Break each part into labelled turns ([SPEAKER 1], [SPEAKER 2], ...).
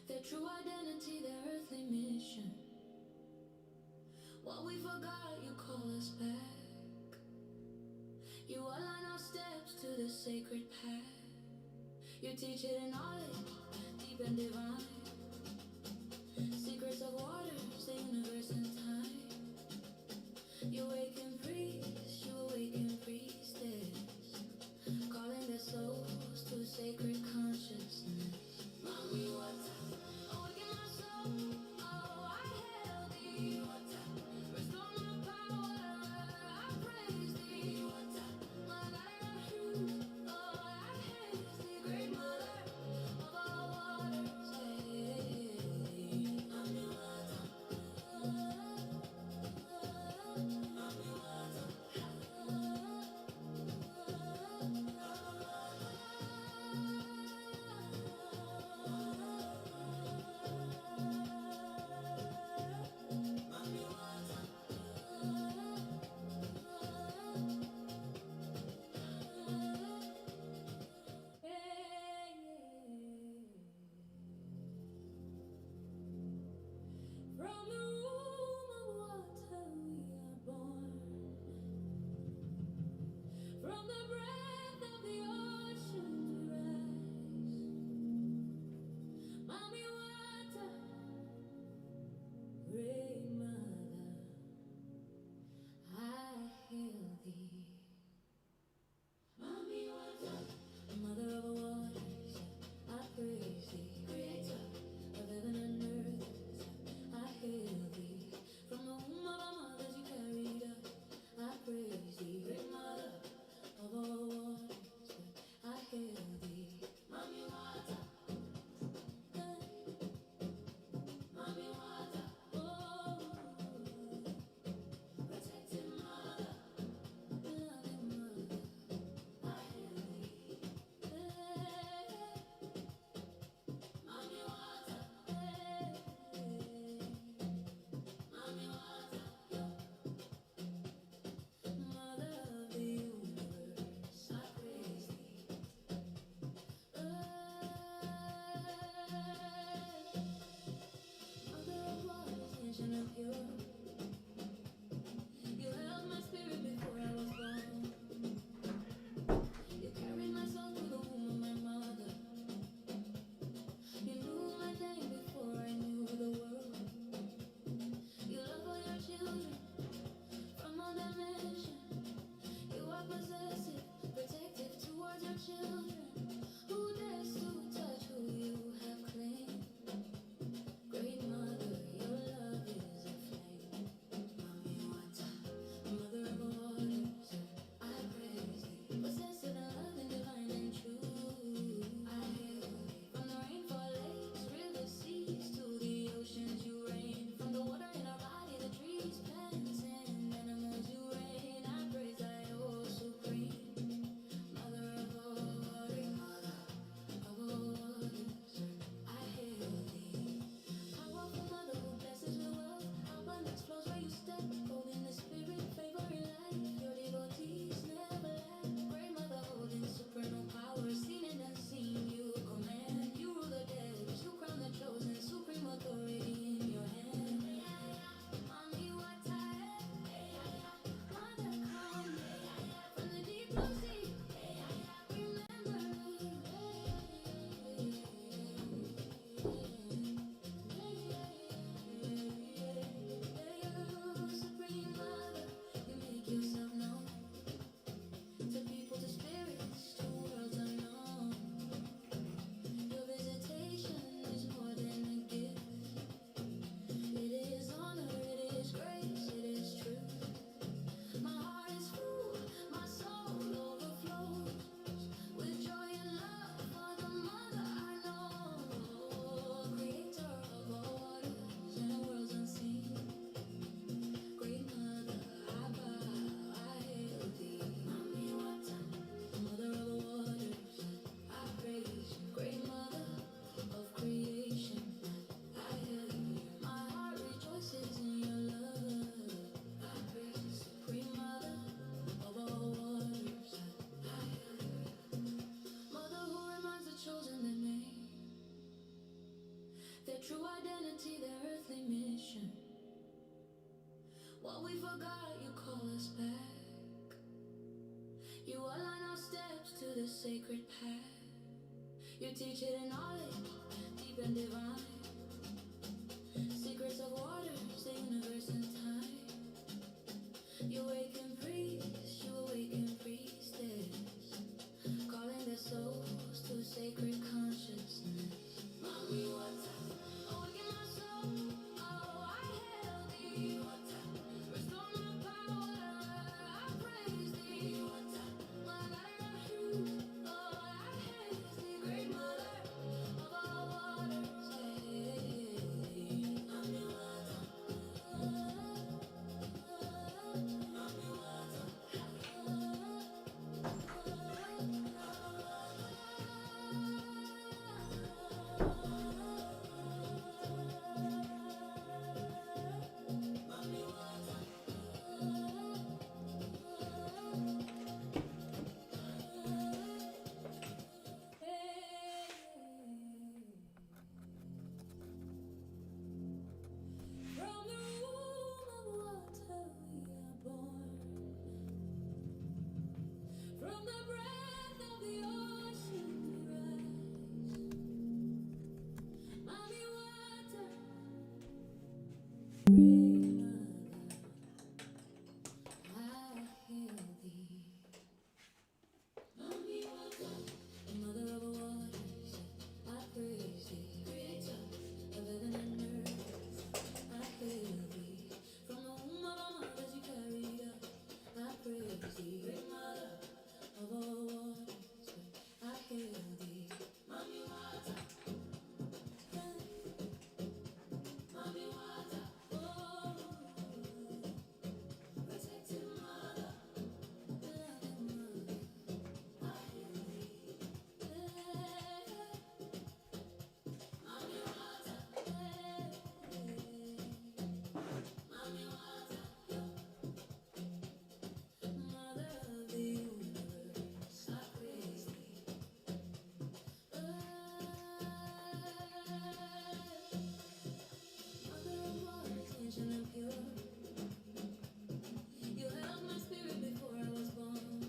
[SPEAKER 1] their true identity, their earthly mission. What we forgot, you call us back. You align our steps to the sacred path. You teach it in knowledge, deep and divine. Secrets of waters, the universe and time. You awaken priest, you awaken priestess, calling their souls to a sacred consciousness. Mommy, water, awaken my soul. Oh, I hail thee, water. Restore my power, I praise thee, water. My light of truth, oh, I hail thee, great mother of all waters. Hey, mommy, water. Mommy, water. From the womb of water we are born. From the breath of the ocean we rise. Mommy water, great mother, I hail thee. Mommy water, mother of all waters, I praise thee. Creator of heaven and earth, I hail thee. From the womb of our mothers you carried us, I praise thee. Great mother of all waters, I hail thee. Mommy water, hey. Mommy water, oh, their true identity, their earthly mission. What we forgot, you call us back. You align our steps to the sacred path. You teach hidden knowledge, deep and divine. Secrets of waters, the universe and time. You awaken priests, you awaken priestess, calling their souls to sacred consciousness. Mommy, what's up? Awaken my soul. Oh, I hail thee. What's up? Restore my power. I praise thee. What's up? My light of truth. Oh, I hail thee. Great mother of all waters. Hey, mommy, what's up? Mommy, what's up? From the womb of water we are born. From the breath of the ocean we rise. Mommy water, great mother, I hail thee. Mommy water, the mother of waters, I praise thee. Creator of heaven and earth, I hail thee. From the womb of our mothers you carried us, I praise thee. Great mother of all waters, I hail thee. Mommy water, mommy water, oh, protected mother, loving mother, I hail thee. Mommy water, mommy water, mother of the universe, I praise thee. Mother of waters, ancient and pure, you held my spirit before I was born.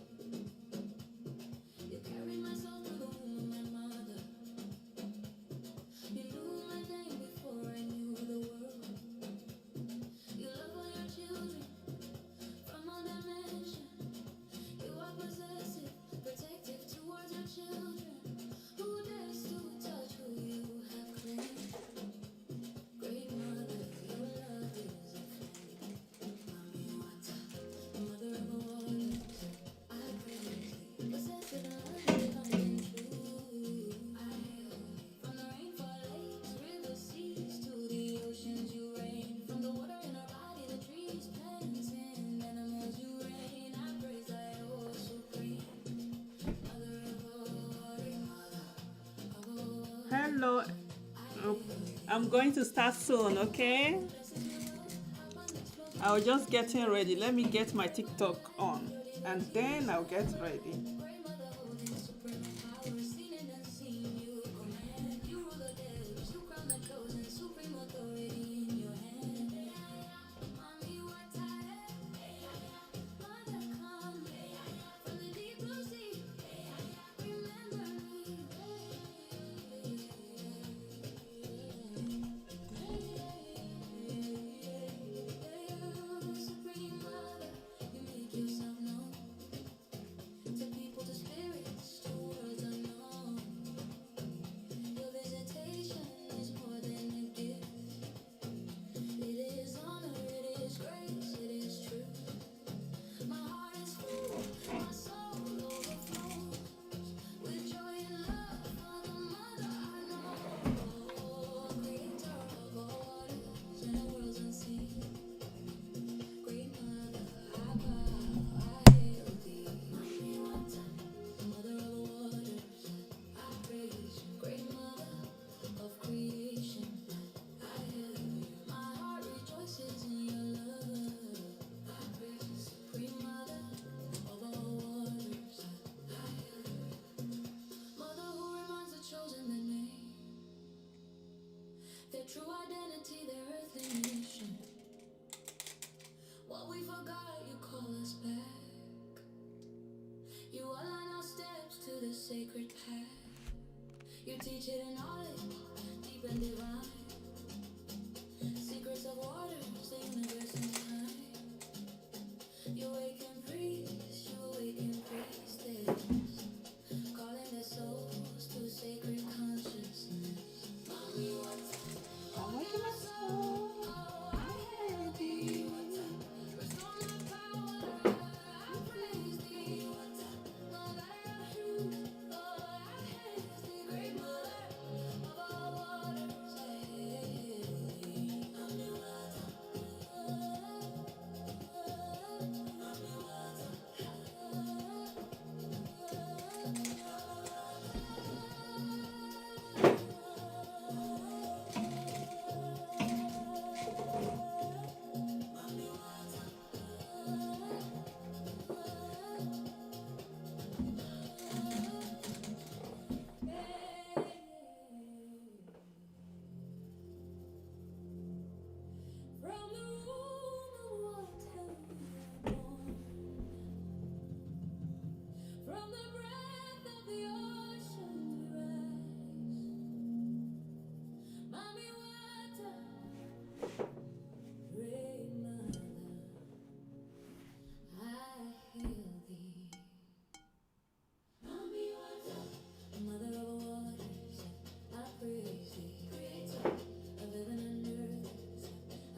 [SPEAKER 1] You carried my soul through the womb of my mother. You knew my name before I knew the world. You love all your children from all dimensions. You are possessive, protective towards your children. Who dares to touch who you have claimed? Great mother, your love is a flame. Mommy water, the mother of the waters, I praise thee. Possessive and loving, divine and true, I hail thee. From the rainfall lakes, rivers, seas, to the oceans you reign. From the water in our body, the trees, plants, and animals you reign. I praise thy oh supreme. Mother of all water, mother of all water,
[SPEAKER 2] Hello.
[SPEAKER 1] I
[SPEAKER 2] Oh,
[SPEAKER 1] hail thee.
[SPEAKER 2] I'm going to start soon, okay? I was just getting ready. Let me get my TikTok on and then I'll get ready.
[SPEAKER 1] Great mother holding supreme power, seen and unseen, you command. You rule the depths, you crown the chosen, supreme authority in your hand. Mommy, what time? Mother, come from the deep blue sea. Remember me. Supreme Mother, you make yourself known to people Their true identity, their earthly mission. What we forgot, you call us back. You align our steps to the sacred path. You teach hidden knowledge, deep and divine. Secrets of waters, the universe and time. You awaken priests, you awaken priestess, calling their souls to sacred consciousness. Mommy, what's up?
[SPEAKER 2] Awaken my soul.
[SPEAKER 1] Oh, I hail thee. What's up? Restore my power. I praise thee. What's up? Mother of truth. Oh, I hail thee. Great mother of all waters. I hail thee. Mommy, what's up? From the womb of water you were born. From the breath of the ocean we rise. Mommy water, great mother, I hail thee. Mommy water, mother of waters, I praise thee. Creator of heaven and earth,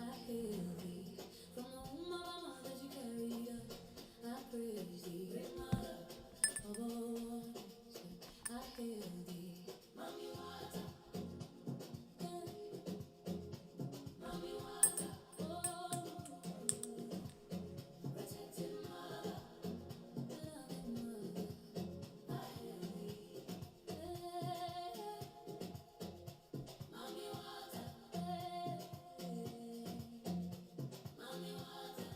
[SPEAKER 1] I hail thee. From the womb of our mothers you carried us, I praise thee. Great mother of all waters, I hail thee. Mommy water, mommy water, oh, protected mother, loving mother, I hail thee. Mommy water, mommy water,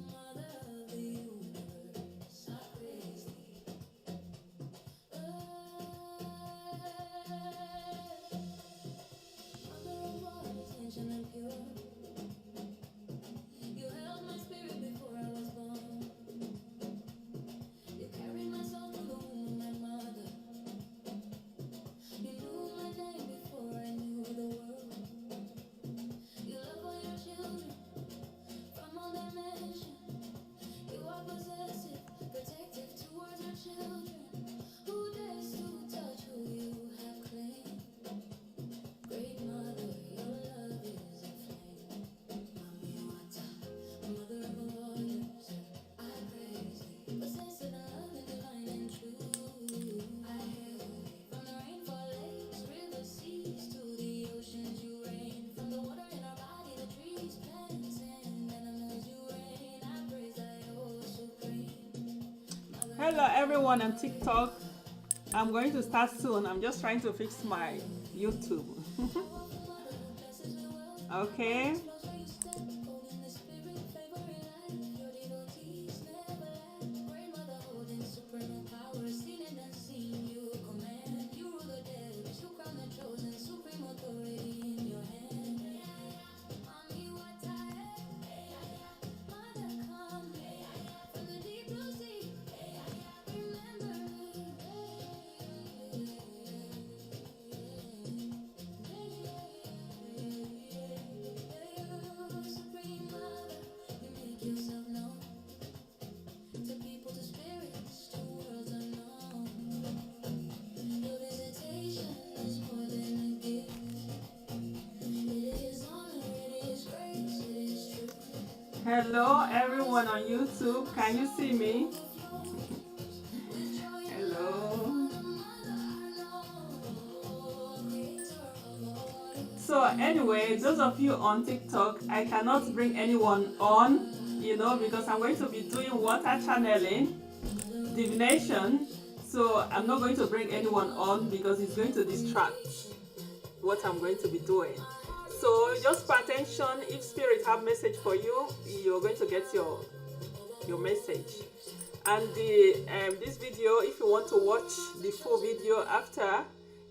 [SPEAKER 1] mother of the universe, I praise thee. Mother of waters, ancient and pure, you held my spirit before I was born. You carried my soul through the womb of my mother. You knew my name before I knew the world. You love all your children from all dimensions. You are possessive, protective towards your children. Who dares to touch who you have claimed? Great mother, your love is a flame. Mommy water, mother of all waters, I praise thee. Possessive and loving, divine and true. I hail thee. From the rainfall lakes, rivers, seas, to the oceans you reign. From the water in our body, the trees, plants, and animals you reign. I praise thy oh supreme.
[SPEAKER 2] Hello everyone on TikTok. I'm going to start soon. I'm just trying to fix my YouTube. Okay.
[SPEAKER 1] Yourself known to people, to spirits, to worlds unknown. Your visitation is more than a gift. It is honor, it is grace, it is truth.
[SPEAKER 2] Hello everyone on YouTube. Can you see me? Hello. So anyway, those of you on TikTok, I cannot bring anyone on, because I'm going to be doing water channeling, divination. So I'm not going to bring anyone on because it's going to distract what I'm going to be doing. So just pay attention. If spirit have message for you, you're going to get your message. And this video, if you want to watch the full video after,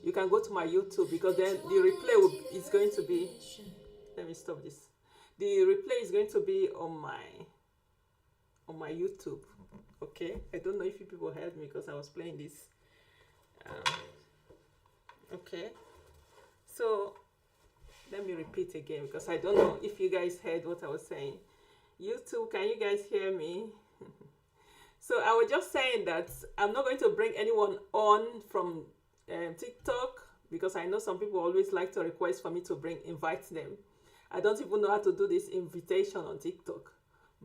[SPEAKER 2] you can go to my YouTube, because then the replay is going to be, let me stop this. The replay is going to be on my YouTube. Okay, I don't know if you people heard me because I was playing this. Okay, so let me repeat again, because I don't know if you guys heard what I was saying. YouTube, can you guys hear me? So I was just saying that I'm not going to bring anyone on from TikTok, because I know some people always like to request for me to invite them. I don't even know how to do this invitation on TikTok.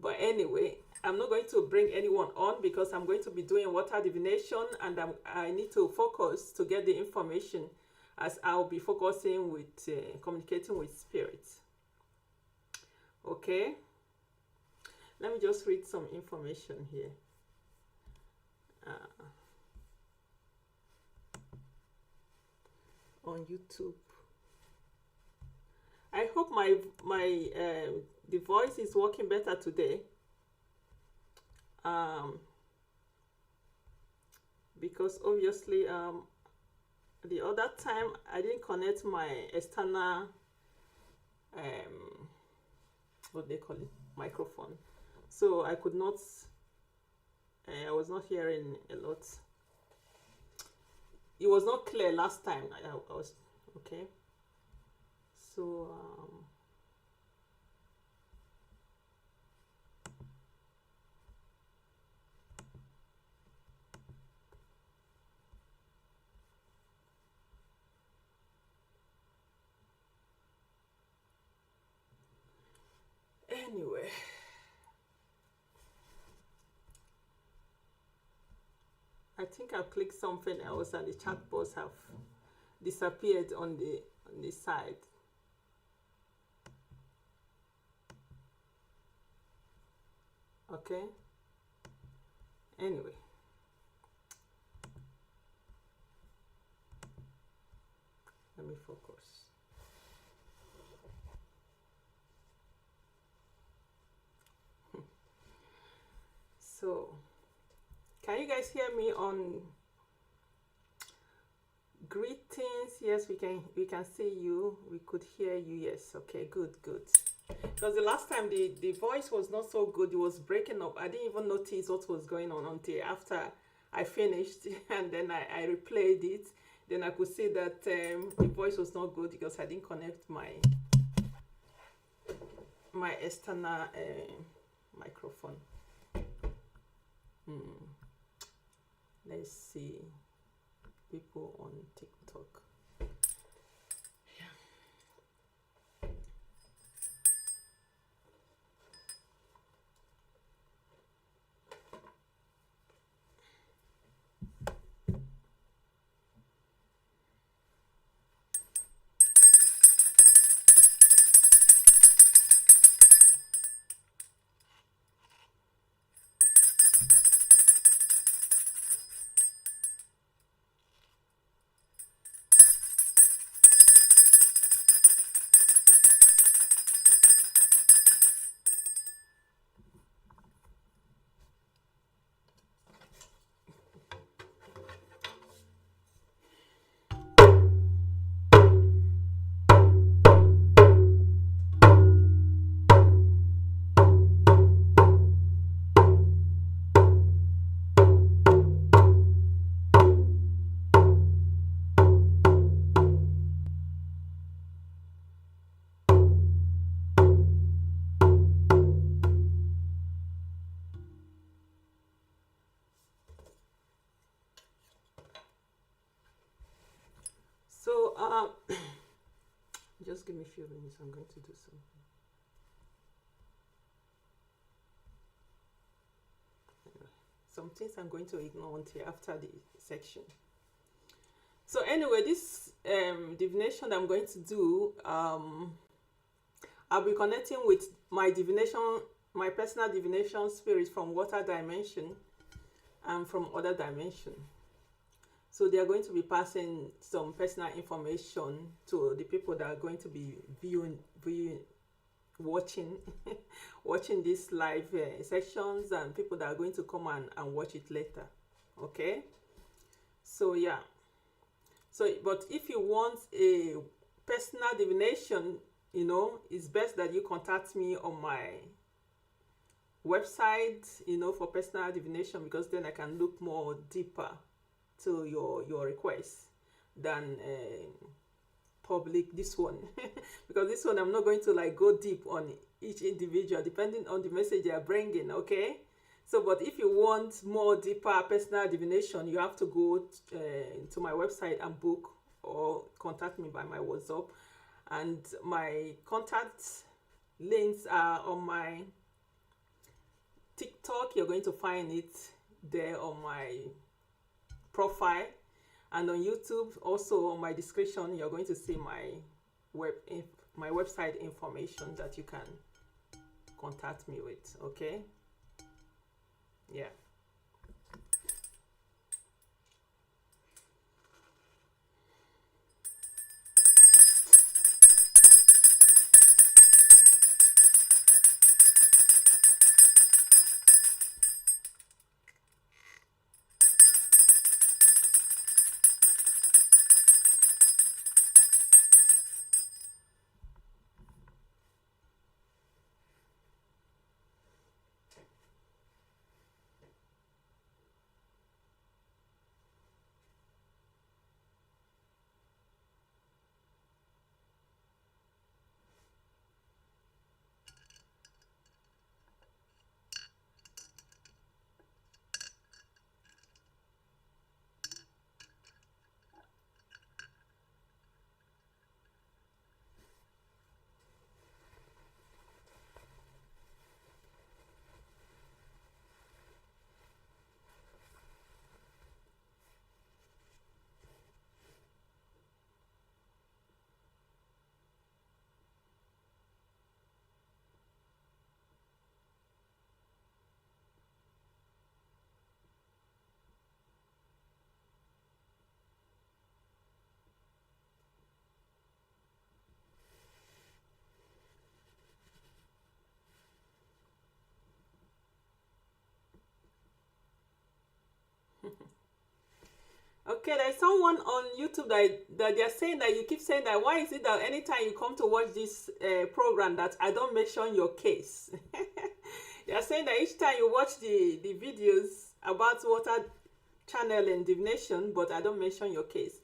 [SPEAKER 2] But anyway, I'm not going to bring anyone on, because I'm going to be doing water divination, and I need to focus to get the information, as I'll be focusing with communicating with spirits. Okay, let me just read some information here. On YouTube. I hope my the voice is working better today. Because obviously the other time I didn't connect my external what they call it, microphone, so I could not I was not hearing a lot. It was not clear last time. I was okay. So anyway, I think I've clicked something else and the chat box have disappeared on the side. Okay. Anyway. Let me focus. So, can you guys hear me on greetings? Yes, we can see you. We could hear you. Yes. Okay, good. Because the last time the voice was not so good. It was breaking up. I didn't even notice what was going on until after I finished, and then I replayed it. Then I could see that the voice was not good because I didn't connect my external microphone. Let's see people on TikTok. So just give me a few minutes. I'm going to do something. Anyway, some things I'm going to ignore until after the section. So anyway, this divination that I'm going to do, I'll be connecting with my personal divination spirit from water dimension and from other dimension. So they are going to be passing some personal information to the people that are going to be watching these live sessions, and people that are going to come and watch it later. Okay. So yeah. So, but if you want a personal divination, it's best that you contact me on my website, for personal divination, because then I can look more deeper to your request than public this one. Because this one I'm not going to like go deep on each individual depending on the message they are bringing. Okay, so but if you want more deeper personal divination, you have to go to my website and book, or contact me by my WhatsApp, and my contact links are on my TikTok. You're going to find it there on my profile, and on YouTube also on my description you're going to see my website information that you can contact me with. Okay, yeah. Okay, there's someone on YouTube that they're saying that you keep saying that, why is it that anytime you come to watch this program that I don't mention your case? They're saying that each time you watch the videos about water channel and divination, but I don't mention your case.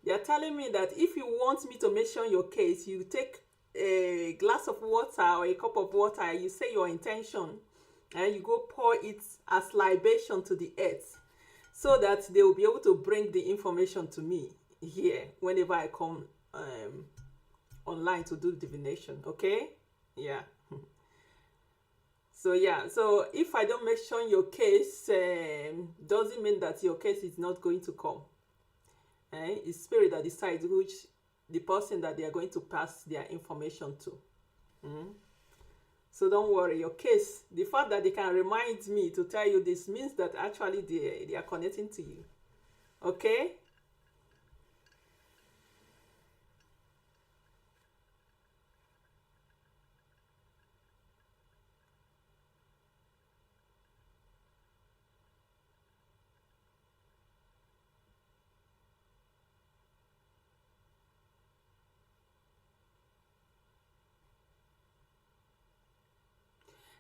[SPEAKER 2] They're telling me that if you want me to mention your case, you take a glass of water or a cup of water, you say your intention, and you go pour it as libation to the earth, so that they will be able to bring the information to me here whenever I come online to do divination. Okay, yeah. So yeah, so if I don't mention your case, doesn't mean that your case is not going to come. It's spirit that decides which the person that they are going to pass their information to. So don't worry, your case, the fact that they can remind me to tell you this means that actually they are connecting to you. Okay?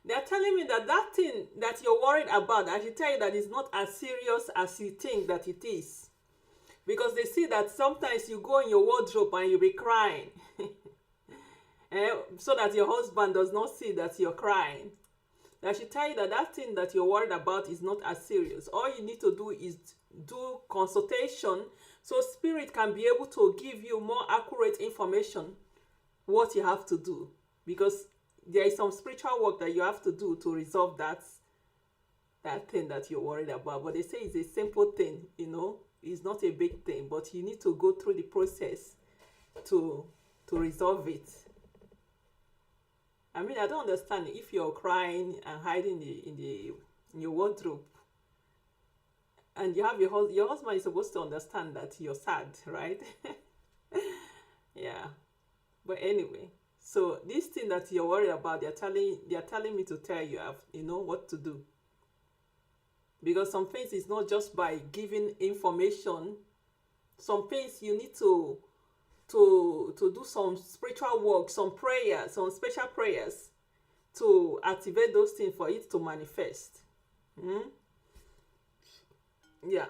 [SPEAKER 2] They're telling me that that thing that you're worried about, I should tell you that it's not as serious as you think that it is. Because they see that sometimes you go in your wardrobe and you'll be crying. So that your husband does not see that you're crying. I should tell you that that thing that you're worried about is not as serious. All you need to do is do consultation, so spirit can be able to give you more accurate information what you have to do. Because there is some spiritual work that you have to do to resolve that thing that you're worried about. But they say it's a simple thing, it's not a big thing, but you need to go through the process to resolve it. I mean, I don't understand if you're crying and hiding in your wardrobe, and you have your husband is supposed to understand that you're sad, right? Yeah. But anyway, so this thing that you're worried about, they're telling me to tell you, what to do. Because some things is not just by giving information. some things you need to do some spiritual work, some prayers, some special prayers to activate those things for it to manifest. Mm? Yeah.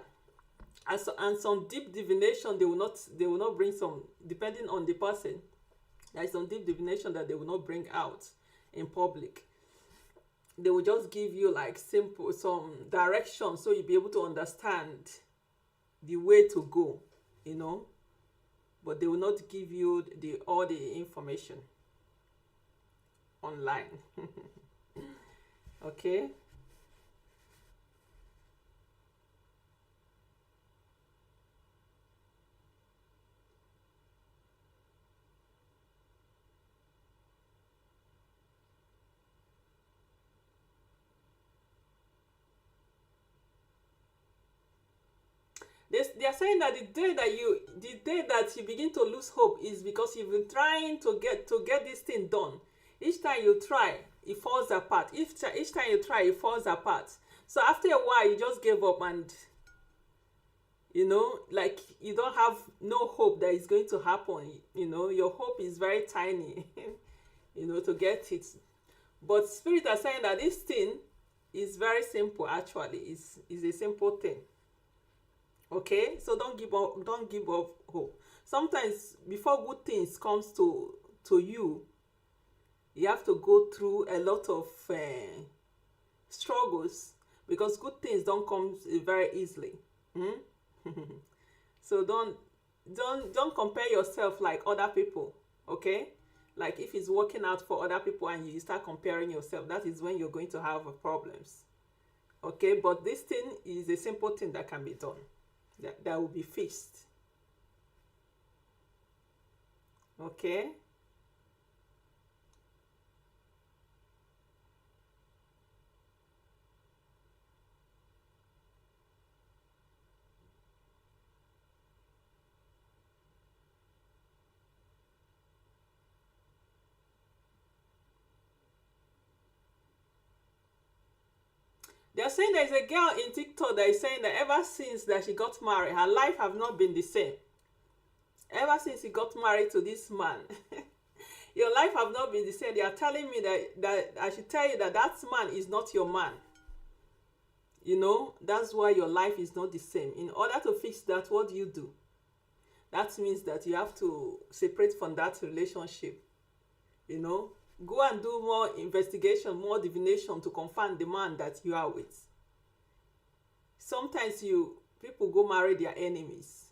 [SPEAKER 2] And some deep divination they will not bring, some depending on the person. There is some deep divination that they will not bring out in public. They will just give you like simple some direction so you'll be able to understand the way to go, you know. But they will not give you all the information online. Okay. They are saying that the day that you begin to lose hope is because you've been trying to get this thing done. Each time you try, it falls apart. Each time you try, it falls apart. So after a while, you just give up, and you know, like you don't have no hope that it's going to happen. You know, your hope is very tiny. You know, to get it. But spirit are saying that this thing is very simple. Actually, is a simple thing. Okay, so don't give up hope. Sometimes before good things comes to you, you have to go through a lot of struggles, because good things don't come very easily. So don't compare yourself like other people. Okay, like if it's working out for other people and you start comparing yourself, that is when you're going to have problems. Okay, but this thing is a simple thing that can be done. That will be fixed. Okay. They're saying there's a girl in TikTok that is saying that ever since that she got married, her life have not been the same. Ever since she got married to this man, your life have not been the same. They are telling me that I should tell you that man is not your man. You know, that's why your life is not the same. In order to fix that, what do you do? That means that you have to separate from that relationship. You know, go and do more investigation, more divination to confirm the man that you are with. Sometimes people go marry their enemies.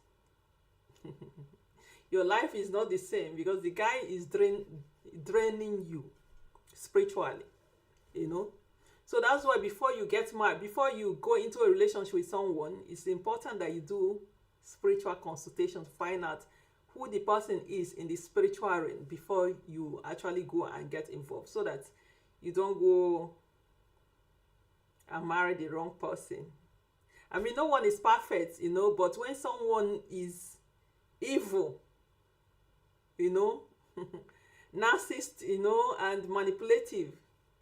[SPEAKER 2] Your life is not the same because the guy is draining you spiritually, you know. So that's why before you get married, before you go into a relationship with someone, it's important that you do spiritual consultation to find out who the person is in the spiritual realm before you actually go and get involved, so that you don't go and marry the wrong person. I mean, no one is perfect, you know, but when someone is evil, you know, narcissist, you know, and manipulative,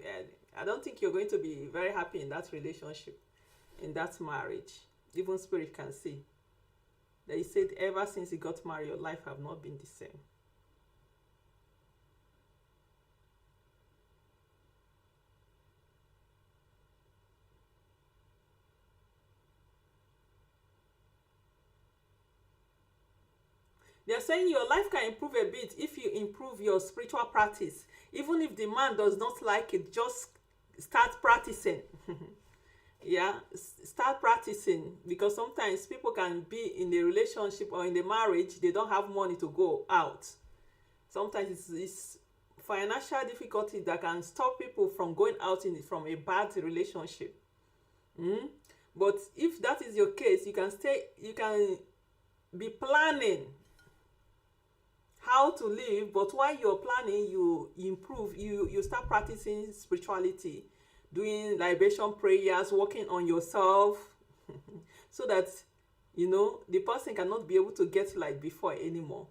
[SPEAKER 2] yeah, I don't think you're going to be very happy in that relationship, in that marriage. Even spirit can see. They said ever since he got married, your life have not been the same. They're saying your life can improve a bit if you improve your spiritual practice. Even if the man does not like it, just start practicing. Yeah, start practicing, because sometimes people can be in a relationship or in the marriage, they don't have money to go out. Sometimes it's financial difficulty that can stop people from going out from a bad relationship. But if that is your case, you can be planning how to live, but while you're planning, you improve, you start practicing spirituality, doing libation prayers, working on yourself, so that, you know, the person cannot be able to get like before anymore,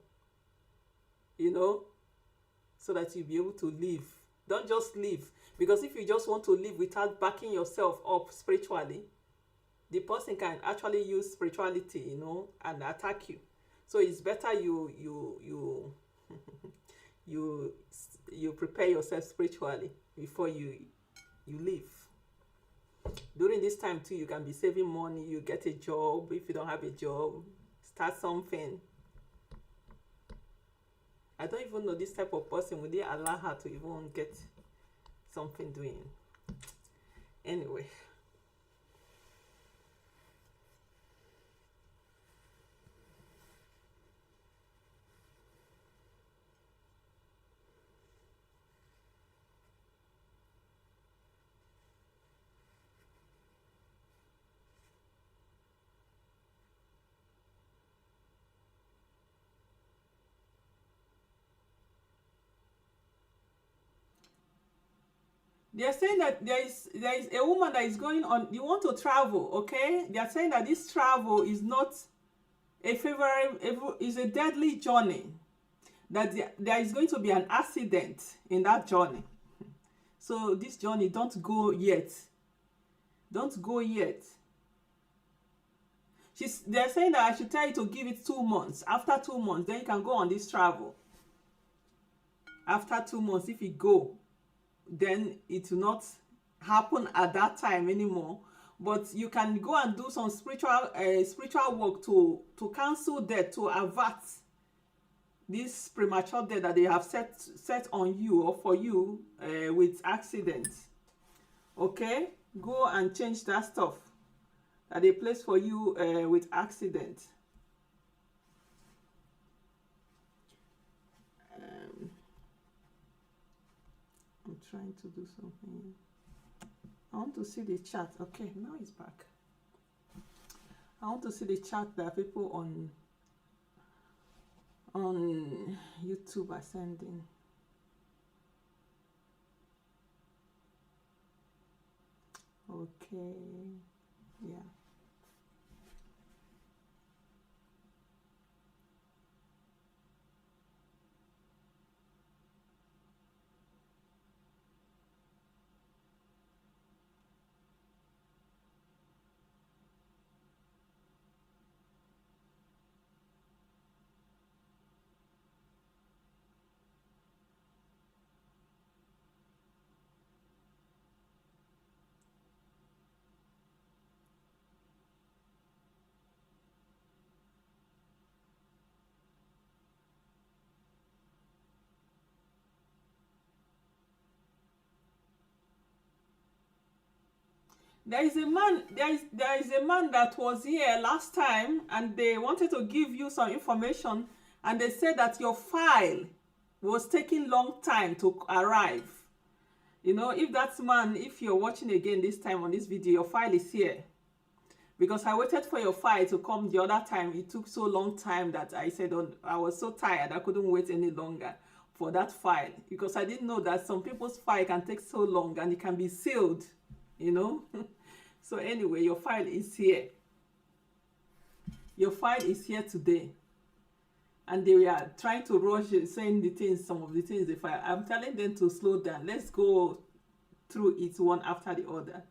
[SPEAKER 2] you know, so that you'll be able to live. Don't just live, because if you just want to live without backing yourself up spiritually, the person can actually use spirituality, you know, and attack you. So it's better you prepare yourself spiritually before you leave. During this time too, you can be saving money. You get a job. If you don't have a job, start something. I don't even know this type of person. Would they allow her to even get something doing? Anyway. They are saying that there is a woman that is going on. You want to travel, okay? They are saying that this travel is not a favorable, is a deadly journey. That there is going to be an accident in that journey. So this journey, don't go yet. Don't go yet. They're saying that I should tell you to give it 2 months. After 2 months, then you can go on this travel. After 2 months, if you go, then it will not happen at that time anymore. But you can go and do some spiritual work to cancel death, to avert this premature death that they have set on you or for you with accidents. Okay, go and change that stuff that they place for you with accident. I'm trying to do something. I want to see the chat. Okay, now it's back. I want to see the chat that people on YouTube are sending. Okay, yeah. There is a man that was here last time, and they wanted to give you some information, and they said that your file was taking long time to arrive. You know, if that man, if you're watching again this time on this video, your file is here. Because I waited for your file to come the other time. It took so long time that I said, oh, I was so tired I couldn't wait any longer for that file. Because I didn't know that some people's file can take so long and it can be sealed, you know. So anyway, your file is here. Your file is here today. And they are trying to rush saying the things, some of the things they file. I'm telling them to slow down. Let's go through it one after the other.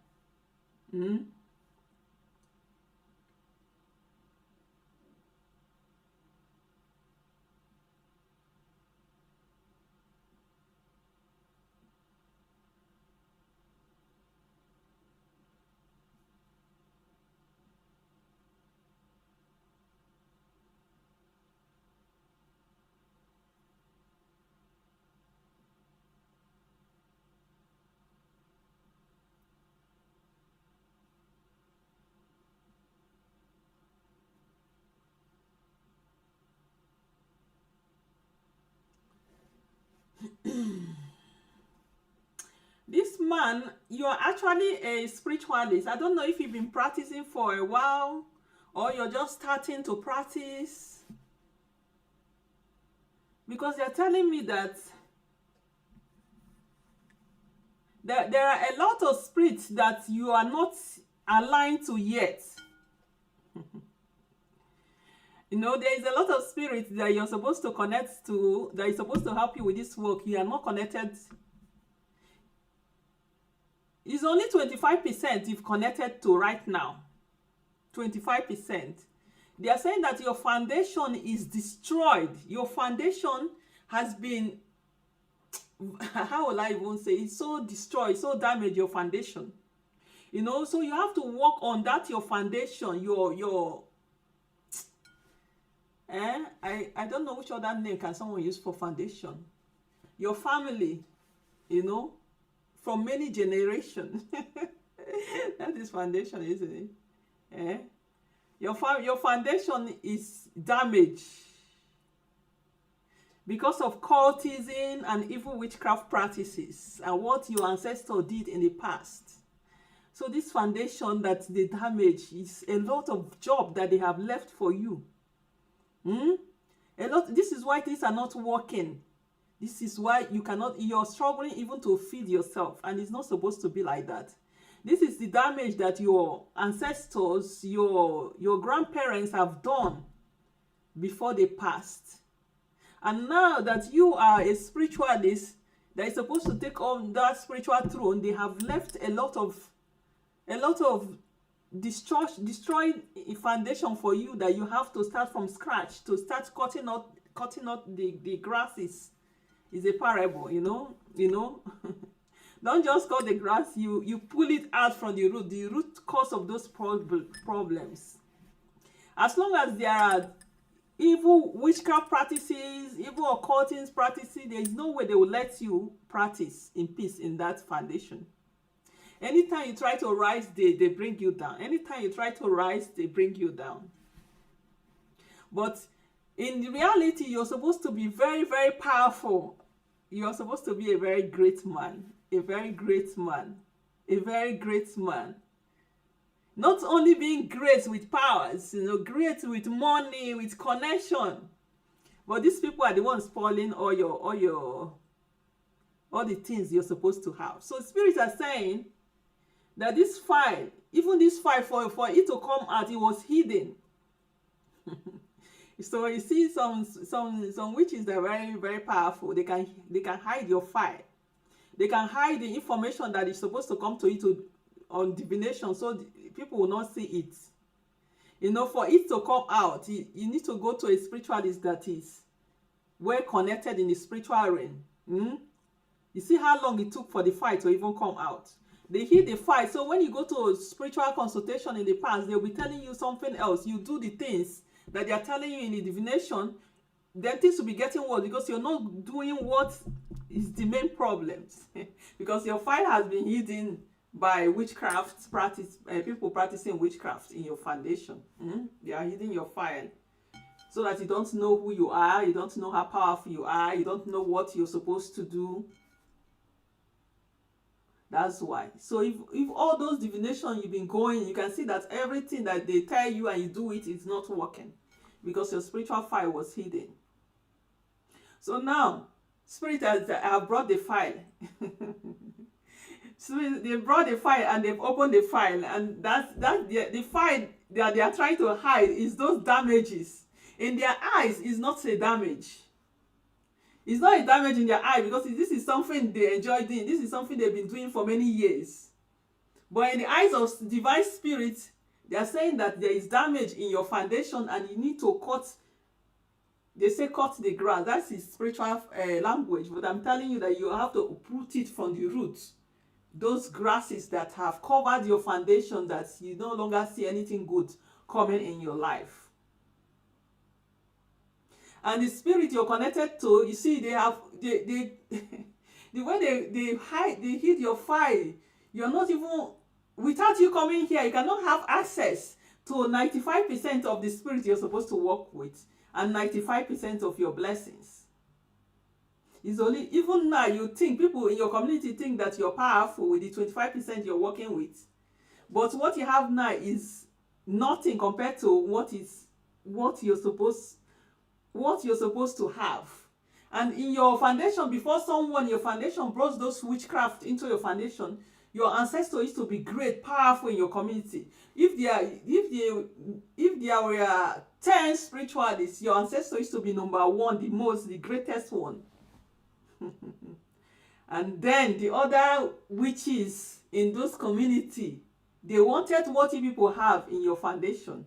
[SPEAKER 2] This man, you are actually a spiritualist. I don't know if you've been practicing for a while or you're just starting to practice. Because they're telling me that there are a lot of spirits that you are not aligned to yet. You know, there is a lot of spirits that you're supposed to connect to, that is supposed to help you with this work. You are not connected. It's only 25% you've connected to right now. 25%. They are saying that your foundation is destroyed. Your foundation has been, how will I even say, it's so destroyed, so damaged, your foundation. You know, so you have to work on that, your foundation, your I don't know which other name can someone use for foundation. Your family, you know, from many generations. That is foundation, isn't it? Your foundation is damaged because of cultism and evil witchcraft practices and what your ancestors did in the past. So this foundation that they damage is a lot of job that they have left for you. This is why things are not working. This is why you're struggling even to feed yourself, and it's not supposed to be like that. This is the damage that your ancestors, your grandparents have done before they passed. And now that you are a spiritualist that is supposed to take on that spiritual throne, they have left a lot of destroyed foundation for you, that you have to start from scratch, to start cutting out the grasses. Is a parable, you know. Don't just cut the grass, you pull it out from the root cause of those problems. As long as there are evil witchcraft practices, evil occulting practices, there is no way they will let you practice in peace in that foundation. Anytime you try to rise, they bring you down. Anytime you try to rise, they bring you down. But in reality, you're supposed to be very, very powerful. You're supposed to be a very great man. A very great man. A very great man. Not only being great with powers, great with money, with connection. But these people are the ones spoiling all the things you're supposed to have. So spirits are saying that this file, even this file, for it to come out, it was hidden. So you see some witches that are very, very powerful. They can hide your file. They can hide the information that is supposed to come to you on divination, so people will not see it. For it to come out, you need to go to a spiritualist that is well connected in the spiritual realm. You see how long it took for the file to even come out. They hid the file. So when you go to a spiritual consultation in the past, they'll be telling you something else. You do the things that they are telling you in the divination, then things will be getting worse because you're not doing what is the main problems. Because your file has been hidden by witchcraft practice, people practicing witchcraft in your foundation. They are hiding your file so that you don't know who you are, you don't know how powerful you are, you don't know what you're supposed to do. That's why. So if all those divination you've been going, you can see that everything that they tell you and you do it is not working because your spiritual file was hidden. So now, spirit have brought the file. So they brought the file and they've opened the file, and the file that they are trying to hide is those damages. In their eyes, is not a damage. It's not a damage in their eye because this is something they enjoy doing. This is something they've been doing for many years. But in the eyes of divine spirits, they are saying that there is damage in your foundation and you need to cut. They say cut the grass. That's his spiritual language. But I'm telling you that you have to uproot it from the roots. Those grasses that have covered your foundation, that you no longer see anything good coming in your life. And the spirit you're connected to, you see, they the way they hid your file, you're not even, without you coming here, you cannot have access to 95% of the spirit you're supposed to work with and 95% of your blessings. It's only, even now, you think, people in your community think that you're powerful with the 25% you're working with. But what you have now is nothing compared to what you're supposed to have. And in your foundation, before someone, your foundation brought those witchcraft into your foundation, your ancestors used to be great, powerful in your community. If there were 10 spiritualists, your ancestors used to be number one, the greatest one. And then the other witches in those community, they wanted what you people have in your foundation.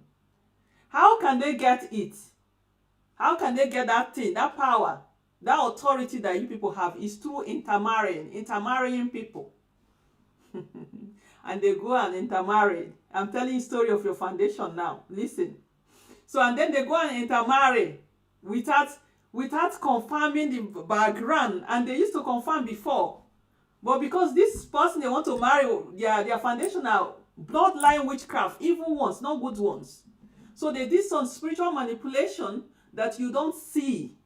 [SPEAKER 2] How can they get it? How can they get that thing, that power, that authority that you people have? Is through intermarrying people. And they go and intermarry. I'm telling you the story of your foundation now. Listen. So, and then they go and intermarry without confirming the background. And they used to confirm before. But because this person they want to marry, their foundation are bloodline witchcraft, evil ones, not good ones. So they did some spiritual manipulation that you don't see,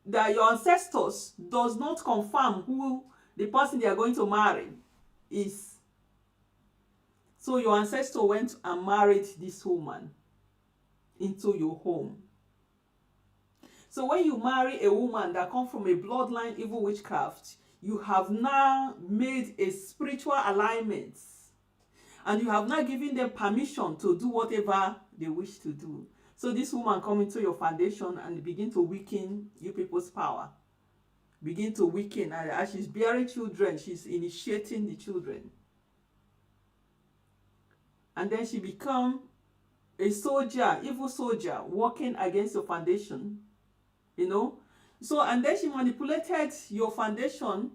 [SPEAKER 2] that your ancestors does not confirm who the person they are going to marry is. So your ancestor went and married this woman into your home. So when you marry a woman that comes from a bloodline evil witchcraft, you have now made a spiritual alignment. And you have now given them permission to do whatever they wish to do. So this woman come into your foundation and begin to weaken you people's power. Begin to weaken. And as she's bearing children, she's initiating the children. And then she become a soldier, evil soldier, working against your foundation. You know? So, and then she manipulated your foundation.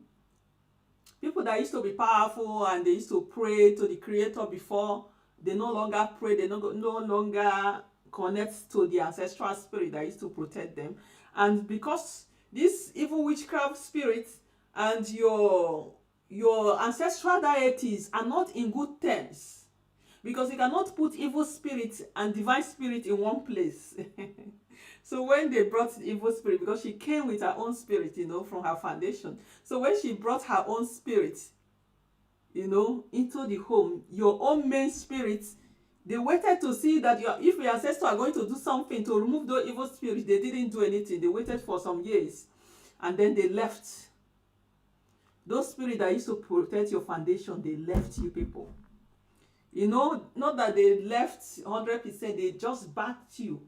[SPEAKER 2] People that used to be powerful and they used to pray to the Creator before, they no longer pray, they no longer connect to the ancestral spirit that used to protect them. And because this evil witchcraft spirit and your ancestral deities are not in good terms, because you cannot put evil spirit and divine spirit in one place. So when they brought the evil spirit, because she came with her own spirit, you know, from her foundation. So when she brought her own spirit, you know, into the home, your own main spirit, they waited to see that if your ancestors are going to do something to remove those evil spirits, they didn't do anything. They waited for some years. And then they left. Those spirits that used to protect your foundation, they left you people. You know, not that they left 100%, they just backed you.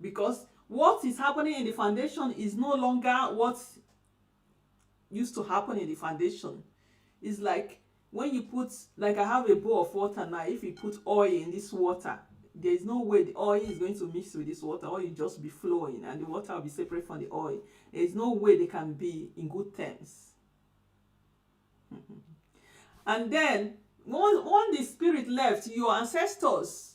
[SPEAKER 2] Because what is happening in the foundation is no longer what used to happen in the foundation. It's like when you put, like I have a bowl of water now, if you put oil in this water, there is no way the oil is going to mix with this water. Oil will just be flowing and the water will be separate from the oil. There is no way they can be in good terms. And then, when the spirit left, your ancestors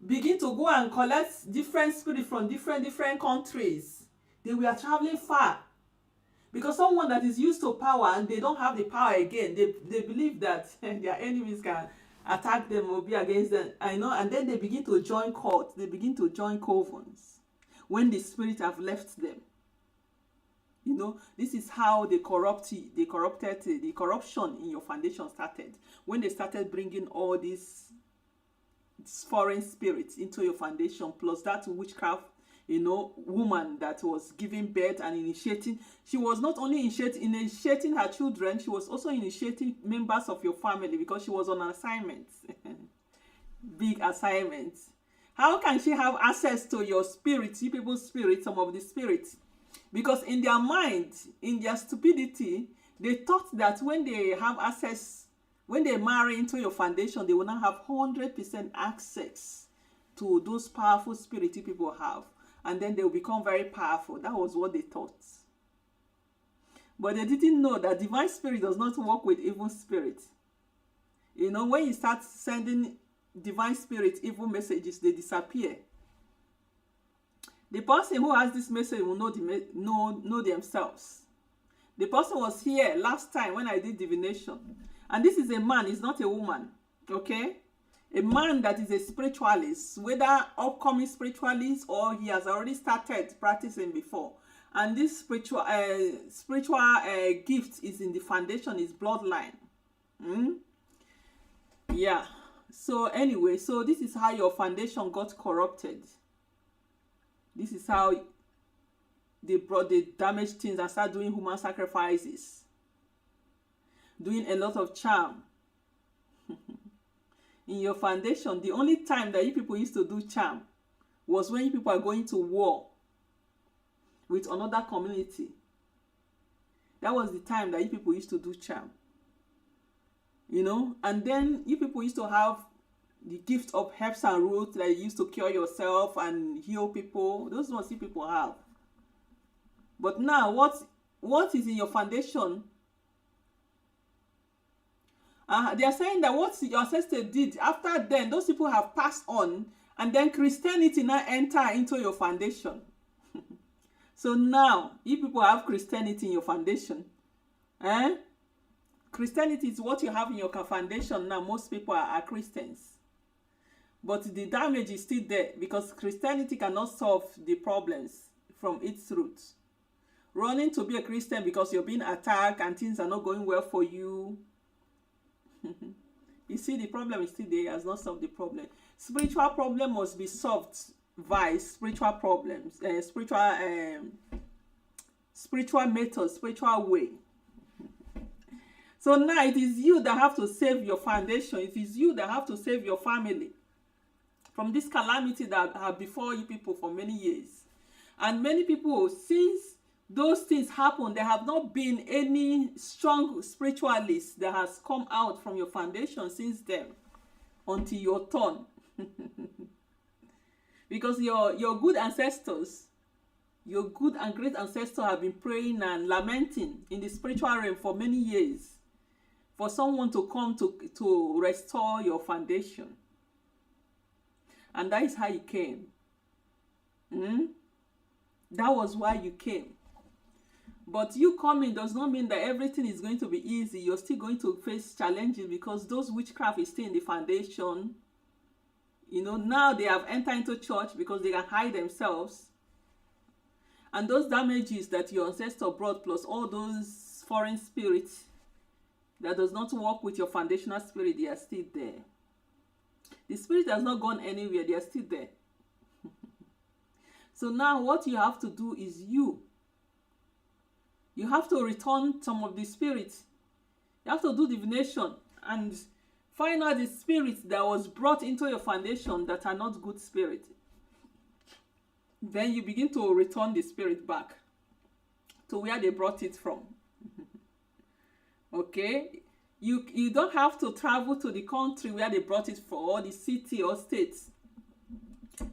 [SPEAKER 2] begin to go and collect different spirits from different countries. They were traveling far. Because someone that is used to power and they don't have the power again, they believe that their enemies can attack them or be against them. I know, and then they begin to join cults. They begin to join covens when the spirit have left them. You know, this is how the corruption in your foundation started. When they started bringing all these foreign spirits into your foundation, plus that witchcraft, you know, woman that was giving birth and initiating. She was not only initiating her children, she was also initiating members of your family because she was on an assignment. Big assignment. How can she have access to your spirit, you people's spirit, some of the spirits? Because in their mind, in their stupidity, they thought that when they have access, when they marry into your foundation, they will not have 100% access to those powerful spirits you people have. And then they will become very powerful. That was what they thought. But they didn't know that divine spirit does not work with evil spirit. You know, when you start sending divine spirit evil messages, they disappear. The person who has this message will know themselves. The person was here last time when I did divination. And this is a man, it's not a woman. Okay? A man that is a spiritualist, whether upcoming spiritualist or he has already started practicing before. And this spiritual gift is in the foundation, is bloodline. Yeah. So anyway, so this is how your foundation got corrupted. This is how they brought the damaged things and started doing human sacrifices. Doing a lot of charm. In your foundation, the only time that you people used to do charm was when you people are going to war with another community. That was the time that you people used to do charm. You know, and then you people used to have the gift of herbs and roots that you use to cure yourself and heal people. Those ones people have. But now, what is in your foundation? They are saying that what your ancestors did, after then, those people have passed on, and then Christianity now enter into your foundation. So now, if people have Christianity in your foundation, Christianity is what you have in your foundation now. Most people are Christians. But the damage is still there because Christianity cannot solve the problems from its roots. Running to be a Christian because you're being attacked and things are not going well for you. You see, the problem is still there. It has not solved the problem. Spiritual problem must be solved by spiritual problems, spiritual method, spiritual way. So now it is you that have to save your foundation. It is you that have to save your family from this calamity that have before you people for many years. And many people, since those things happen, there have not been any strong spiritualist that has come out from your foundation since then until your turn. Because your good ancestors, your good and great ancestors have been praying and lamenting in the spiritual realm for many years for someone to come to restore your foundation. And that is how you came. That was why you came. But you coming does not mean that everything is going to be easy. You're still going to face challenges because those witchcraft is still in the foundation. You know, now they have entered into church because they can hide themselves. And those damages that your ancestor brought, plus all those foreign spirits that does not work with your foundational spirit, they are still there. The spirit has not gone anywhere. They are still there. So now what you have to do is you have to return some of the spirits. You have to do divination and find out the spirits that was brought into your foundation that are not good spirits. Then you begin to return the spirit back to where they brought it from. Okay? You don't have to travel to the country where they brought it from, or the city or state.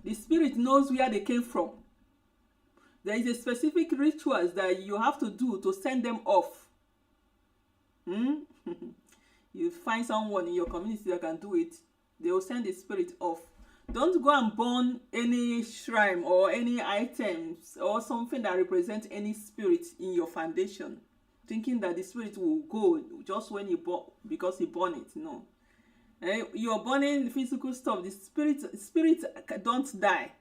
[SPEAKER 2] The spirit knows where they came from. There is a specific rituals that you have to do to send them off. You find someone in your community that can do it, they will send the spirit off. Don't go and burn any shrine or any items or something that represents any spirit in your foundation, thinking that the spirit will go just when you burn, because you burn it. No. You're burning physical stuff. The spirit don't die.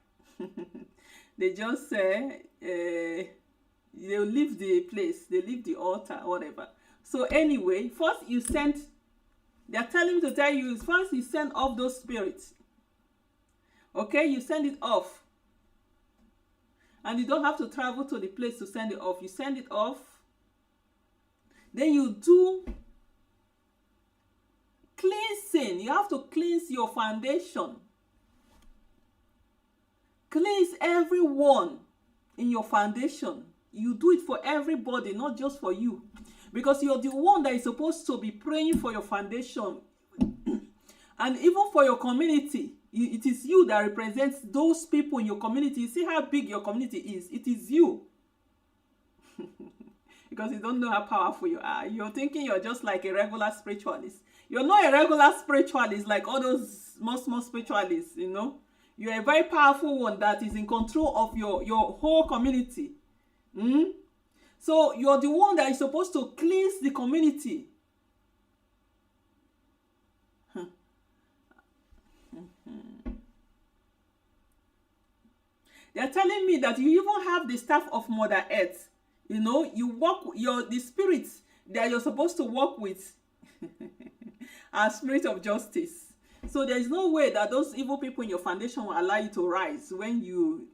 [SPEAKER 2] They just say they'll leave the place, they leave the altar, whatever. So anyway, first you send, they're telling me to tell you, first you send off those spirits. Okay, you send it off. And you don't have to travel to the place to send it off. You send it off. Then you do cleansing. You have to cleanse your foundation. Cleanse everyone in your foundation. You do it for everybody, not just for you. Because you're the one that is supposed to be praying for your foundation. And even for your community. It is you that represents those people in your community. You see how big your community is. It is you. Because you don't know how powerful you are. You're thinking you're just like a regular spiritualist. You're not a regular spiritualist like all those small spiritualists, you know. You're a very powerful one that is in control of your whole community. So you're the one that is supposed to cleanse the community. They're telling me that you even have the staff of Mother Earth. You know, you work, the spirits that you're supposed to work with are spirit of justice. So there is no way that those evil people in your foundation will allow you to rise when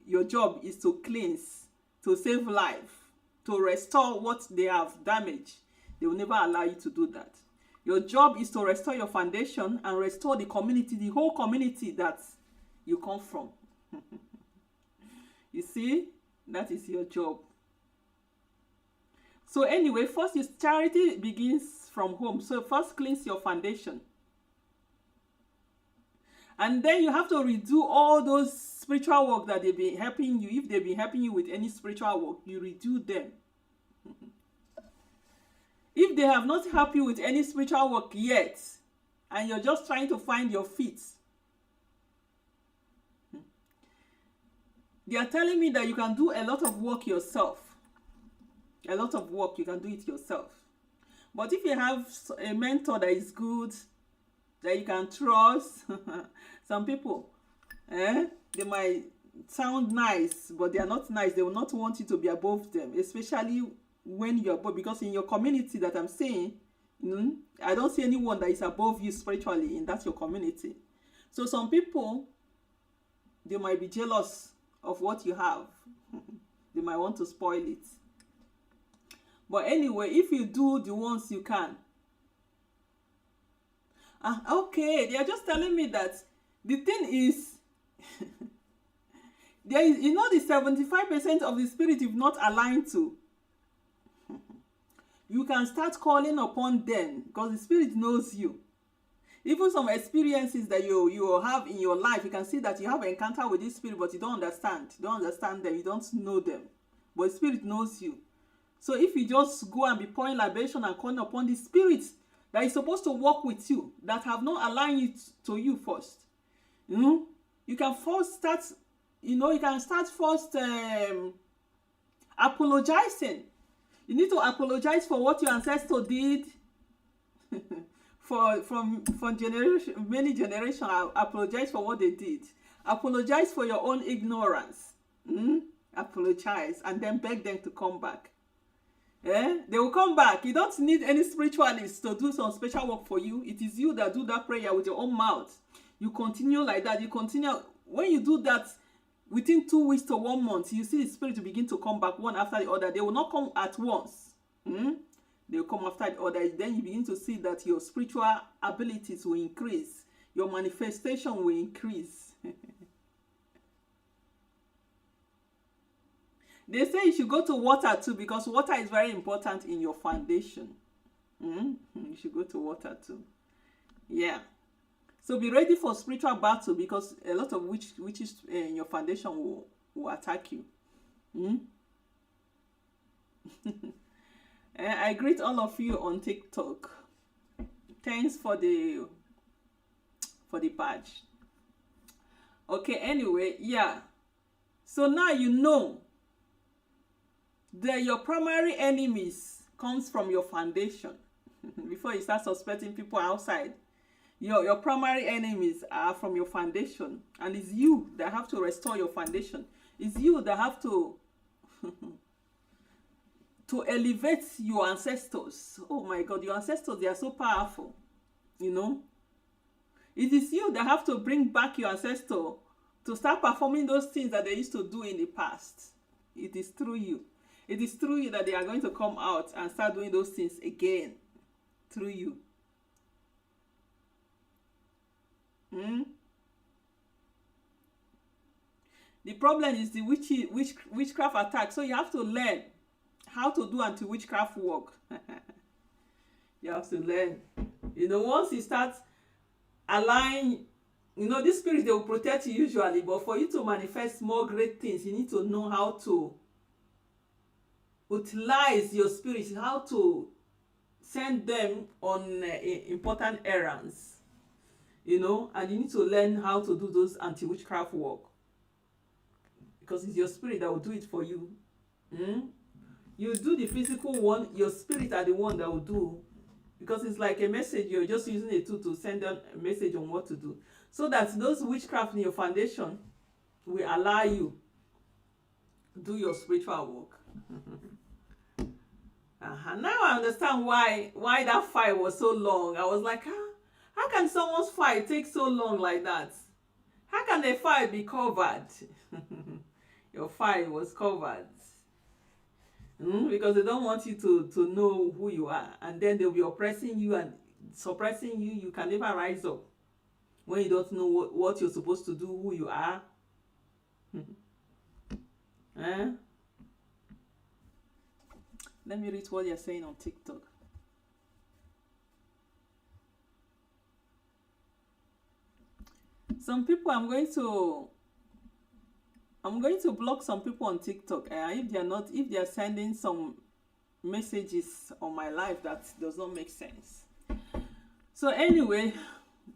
[SPEAKER 2] your job is to cleanse, to save life, to restore what they have damaged. They will never allow you to do that. Your job is to restore your foundation and restore the community, the whole community that you come from. You see, that is your job. So anyway, first, charity begins from home. So first, cleanse your foundation. And then you have to redo all those spiritual work that they've been helping you. If they've been helping you with any spiritual work, you redo them. If they have not helped you with any spiritual work yet, and you're just trying to find your feet, they are telling me that you can do a lot of work yourself. A lot of work, you can do it yourself. But if you have a mentor that is good, that you can trust, some people, they might sound nice, but they are not nice. They will not want you to be above them, especially when you're above, because in your community that I'm saying, I don't see anyone that is above you spiritually in that your community. So some people, they might be jealous of what you have. They might want to spoil it. But anyway, if you do the ones you can. Okay, they are just telling me that the thing is, there is, the 75% of the spirit you've not aligned to. You can start calling upon them because the spirit knows you. Even some experiences that you have in your life, you can see that you have an encounter with this spirit, but you don't understand. You don't understand them. You don't know them. But the spirit knows you. So if you just go and be pouring libation and calling upon the spirits that is supposed to work with you, that have not aligned it to you first, you can first start, apologizing. You need to apologize for what your ancestor did. from many generations, apologize for what they did. Apologize for your own ignorance. Apologize and then beg them to come back. They will come back. You don't need any spiritualist to do some special work for you. It is you that do that prayer with your own mouth. You continue like that. You continue. When you do that, within 2 weeks to 1 month, you see the spirit to begin to come back one after the other. They will not come at once. They will come after the other. Then you begin to see that your spiritual abilities will increase. Your manifestation will increase. They say you should go to water too, because water is very important in your foundation. You should go to water too. Yeah. So be ready for spiritual battle, because a lot of witches in your foundation will attack you. I greet all of you on TikTok. Thanks for the badge. Okay, anyway, yeah. So now you know that your primary enemies comes from your foundation. Before you start suspecting people outside, your primary enemies are from your foundation, and it's you that have to restore your foundation. It's you that have to to elevate your ancestors. Oh my God, your ancestors, they are so powerful. It is you that have to bring back your ancestor to start performing those things that they used to do in the past. It is through you. It is through you that they are going to come out and start doing those things again. Through you. The problem is the witchcraft attack. So you have to learn how to do anti-witchcraft work. You have to learn. Once you start aligning, this spirit, they will protect you usually, but for you to manifest more great things, you need to know how to utilize your spirit, how to send them on important errands, and you need to learn how to do those anti-witchcraft work, because it's your spirit that will do it for you. You do the physical one, your spirit are the one that will do, because it's like a message. You're just using a tool to send them a message on what to do, so that those witchcraft in your foundation will allow you to do your spiritual work. Now I understand why that fight was so long. I was like, how can someone's fight take so long like that? How can a fight be covered? Your fight was covered. Because they don't want you to know who you are, and then they'll be oppressing you and suppressing you. You can never rise up when you don't know what you're supposed to do, who you are. Let me read what you're saying on TikTok. Some people I'm going to block some people on TikTok. If they are sending some messages on my life that does not make sense. So anyway,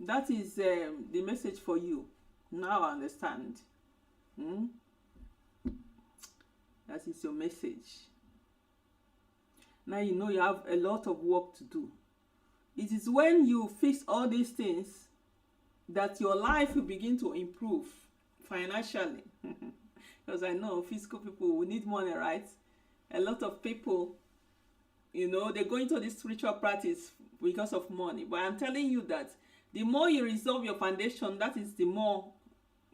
[SPEAKER 2] that is the message for you. Now I understand. That is your message. Now you know you have a lot of work to do. It is when you fix all these things that your life will begin to improve financially. Because I know physical people will need money, right? A lot of people, you know, they go into this spiritual practice because of money. But I'm telling you that the more you resolve your foundation, that is the more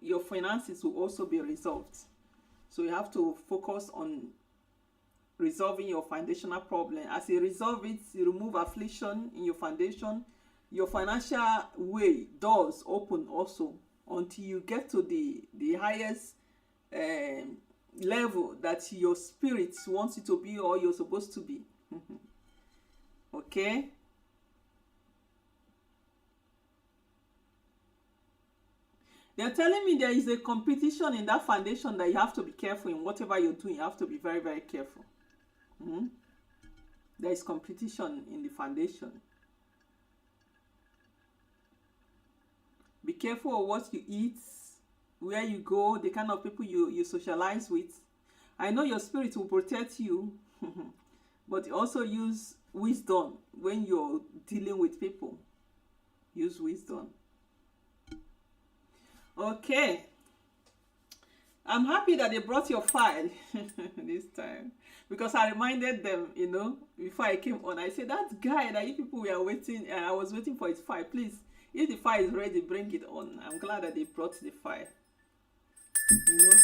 [SPEAKER 2] your finances will also be resolved. So you have to focus on resolving your foundational problem. As you resolve it, you remove affliction in your foundation, your financial way, doors open also until you get to the highest level that your spirit wants you to be or you're supposed to be. Okay? They're telling me there is a competition in that foundation that you have to be careful in whatever you're doing. You have to be very, very careful. There is competition in the foundation. Be careful of what you eat, where you go, the kind of people you socialize with. I know your spirit will protect you, but also use wisdom when you're dealing with people. Use wisdom. Okay. I'm happy that they brought your file this time, because I reminded them, you know, before I came on. I said, that guy that you people were waiting, I was waiting for his file. Please, if the file is ready, bring it on. I'm glad that they brought the file. You know.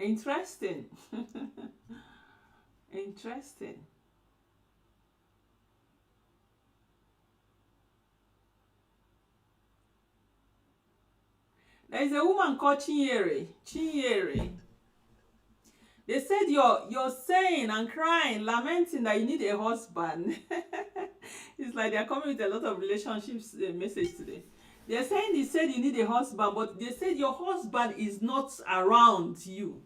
[SPEAKER 2] Interesting. Interesting. There is a woman called Chinyere. Chinyere. They said you're saying and crying, lamenting that you need a husband. It's like they're coming with a lot of relationships message today. They're saying they said you need a husband, but they said your husband is not around you.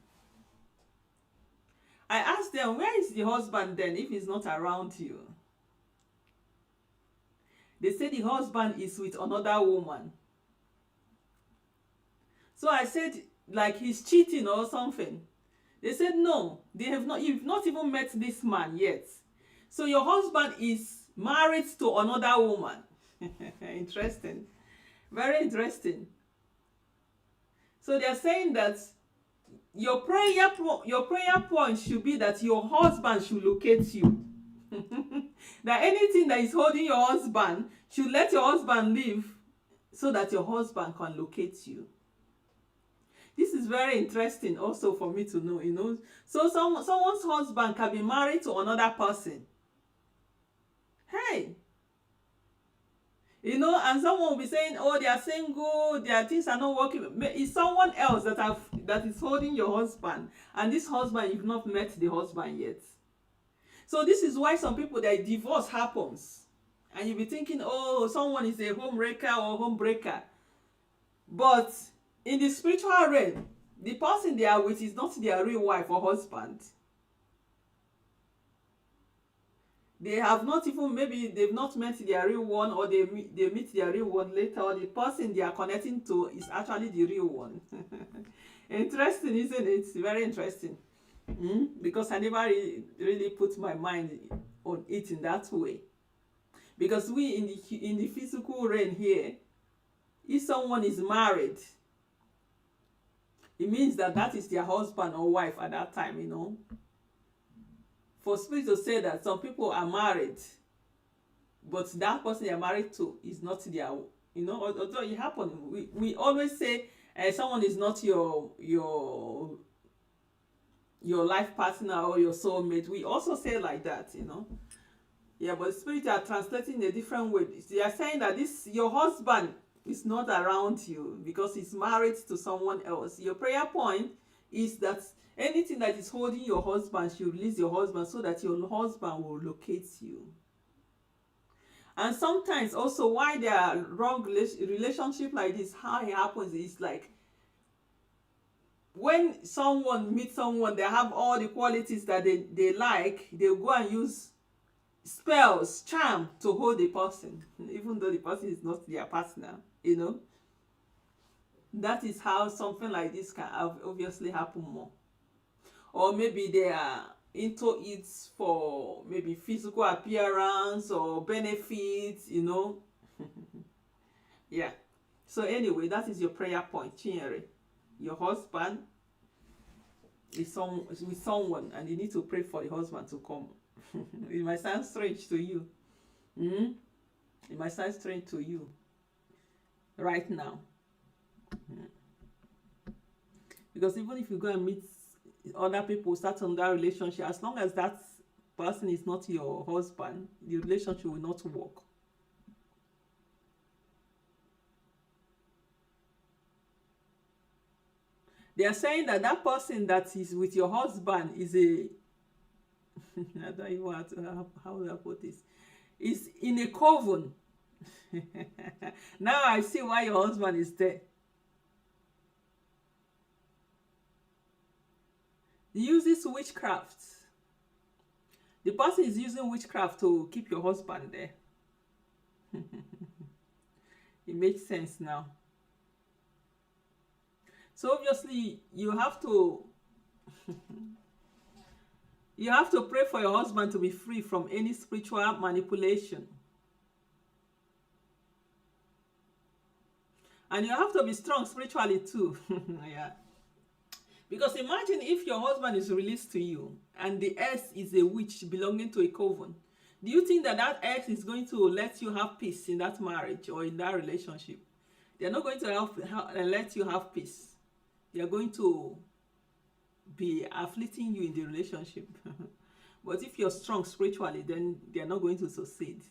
[SPEAKER 2] I asked them, where is the husband then if he's not around you? They said the husband is with another woman. So I said, like he's cheating or something. They said, no, they have not. You've not even met this man yet. So your husband is married to another woman. Interesting. Very interesting. So they're saying that your prayer point should be that your husband should locate you. That anything that is holding your husband should let your husband leave so that your husband can locate you. This is very interesting also for me to know, you know. So someone's husband can be married to another person. Hey! You know, and someone will be saying, oh, they are single, their things are not working. It's someone else that is holding your husband. And this husband, you've not met the husband yet. So this is why some people, their divorce happens. And you'll be thinking, oh, someone is a homewrecker or homebreaker. But in the spiritual realm, the person they are with is not their real wife or husband. They have not even, maybe they've not met their real one, or they meet their real one later, or the person they are connecting to is actually the real one. Interesting, isn't it? Very interesting. Because I never really put my mind on it in that way. Because we in the physical realm here, if someone is married, it means that that is their husband or wife at that time, you know. For spirit to say that some people are married, but that person they are married to is not their, you know, although it happens, we always say someone is not your life partner or your soulmate. We also say like that, you know. Yeah, but spirits are translating in a different way. They are saying that this your husband is not around you because he's married to someone else. Your prayer point is that anything that is holding your husband should release your husband so that your husband will locate you. And sometimes also why there are wrong relationship like this, how it happens is like when someone meets someone, they have all the qualities that they like, they'll go and use spells, charm to hold the person, even though the person is not their partner, you know. That is how something like this can obviously happen more. Or maybe they are into it for maybe physical appearance or benefits, you know. Yeah. So anyway, that is your prayer point, Chinyere. Your husband is with someone and you need to pray for the husband to come. It might sound strange to you. It might sound strange to you right now. Because even if you go and meet other people, start on that relationship, as long as that person is not your husband, the relationship will not work. They are saying that that person that is with your husband is a I don't even know how do I put this. Is in a coven. Now I see why your husband is there. He uses witchcraft. The person is using witchcraft to keep your husband there. It makes sense now. So obviously you have to pray for your husband to be free from any spiritual manipulation. And you have to be strong spiritually too. Yeah. Because imagine if your husband is released to you and the ex is a witch belonging to a coven. Do you think that that ex is going to let you have peace in that marriage or in that relationship? They're not going to let you have peace. They're going to be afflicting you in the relationship. But if you're strong spiritually, then they're not going to succeed.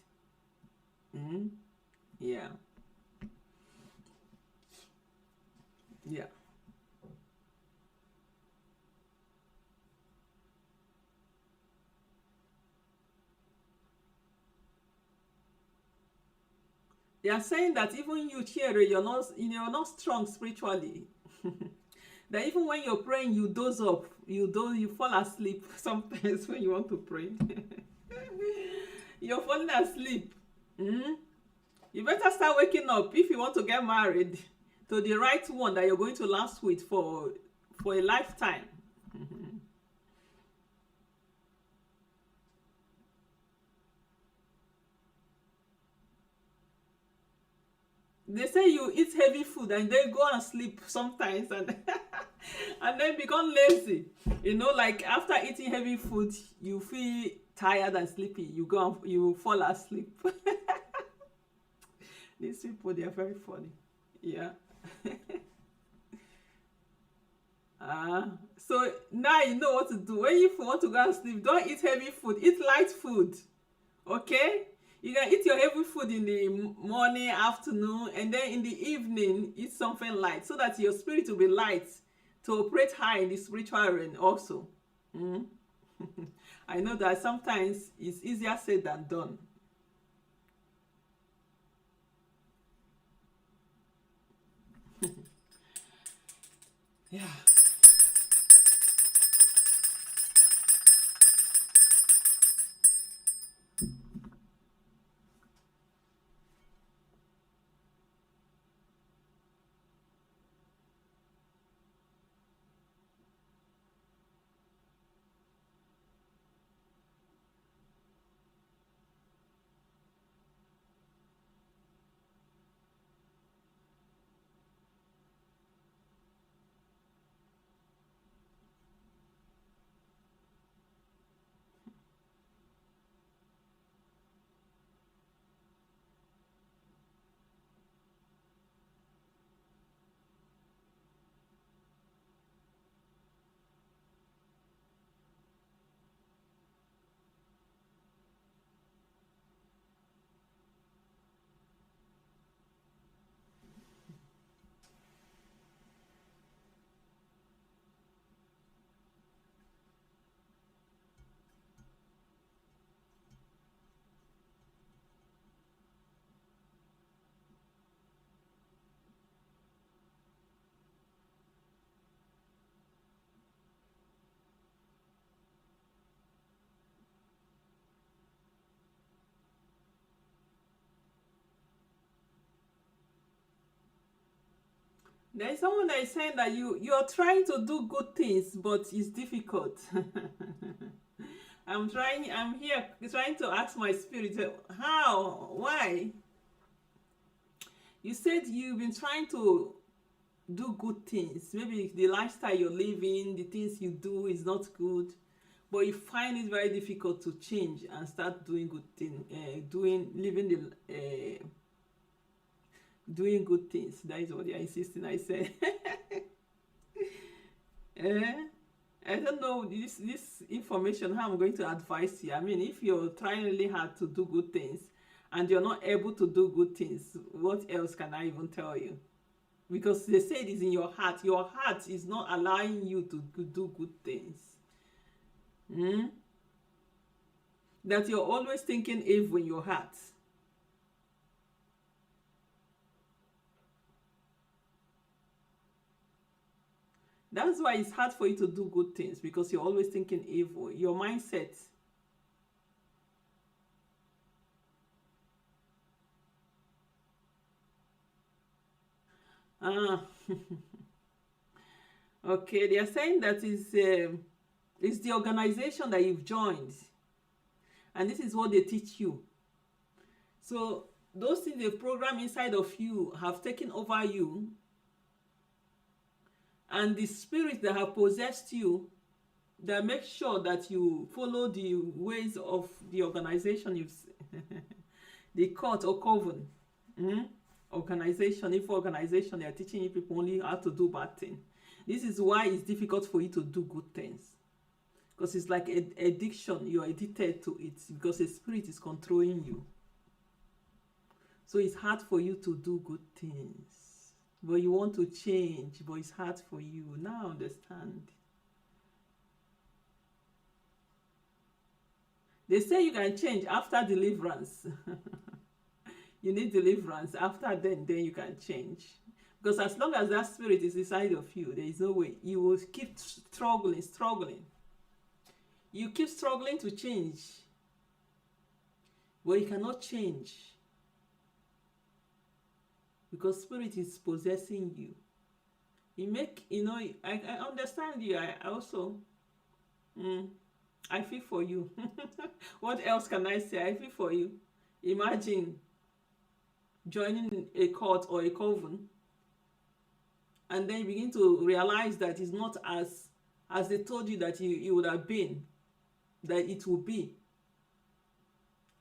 [SPEAKER 2] Yeah. Yeah. They are saying that even you, Chere, you're not strong spiritually. That even when you're praying, you doze up, you fall asleep sometimes when you want to pray. You're falling asleep. You better start waking up if you want to get married to the right one that you're going to last with for a lifetime. They say you eat heavy food and then go and sleep sometimes and and then become lazy. You know, like after eating heavy food, you feel tired and sleepy. You fall asleep. These people, they are very funny. Yeah. So now you know what to do. When you want to go and sleep, don't eat heavy food. Eat light food. Okay? You can eat your heavy food in the morning, afternoon, and then in the evening, eat something light so that your spirit will be light to operate high in the spiritual realm also. I know that sometimes it's easier said than done. Yeah. There is someone that is saying that you're trying to do good things, but it's difficult. I'm here trying to ask my spirit, how? Why? You said you've been trying to do good things. Maybe the lifestyle you're living, the things you do is not good, but you find it very difficult to change and start doing good things, doing good things. That is what you're insisting. I said. eh? I don't know this information, how I'm going to advise you. I mean, if you're trying really hard to do good things and you're not able to do good things, what else can I even tell you? Because they say it is in your heart. Your heart is not allowing you to do good things. That you're always thinking evil in your heart. That's why it's hard for you to do good things, because you're always thinking evil. Your mindset. Ah. Okay, they are saying that it's the organization that you've joined, and this is what they teach you. So those things they program inside of you have taken over you, and the spirits that have possessed you, that make sure that you follow the ways of the organization you've the court or coven. Organization, if organization, they are teaching you people only how to do bad things. This is why it's difficult for you to do good things, because it's like addiction. You're addicted to it because the spirit is controlling you. So it's hard for you to do good things, but you want to change, but it's hard for you. Now I understand. They say you can change after deliverance. You need deliverance. After then you can change. Because as long as that spirit is inside of you, there is no way. You will keep struggling. You keep struggling to change, but you cannot change because spirit is possessing you. I understand you. I also, I feel for you. What else can I say? I feel for you. Imagine joining a cult or a coven, and then you begin to realize that it's not as they told you that you would have been, that it will be,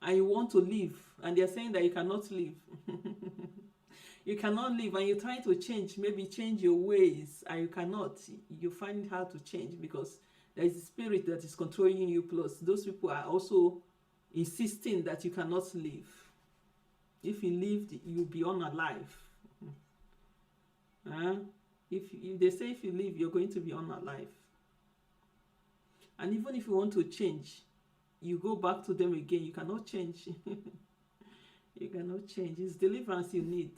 [SPEAKER 2] and you want to live, and they're saying that you cannot live. You cannot live, and you're trying to maybe change your ways, and you cannot. You find it hard to change because there is a spirit that is controlling you. Plus those people are also insisting that you cannot live. If you lived, you'll be unalive. If they say if you live, you're going to be unalive. And even if you want to change, you go back to them again. You cannot change. You cannot change. It's deliverance you need.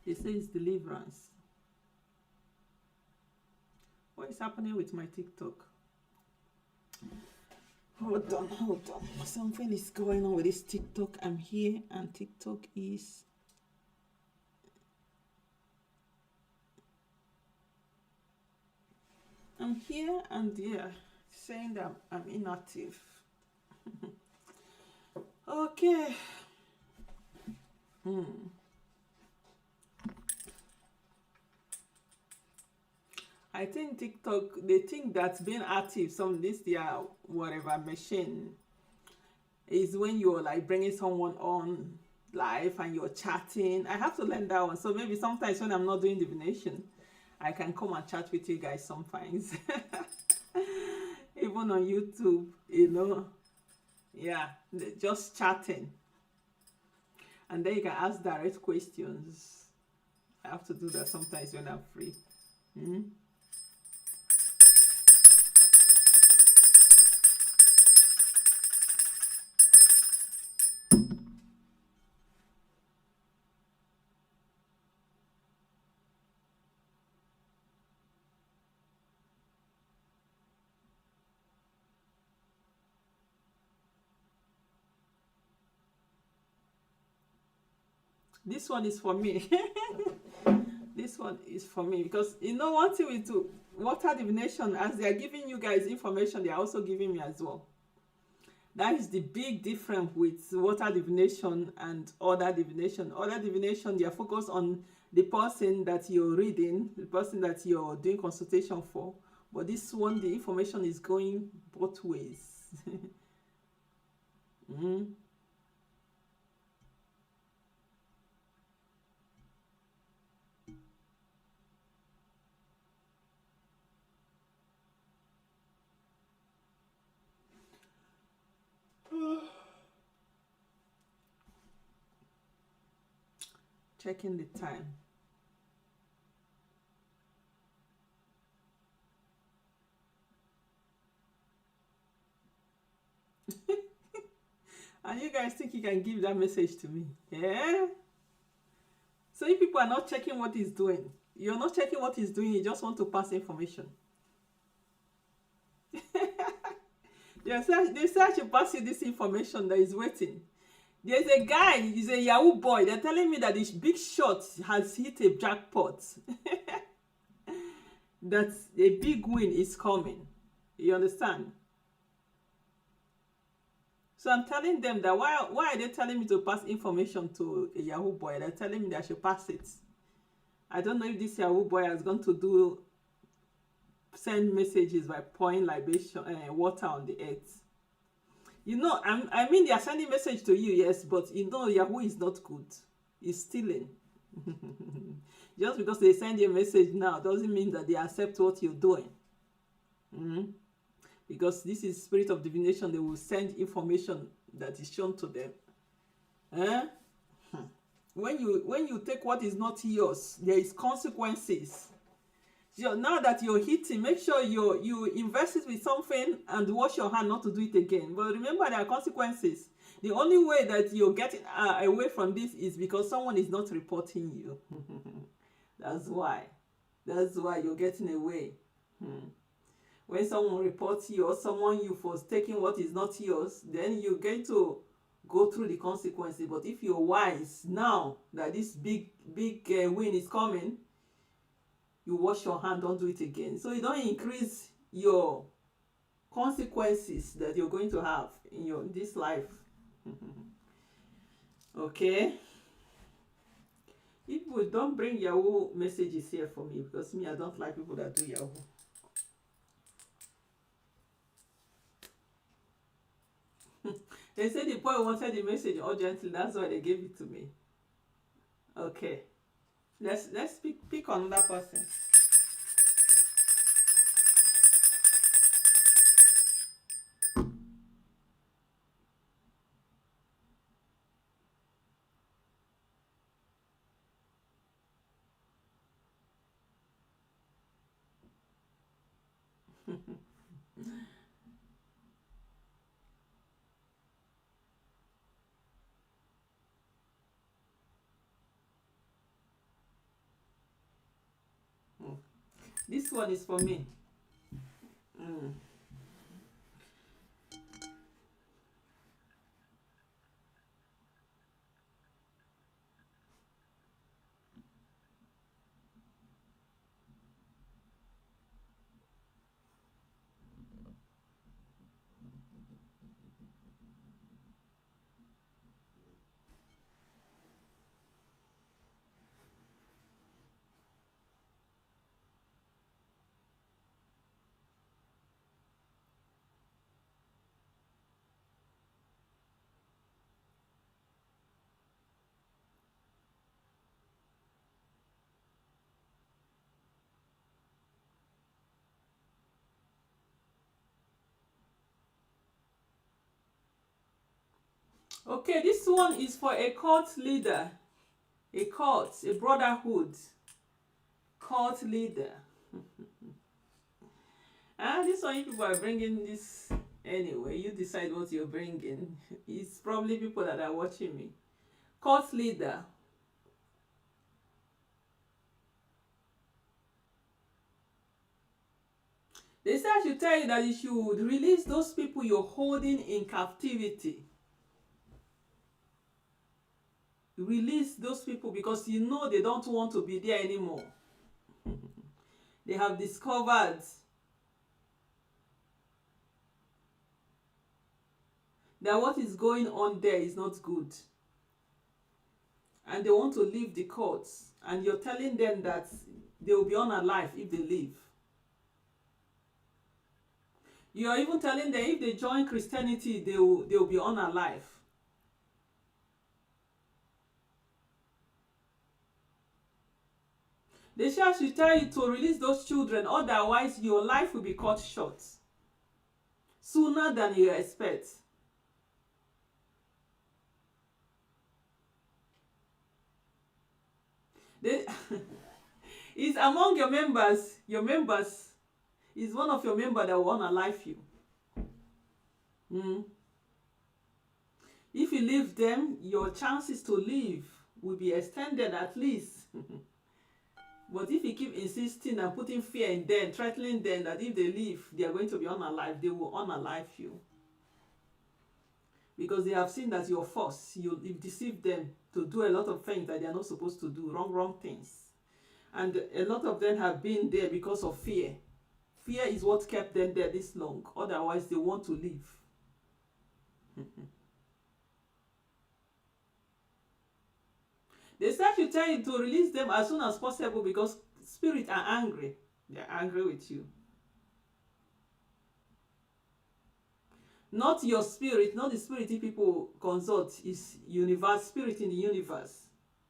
[SPEAKER 2] They say it's deliverance. What is happening with my TikTok? Hold on. Something is going on with this TikTok. I'm here and TikTok is... I'm here and yeah, saying that I'm inactive. Okay. I think TikTok, they think that being active, their whatever machine, is when you're like bringing someone on live and you're chatting. I have to learn that one. So maybe sometimes when I'm not doing divination, I can come and chat with you guys sometimes. Even on YouTube, yeah, just chatting. And then you can ask direct questions. I have to do that sometimes when I'm free. This one is for me. this one is for me because you know one thing with water divination, as they are giving you guys information, they are also giving me as well. That is the big difference with water divination and other divination. Other divination, they are focused on the person that you're reading, the person that you're doing consultation for. But this one, the information is going both ways. mm. Checking the time. And you guys think you can give that message to me? Yeah? So if people are not checking what he's doing, you're not checking what he's doing, you just want to pass information. They say I should pass you this information that is waiting. There's a guy, he's a Yahoo boy. They're telling me that this big shot has hit a jackpot. That a big win is coming. You understand? So I'm telling them that why are they telling me to pass information to a Yahoo boy? They're telling me that I should pass it. I don't know if this Yahoo boy has gone to send messages by pouring libation water on the earth. You know, I mean, they are sending message to you, yes, but you know Yahoo is not good. It's stealing. Just because they send you a message now doesn't mean that they accept what you're doing. Mm-hmm. Because this is spirit of divination, they will send information that is shown to them. Eh? When you take what is not yours, there is consequences. So now that you're hitting, make sure you invest it with something and wash your hand not to do it again. But remember, there are consequences. The only way that you're getting away from this is because someone is not reporting you. That's why you're getting away. When someone reports you or someone you for taking what is not yours, then you get to go through the consequences. But if you're wise now that this big win is coming, you wash your hand, don't do it again. So you don't increase your consequences that you're going to have in this life. Okay? People, don't bring Yahoo messages here for me, because me, I don't like people that do Yahoo. They said the boy wanted the message urgently, that's why they gave it to me. Okay. Let's pick on another person. This one is for me. Okay, this one is for a cult leader. A cult, a brotherhood. Cult leader. And this one, if people are bringing this anyway, you decide what you're bringing. It's probably people that are watching me. Cult leader. They say I should tell you that you should release those people you're holding in captivity. release those people because you know they don't want to be there anymore. They have discovered that what is going on there is not good. And they want to leave the courts. And you're telling them that they will be unalive if they leave. You're even telling them if they join Christianity, they will be unalive. The church will tell you to release those children, otherwise your life will be cut short sooner than you expect. It's among your members. Your members is one of your members that will unalive you. If you leave them, your chances to live will be extended at least. But if you keep insisting and putting fear in them, threatening them that if they leave, they are going to be unalive, they will unalive you. Because they have seen that you're false. You've deceived them to do a lot of things that they are not supposed to do, wrong things. And a lot of them have been there because of fear. Fear is what kept them there this long. Otherwise, they want to leave. The church will tell you to release them as soon as possible because spirits are angry. They're angry with you. Not your spirit, not the spirit people consult, is universe, spirit in the universe,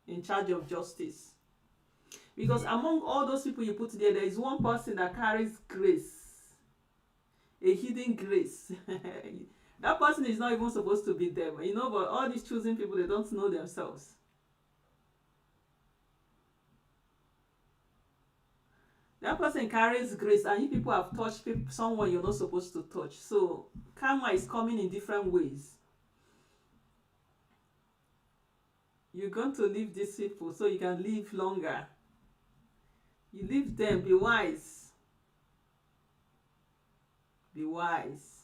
[SPEAKER 2] in charge of justice. Because among all those people you put there is one person that carries grace, a hidden grace. That person is not even supposed to be there. But all these choosing people, they don't know themselves. That person carries grace, and you people have touched someone you're not supposed to touch. So karma is coming in different ways. You're going to leave these people so you can live longer. You leave them. Be wise. Be wise.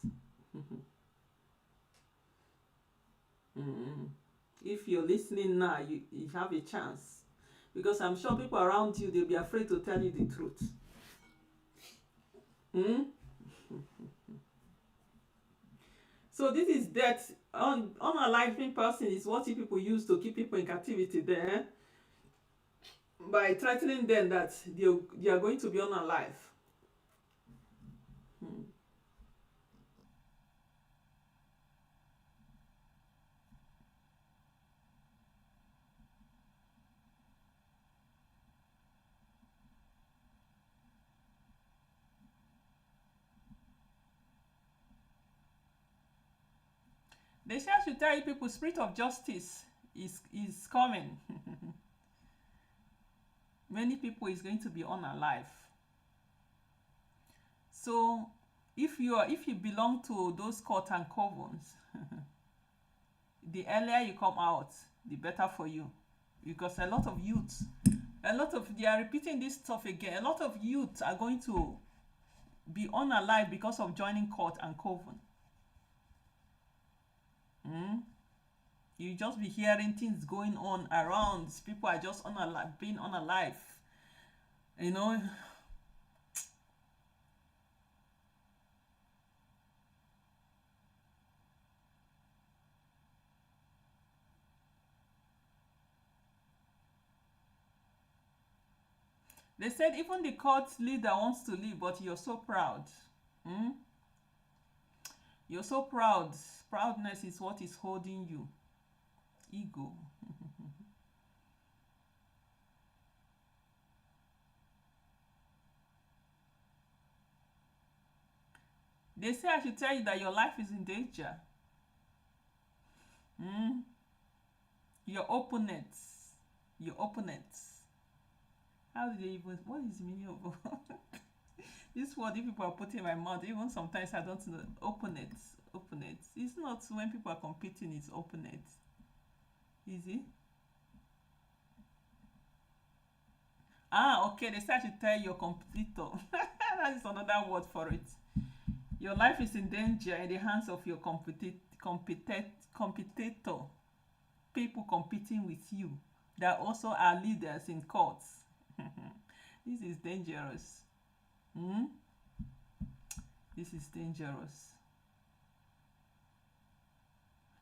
[SPEAKER 2] If you're listening now, you have a chance. Because I'm sure people around you, they'll be afraid to tell you the truth. So this is death. Unaliving person is what people use to keep people in captivity there. By threatening them that they are going to be unalive. The church should tell you people, spirit of justice is coming. Many people is going to be unalive. So if you belong to those court and covens, the earlier you come out, the better for you. Because a lot of youths, they are repeating this stuff again. A lot of youths are going to be unalive because of joining court and coven. You just be hearing things going on around. People are just being unalive. They said even the court leader wants to leave, but you're so proud. You're so proud. Proudness is what is holding you. Ego. They say I should tell you that your life is in danger. Your opponents. How do they even, what is the meaning of this word? If people are putting in my mouth, even sometimes I don't know. Opponents. It's not when people are competing, it's opponents. Easy. Okay, they say I should tell your competitor. That is another word for it. Your life is in danger in the hands of your competitor. people competing with you that also are leaders in courts. This is dangerous. Hmm? This is dangerous.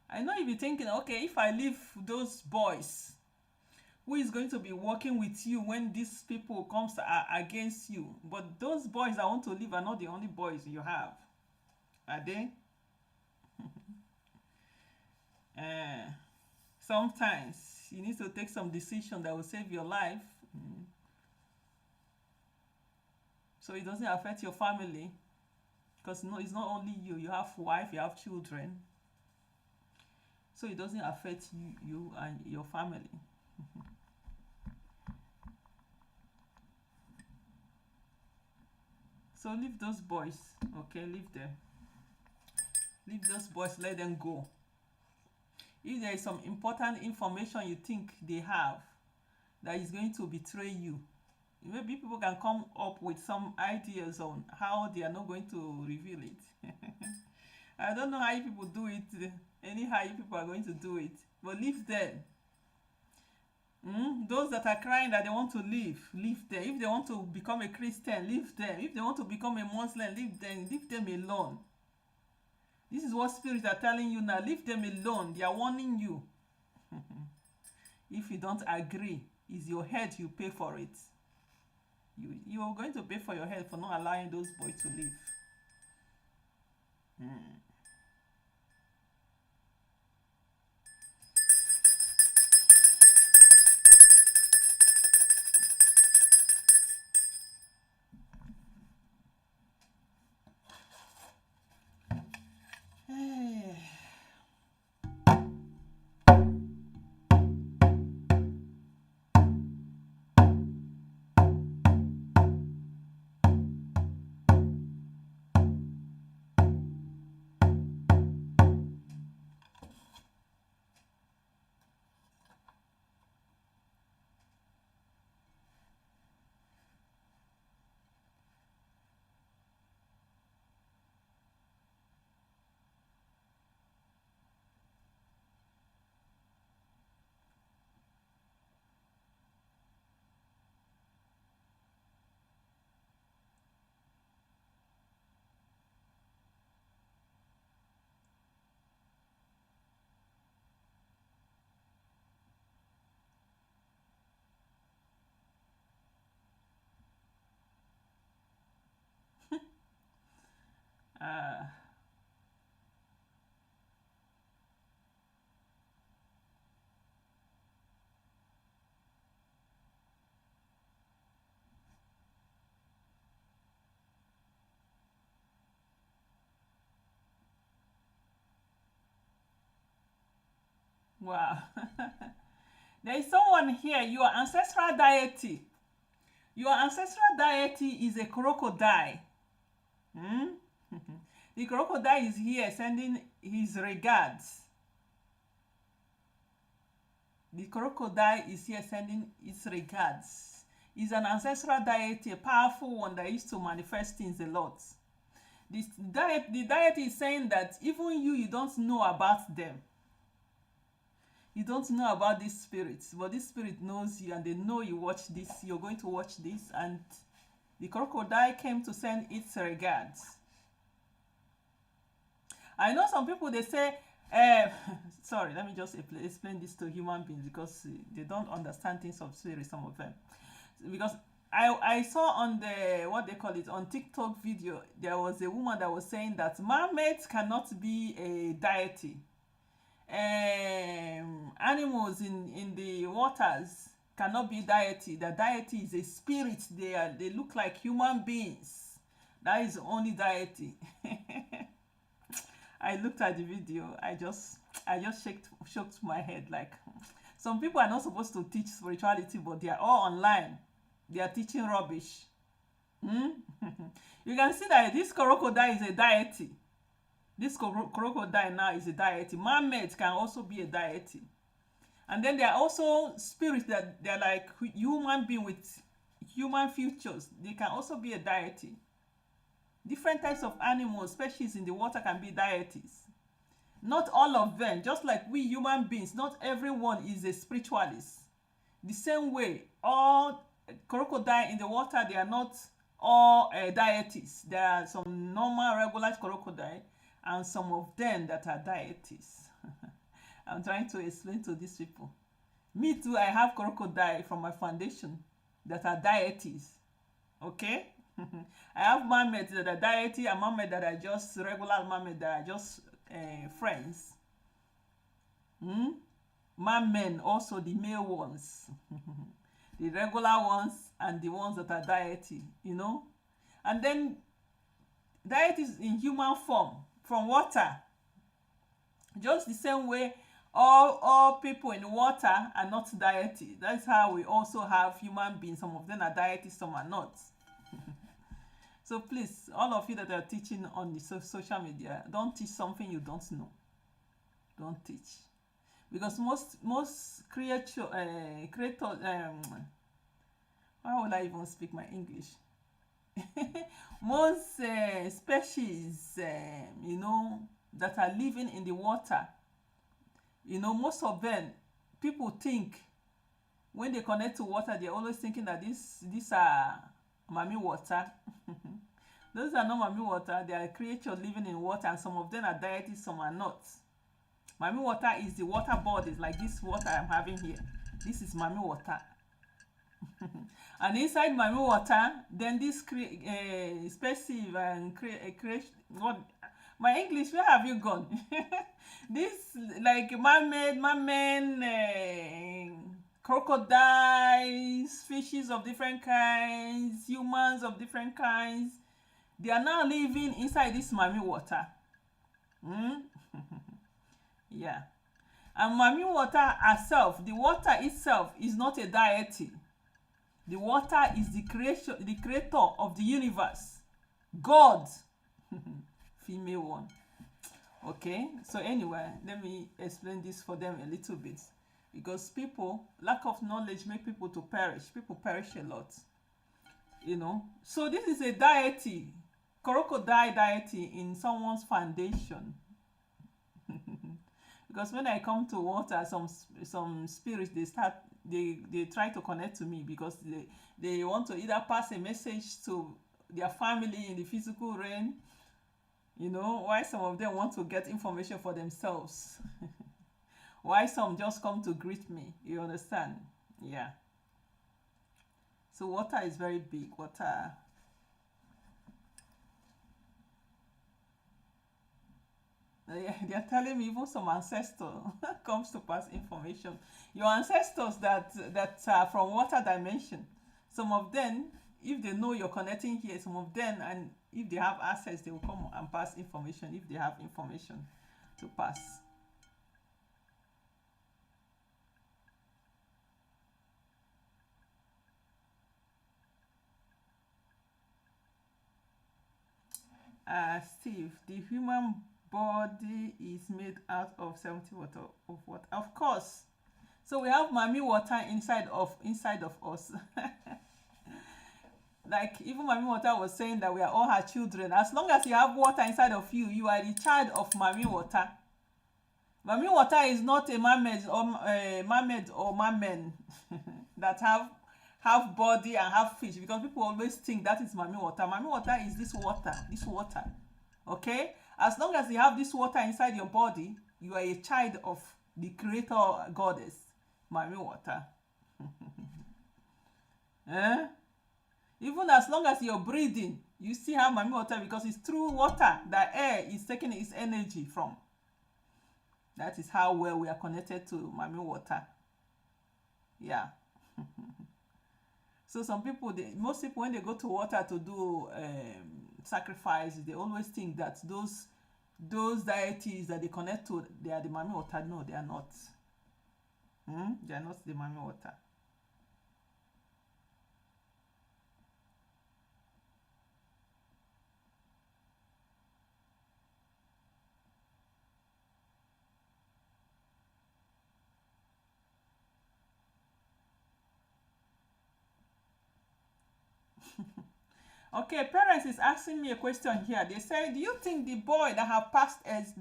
[SPEAKER 2] I know if you're thinking, okay, if I leave those boys, who is going to be working with you when these people comes against you? But those boys that want to leave are not the only boys you have, are they? Sometimes you need to take some decision that will save your life, so it doesn't affect your family, because no, it's not only you. You have wife, you have children, so it doesn't affect you and your family. So leave those boys, okay? Leave them. Leave those boys, let them go. If there is some important information you think they have that is going to betray you, maybe people can come up with some ideas on how they are not going to reveal it. I don't know how you people do it, anyhow you people are going to do it, but leave them. Those that are crying that they want to leave them. If they want to become a Christian, leave them. If they want to become a Muslim, leave them alone. This is what spirits are telling you now. Leave them alone. They are warning you. If you don't agree, it's your head you pay for it. You are going to pay for your head for not allowing those boys to leave. uh, wow. There is someone here, your ancestral deity. Your ancestral deity is a crocodile. The crocodile is here sending his regards. The crocodile is here sending its regards. He's an ancestral deity, a powerful one that used to manifest things a lot. The deity is saying that even you don't know about them. You don't know about these spirits, but this spirit knows you, and they know you watch this. You're going to watch this, and the crocodile came to send its regards. I know some people, they say, sorry, let me just explain this to human beings, because they don't understand things of spirit, some of them. Because I saw on the, what they call it, on TikTok video, there was a woman that was saying that mermaids cannot be a deity. Animals in the waters cannot be deity. The deity is a spirit. They look like human beings. That is the only deity. I looked at the video. I just shook my head. Like, some people are not supposed to teach spirituality, but they are all online. They are teaching rubbish. You can see that this crocodile is a deity. This crocodile now is a deity. Mermaids can also be a deity. And then there are also spirits that they're like human beings with human features. They can also be a deity. Different types of animals, species in the water can be deities. Not all of them, just like we human beings, not everyone is a spiritualist. The same way, all crocodile in the water, they are not all deities. There are some normal, regular crocodile, and some of them that are deities. I'm trying to explain to these people. Me too, I have crocodile from my foundation that are deities. Okay? I have mermaids that are deity and mermaids that are just regular mermaids that are just friends. Mermen, also the male ones. The regular ones and the ones that are deity, you know. And then deities in human form from water. Just the same way all people in water are not deity. That's how we also have human beings. Some of them are deities, some are not. So please, all of you that are teaching on the social media, don't teach something you don't know. Don't teach, because most creators, how will I even speak my English? Most species, you know, that are living in the water, you know, most of them, people think when they connect to water, they're always thinking that these are mami water. Those are not mami water. They are creatures living in water, and some of them are deities, some are not. Mami water is the water bodies, like this water I'm having here. This is mami water. And inside mami water, then this species and creation. What? My English, where have you gone? This like merman, crocodiles, fishes of different kinds, humans of different kinds. They are now living inside this mami water. Yeah. And mami water herself, the water itself is not a deity. The water is the creator of the universe. God. Female one. Okay, so anyway, let me explain this for them a little bit. Because people, lack of knowledge make people to perish. People perish a lot. You know. So this is a deity, crocodile deity in someone's foundation. Because when I come to water, some spirits, they try to connect to me, because they want to either pass a message to their family in the physical realm, you know, why some of them want to get information for themselves. Why some just come to greet me, you understand? Yeah. So water is very big. Water. They are telling me even some ancestor comes to pass information. Your ancestors that are from water dimension, some of them, if they know you're connecting here, some of them, and if they have access, they will come and pass information if they have information to pass. Steve, the human body is made out of 70 water of what? Of course. So we have mami water inside of us. Like even mami water was saying that we are all her children. As long as you have water inside of you, you are the child of mami water. Mami water is not a mermaid or merman that have body and have fish, because people always think that is mami water. Mami water is this water. Okay? As long as you have this water inside your body, you are a child of the creator goddess, mami water. Eh? Even as long as you're breathing, you still have mami water, because it's through water that air is taking its energy from. That is how well we are connected to mami water. Yeah. So some people, most people, when they go to water to do sacrifice, they always think that those deities that they connect to, they are the mami water. No, they are not. They are not the mami water. Okay, parents is asking me a question here. They say, do you think the boy that have passed as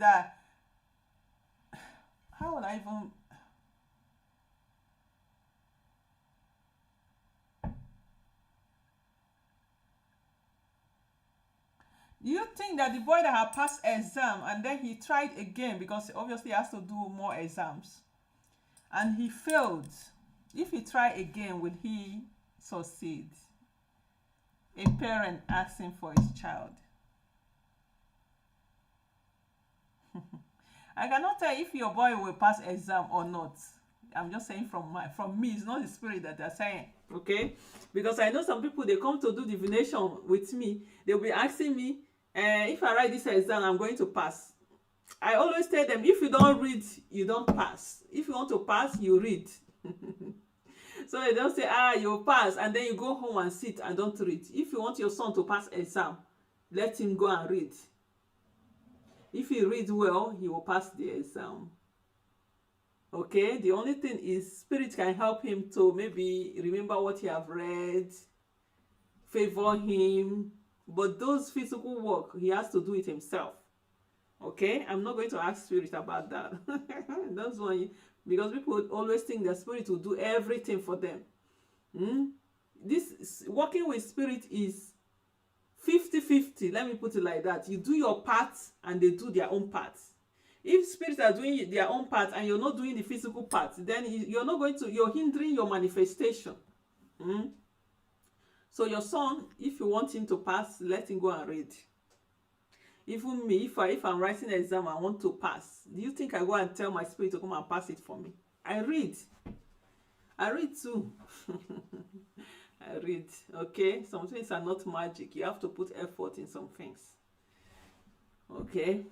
[SPEAKER 2] How would I even? Do you think that the boy that had passed exam and then he tried again, because obviously he has to do more exams, and he failed, if he try again, will he succeed? A parent asking for his child. I cannot tell if your boy will pass exam or not. I'm just saying from me, it's not the spirit that they're saying. Okay, because I know some people, they come to do divination with me, they'll be asking me, if I write this exam, I'm going to pass. I always tell them, if you don't read, you don't pass. If you want to pass, you read. So they don't say, you'll pass, and then you go home and sit and don't read. If you want your son to pass exam, let him go and read. If he reads well, he will pass the exam. Okay, the only thing is spirit can help him to maybe remember what he have read, favor him, but those physical work, he has to do it himself. Okay, I'm not going to ask spirit about that. That's why, because people always think that spirit will do everything for them. This working with spirit is 50-50. Let me put it like that. You do your part and they do their own part. If spirits are doing their own part and you're not doing the physical part, then you're hindering your manifestation. So your son, if you want him to pass, let him go and read. Even me, if I'm writing an exam, I want to pass. Do you think I go and tell my spirit to come and pass it for me? I read too. I read. Okay, some things are not magic. You have to put effort in some things. Okay.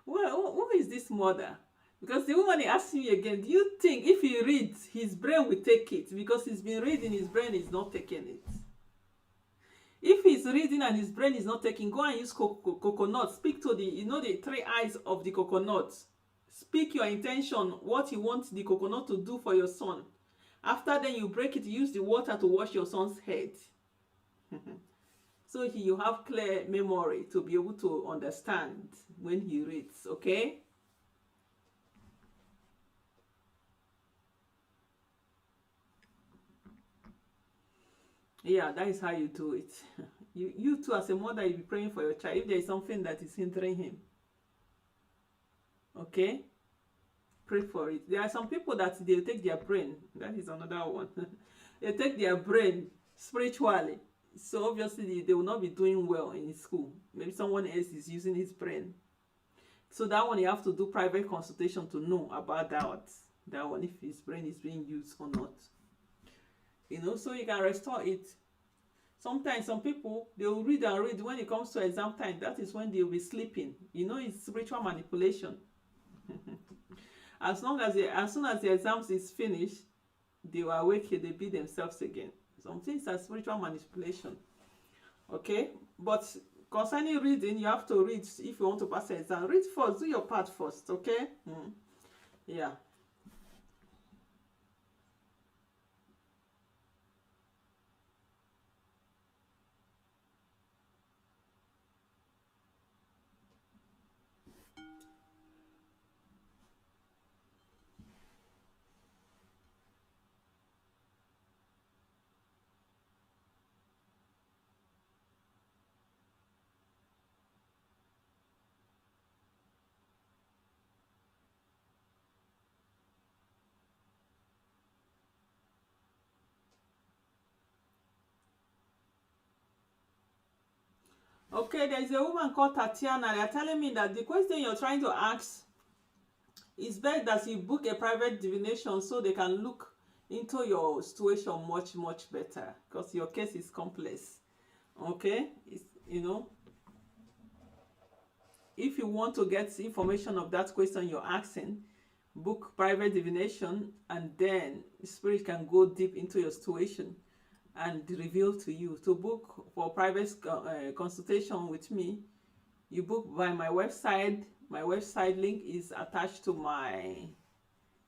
[SPEAKER 2] Well, who is this mother? Because the woman asked me again, do you think if he reads, his brain will take it? Because he's been reading, his brain is not taking it. If he's reading and his brain is not taking, go and use coconut. Speak to the 3 eyes of the coconut. Speak your intention, what you want the coconut to do for your son. After then, you break it, use the water to wash your son's head. So you have clear memory to be able to understand when he reads, okay? Yeah, that is how you do it. You too, as a mother, you'll be praying for your child if there is something that is hindering him. Okay? Pray for it. There are some people that they take their brain. That is another one. They take their brain spiritually. So obviously they will not be doing well in school. Maybe someone else is using his brain. So that one you have to do private consultation to know about that one, if his brain is being used or not. So you can restore it. Sometimes some people, they will read and read. When it comes to exam time, that is when they will be sleeping. It's spiritual manipulation. As soon as the exams is finished, they will awake, they be themselves again. Some things are spiritual manipulation. Okay? But concerning reading, you have to read if you want to pass the exam. Read first, do your part first, okay? Yeah. Okay, there is a woman called Tatiana. They are telling me that the question you're trying to ask is best that you book a private divination so they can look into your situation much, much better, because your case is complex. Okay? If you want to get information of that question you're asking, book private divination, and then spirit can go deep into your situation and reveal to you. To book for private consultation with me, you book by my website. My website link is attached to my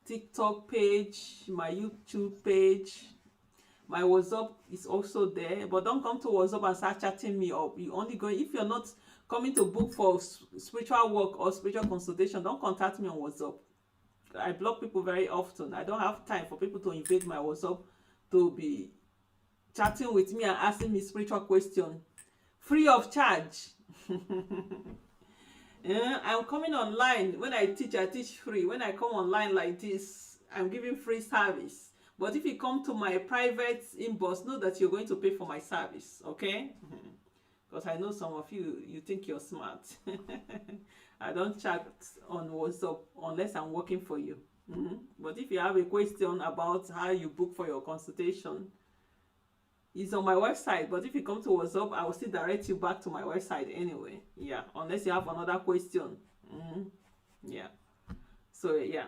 [SPEAKER 2] TikTok page, my YouTube page. My WhatsApp is also there, but don't come to WhatsApp and start chatting me up. You only go if you're not coming to book for spiritual work or spiritual consultation. Don't contact me on WhatsApp. I block people very often. I don't have time for people to invade my WhatsApp to be chatting with me and asking me spiritual questions free of charge. I'm coming online. When I teach free. When I come online like this, I'm giving free service. But if you come to my private inbox, know that you're going to pay for my service, okay? Because I know some of you, you think you're smart. I don't chat on WhatsApp unless I'm working for you. But if you have a question about how you book for your consultation, it's on my website. But if you come to WhatsApp, I will still direct you back to my website anyway. Yeah, unless you have another question. Yeah. So yeah.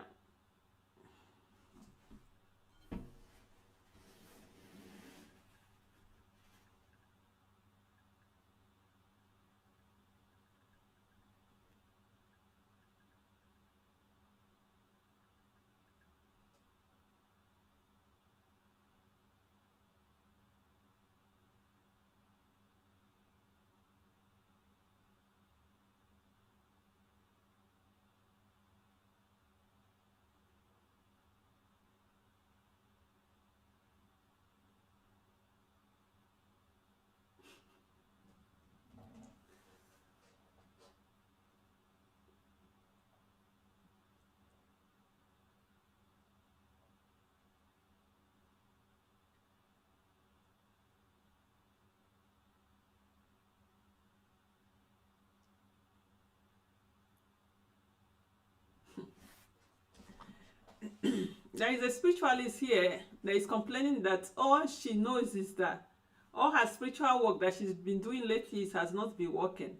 [SPEAKER 2] There is a spiritualist here that is complaining that all she knows is that all her spiritual work that she's been doing lately has not been working.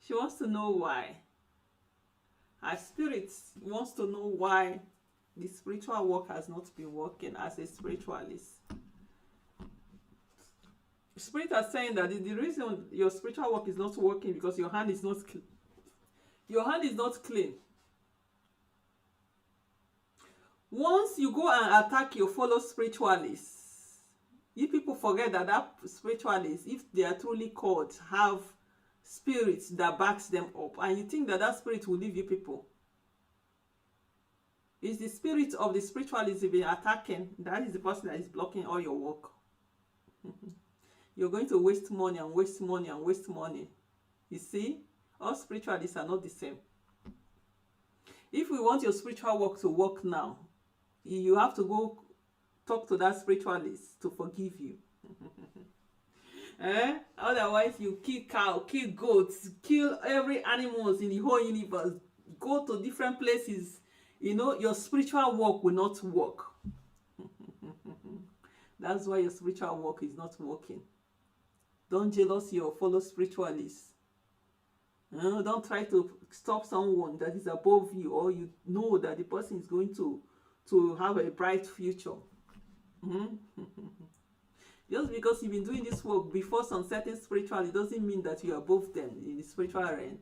[SPEAKER 2] She wants to know why. Her spirit wants to know why the spiritual work has not been working as a spiritualist. Spirit are saying that the reason your spiritual work is not working because your hand is not clean. Your hand is not clean. Once you go and attack your fellow spiritualists, you people forget that spiritualists, if they are truly called, have spirits that backs them up, and you think that spirit will leave you people. It's the spirit of the spiritualist you've been attacking. That is the person that is blocking all your work. You're going to waste money and waste money and waste money. You see, all spiritualists are not the same. If we want your spiritual work to work now, you have to go talk to that spiritualist to forgive you. Otherwise, you kill cow, kill goats, kill every animals in the whole universe, go to different places. You know, your spiritual work will not work. That's why your spiritual work is not working. Don't jealous your fellow spiritualists. Don't try to stop someone that is above you, or you know that the person is going to have a bright future. Just because you've been doing this work before some certain spirituality doesn't mean that you're above them in the spiritual realm.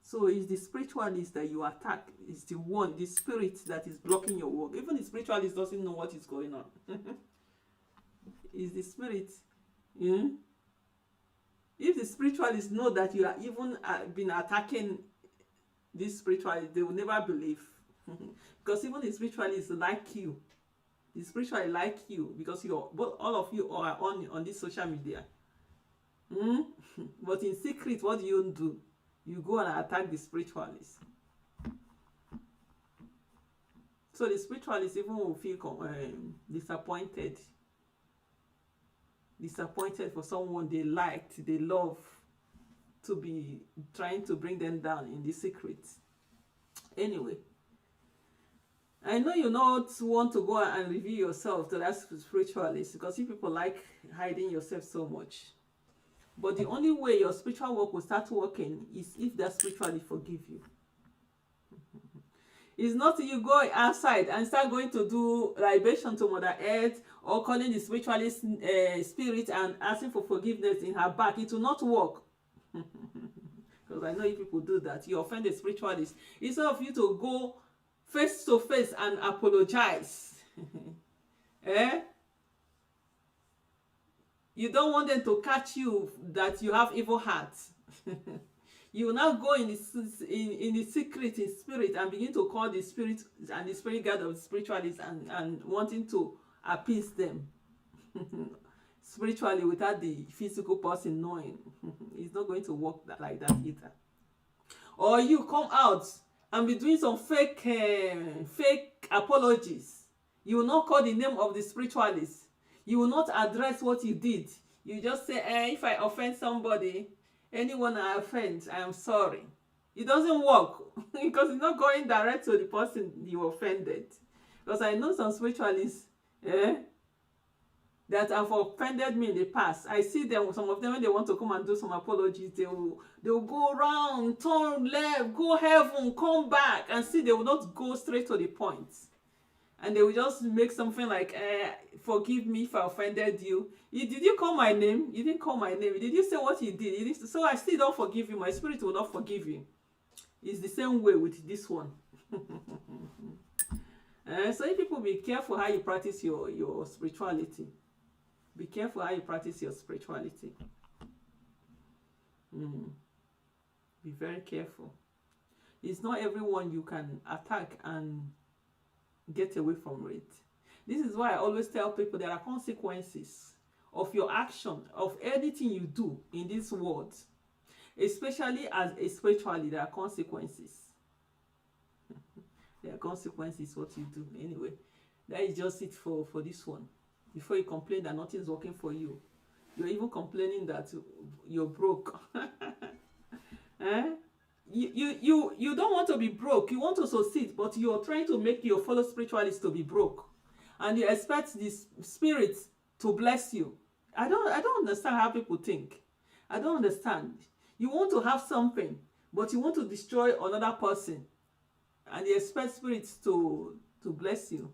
[SPEAKER 2] So it's the spiritualist that you attack. It's the spirit that is blocking your work. Even the spiritualist doesn't know what is going on. It's the spirit. If the spiritualists know that you are even been attacking this spiritualist, they will never believe. Because even the spiritualists like you. The spiritualists like you because all of you are on this social media. But in secret, what do? You go and attack the spiritualists. So the spiritualists even will feel disappointed. Disappointed for someone they liked, they love, to be trying to bring them down in the secret. Anyway, I know you not want to go and reveal yourself to that spiritualist because you people like hiding yourself so much. But the only way your spiritual work will start working is if that spiritualist forgive you. It's not you go outside and start going to do libation to Mother Earth or calling the spiritualist spirit and asking for forgiveness in her back. It will not work. Because I know if people do that, you offend the spiritualist. Instead of you to go face to face and apologize. Eh? You don't want them to catch you that you have evil heart. You will now go in the secret, in spirit, and begin to call the spirit and the spirit guide of the spiritualists and wanting to appease them spiritually without the physical person knowing. It's not going to work like that either. Or you come out and be doing some fake apologies. You will not call the name of the spiritualist. You will not address what you did. You just say, if I offend somebody, anyone I offend, I am sorry. It doesn't work because it's not going direct to the person you offended. Because I know some spiritualists that have offended me in the past. I see them, some of them, when they want to come and do some apologies, they will go around, turn left, go heaven, come back, and see they will not go straight to the point. And they will just make something like, forgive me if I offended you. Did you call my name? You didn't call my name. Did you say what you did? You didn't, so I still don't forgive you. My spirit will not forgive you. It's the same way with this one. So if people, be careful how you practice your spirituality. Be careful how you practice your spirituality. Be very careful. It's not everyone you can attack and get away from it. This is why I always tell people there are consequences of your action, of anything you do in this world. Especially as a spirituality, there are consequences. There are consequences what you do. Anyway, that is just it for this one. Before you complain that nothing is working for you, you're even complaining that you're broke. You don't want to be broke. You want to succeed, but you're trying to make your fellow spiritualists to be broke, and you expect this spirit to bless you. I don't understand how people think. I don't understand. You want to have something, but you want to destroy another person, and you expect spirits to bless you.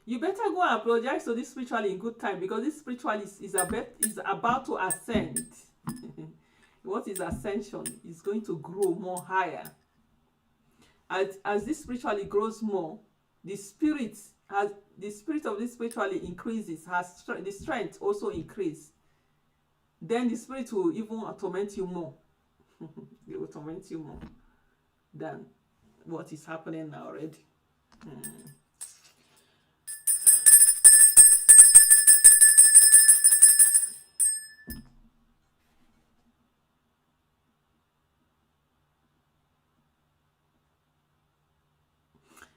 [SPEAKER 2] You better go and apologize to this spirituality in good time, because this spirituality is about to ascend. What is ascension? Is going to grow more higher. As this spirituality grows more, the spirit of this spirituality increases, the strength also increase. Then the spirit will even torment you more. They will torment you more than what is happening now already.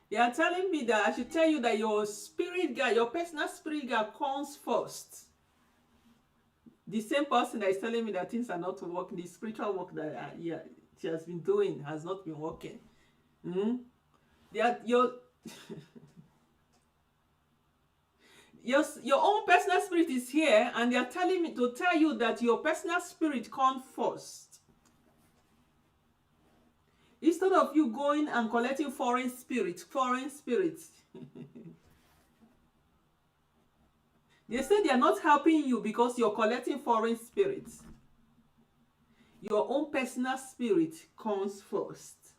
[SPEAKER 2] They are telling me that I should tell you that your spirit guide, your personal spirit guide, comes first. The same person that is telling me that things are not working, the spiritual work that she has been doing has not been working. Your own personal spirit is here, and they are telling me to tell you that your personal spirit comes first. Instead of you going and collecting foreign spirits. They say they are not helping you because you're collecting foreign spirits. Your own personal spirit comes first.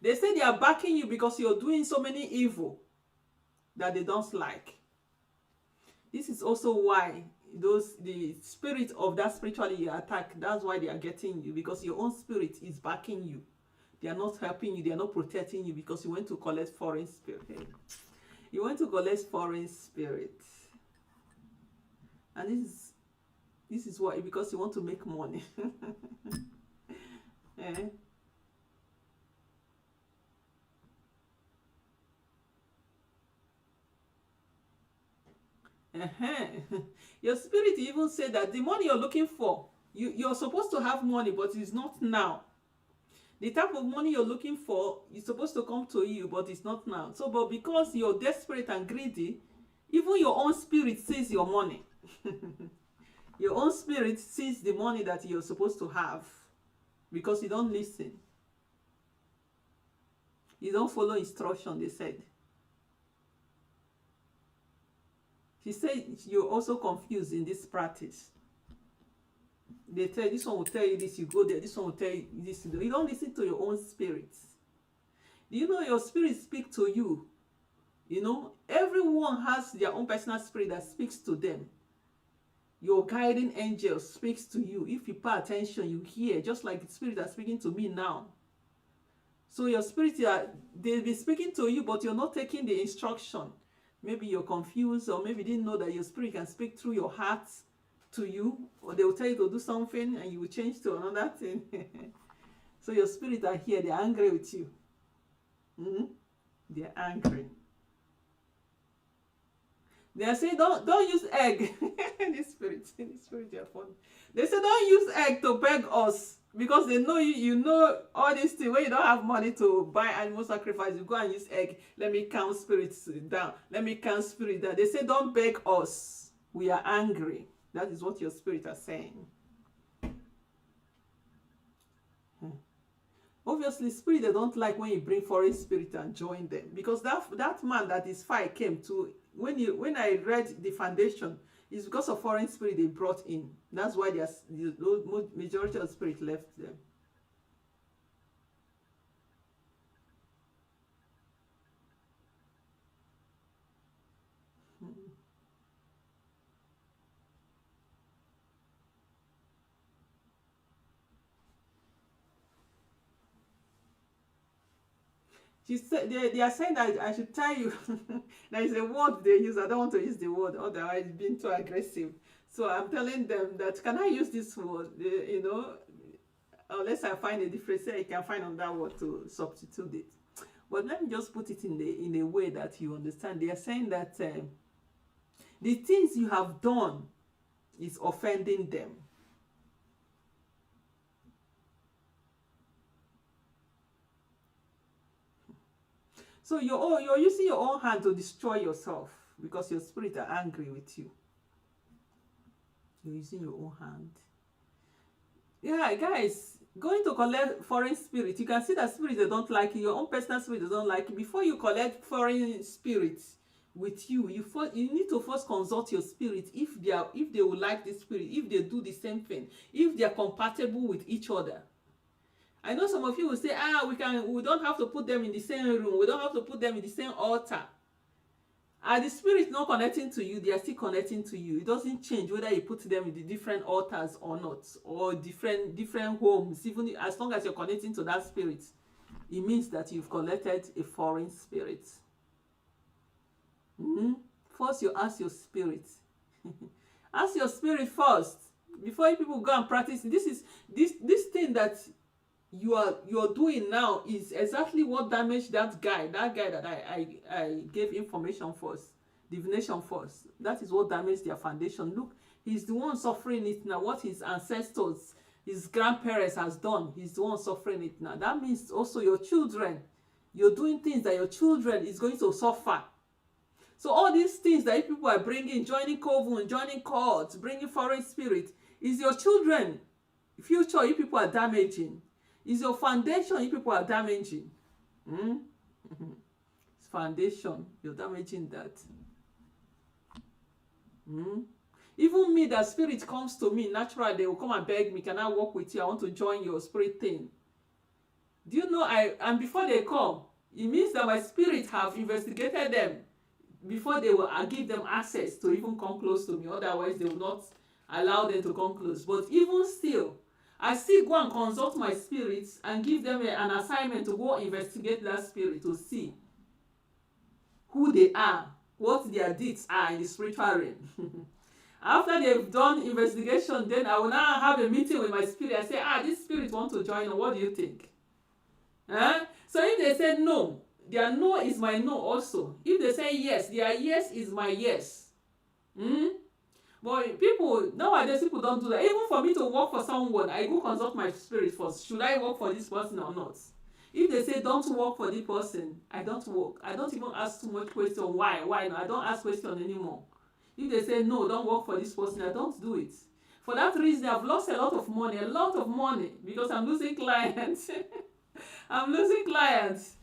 [SPEAKER 2] They say they are backing you because you're doing so many evil that they don't like. This is also why the spirit of that spirituality you attack, that's why they are getting you, because your own spirit is backing you. They are not helping you, they are not protecting you, because you went to collect foreign spirit. You went to collect foreign spirit. And this is why, because you want to make money. Your spirit even said that the money you're looking for, you're supposed to have money, but it's not now. The type of money you're looking for is supposed to come to you, but it's not now. So, but because you're desperate and greedy, even your own spirit sees your money. Your own spirit sees the money that you're supposed to have, because you don't listen. You don't follow instruction, they said. She said you're also confused in this practice. They tell this one will tell you this, you go there, this one will tell you this, you don't listen to your own spirit. Do you know your spirit speak to you? You know, everyone has their own personal spirit that speaks to them. Your guiding angel speaks to you. If you pay attention, you hear, just like the spirit that's speaking to me now. So your spirit, they'll be speaking to you, but you're not taking the instruction. Maybe you're confused, or maybe you didn't know that your spirit can speak through your heart to you, or they will tell you to do something and you will change to another thing. So your spirit are here, they're angry with you. They're angry. They say don't use egg. This spirit, they're funny. They say don't use egg to beg us, because they know you know all these things. When you don't have money to buy animal sacrifice, you go and use egg. Let me count spirits down. Let me count spirit down. They say don't beg us. We are angry. That is what your spirit are saying. Obviously, spirit, they don't like when you bring foreign spirit and join them, because that man that is fire came to, when I read the foundation, it's because of foreign spirit they brought in. That's why the majority of spirit left them. She said they are saying that I should tell you there is a word they use. I don't want to use the word, otherwise it's being too aggressive. So I'm telling them that, can I use this word? You know, unless I find a difference, I can find on that word to substitute it. But let me just put it in a way that you understand. They are saying that the things you have done is offending them. So you're using your own hand to destroy yourself, because your spirit are angry with you. You're using your own hand. Yeah, guys, going to collect foreign spirit, you can see that spirit they don't like you. Your own personal spirit they don't like you. Before you collect foreign spirits with you, you need to first consult your spirit if they will like this spirit, if they do the same thing, if they are compatible with each other. I know some of you will say, we don't have to put them in the same room. We don't have to put them in the same altar. Are the spirit not connecting to you? They are still connecting to you. It doesn't change whether you put them in the different altars or not, or different homes. Even as long as you're connecting to that spirit, it means that you've collected a foreign spirit. First, you ask your spirit. Ask your spirit first before people go and practice. This thing that you're doing now is exactly what damaged that guy that I gave information first, divination first. That is what damaged their foundation. Look, he's the one suffering it now. What his ancestors, his grandparents has done, he's the one suffering it now. That means also your children, you're doing things that your children is going to suffer. So all these things that people are bringing, joining coven, joining cults, bringing foreign spirit, is your children future you people are damaging. Is your foundation you people are damaging. It's foundation, you're damaging that. Even me, that spirit comes to me naturally, they will come and beg me, can I work with you? I want to join your spirit thing. Do you know, and before they come, it means that my spirit have investigated them before they will give them access to even come close to me. Otherwise, they will not allow them to come close. But even still, I still go and consult my spirits and give them an assignment to go investigate that spirit to see who they are, what their deeds are in the spiritual realm. After they've done investigation, then I will now have a meeting with my spirit. I say, this spirit wants to join. What do you think? So if they say no, their no is my no also. If they say yes, their yes is my yes. But nowadays people don't do that. Even for me to work for someone, I go consult my spirit first. Should I work for this person or not? If they say don't work for this person, I don't work. I don't even ask too much question. Why? No, I don't ask question anymore. If they say no, don't work for this person, I don't do it. For that reason, I've lost a lot of money, because I'm losing clients. I'm losing clients,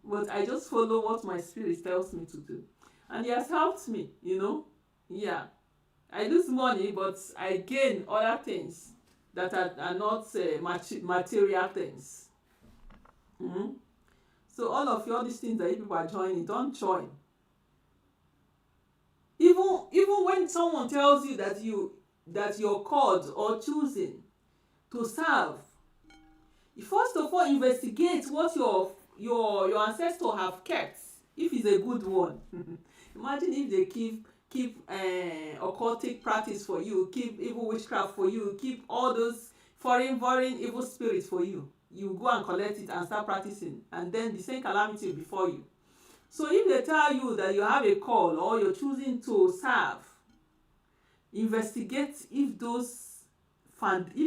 [SPEAKER 2] But I just follow what my spirit tells me to do. And it has helped me, you know. Yeah, I lose money, but I gain other things that are not material things. Mm-hmm. So all these things that you people are joining, don't join. Even when someone tells you that you're called or choosing to serve, you first of all investigate what your ancestor have kept, if it's a good one. Imagine if they keep occultic practice for you, keep evil witchcraft for you, keep all those foreign evil spirits for you. You go and collect it and start practicing, and then the same calamity before you. So if they tell you that you have a call or you're choosing to serve, investigate if